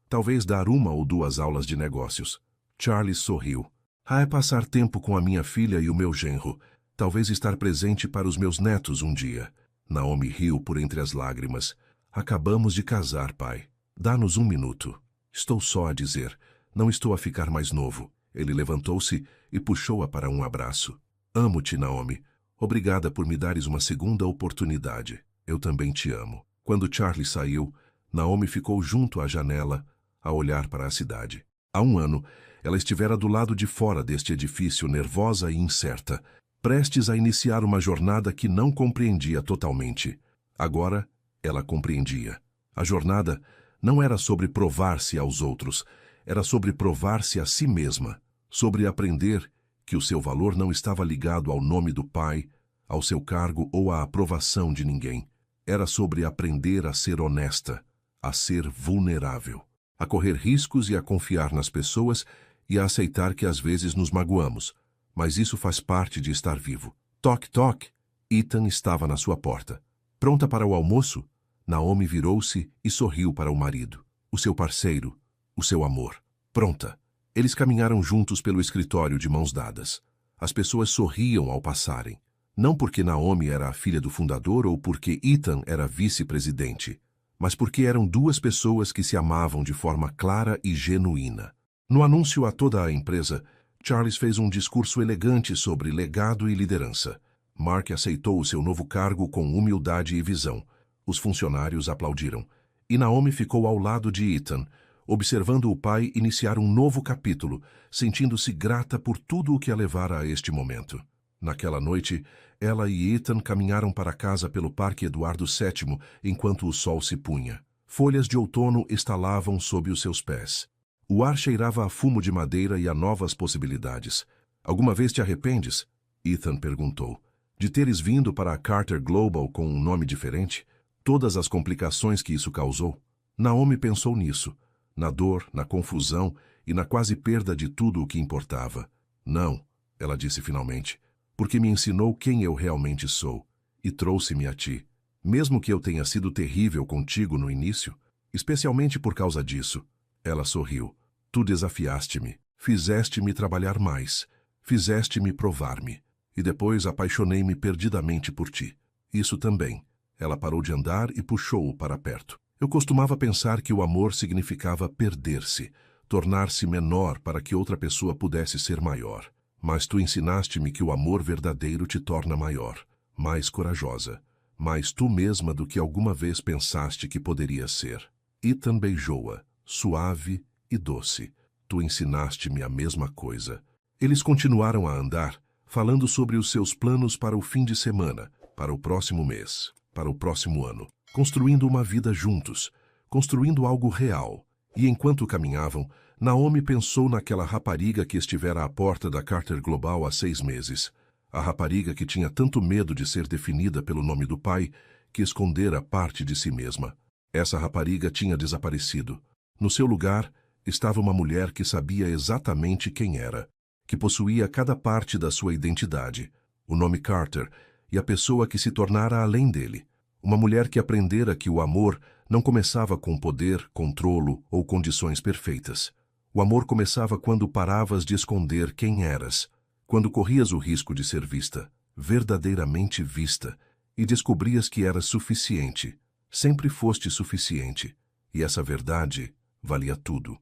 talvez dar 1 ou 2 aulas de negócios. Charles sorriu. É passar tempo com a minha filha e o meu genro. Talvez estar presente para os meus netos um dia. Naomi riu por entre as lágrimas. Acabamos de casar, pai. Dá-nos 1 minuto. Estou só a dizer. Não estou a ficar mais novo. Ele levantou-se e puxou-a para um abraço. Amo-te, Naomi. Obrigada por me dares uma segunda oportunidade. Eu também te amo. Quando Charlie saiu, Naomi ficou junto à janela, a olhar para a cidade. Há 1 ano, ela estivera do lado de fora deste edifício, nervosa e incerta, prestes a iniciar uma jornada que não compreendia totalmente. Agora, ela compreendia. A jornada não era sobre provar-se aos outros, era sobre provar-se a si mesma, sobre aprender que o seu valor não estava ligado ao nome do pai, ao seu cargo ou à aprovação de ninguém. Era sobre aprender a ser honesta, a ser vulnerável, a correr riscos e a confiar nas pessoas e a aceitar que às vezes nos magoamos, mas isso faz parte de estar vivo. Toque, toque! Ethan estava na sua porta. Pronta para o almoço? Naomi virou-se e sorriu para o marido, o seu parceiro, o seu amor. Pronta. Eles caminharam juntos pelo escritório de mãos dadas. As pessoas sorriam ao passarem. Não porque Naomi era a filha do fundador ou porque Ethan era vice-presidente, mas porque eram 2 pessoas que se amavam de forma clara e genuína. No anúncio a toda a empresa, Charles fez um discurso elegante sobre legado e liderança. Mark aceitou o seu novo cargo com humildade e visão. Os funcionários aplaudiram. E Naomi ficou ao lado de Ethan, observando o pai iniciar um novo capítulo, sentindo-se grata por tudo o que a levara a este momento. Naquela noite, ela e Ethan caminharam para casa pelo Parque Eduardo VII enquanto o sol se punha. Folhas de outono estalavam sob os seus pés. O ar cheirava a fumo de madeira e a novas possibilidades. Alguma vez te arrependes? Ethan perguntou. De teres vindo para a Carter Global com um nome diferente? Todas as complicações que isso causou? Naomi pensou nisso, na dor, na confusão e na quase perda de tudo o que importava. Não, ela disse finalmente, porque me ensinou quem eu realmente sou e trouxe-me a ti. Mesmo que eu tenha sido terrível contigo no início, especialmente por causa disso. Ela sorriu. Tu desafiaste-me, fizeste-me trabalhar mais, fizeste-me provar-me, e depois apaixonei-me perdidamente por ti. Isso também. Ela parou de andar e puxou-o para perto. Eu costumava pensar que o amor significava perder-se, tornar-se menor para que outra pessoa pudesse ser maior. Mas tu ensinaste-me que o amor verdadeiro te torna maior, mais corajosa, mais tu mesma do que alguma vez pensaste que poderia ser. Ethan beijou-a, suave e doce. Tu ensinaste-me a mesma coisa. Eles continuaram a andar, falando sobre os seus planos para o fim de semana, para o próximo mês, para o próximo ano, construindo uma vida juntos, construindo algo real. E enquanto caminhavam, Naomi pensou naquela rapariga que estivera à porta da Carter Global há 6 meses. A rapariga que tinha tanto medo de ser definida pelo nome do pai, que escondera parte de si mesma. Essa rapariga tinha desaparecido. No seu lugar, estava uma mulher que sabia exatamente quem era, que possuía cada parte da sua identidade, o nome Carter e a pessoa que se tornara além dele. Uma mulher que aprendera que o amor não começava com poder, controlo ou condições perfeitas. O amor começava quando paravas de esconder quem eras, quando corrias o risco de ser vista, verdadeiramente vista, e descobrias que eras suficiente. Sempre foste suficiente, e essa verdade valia tudo.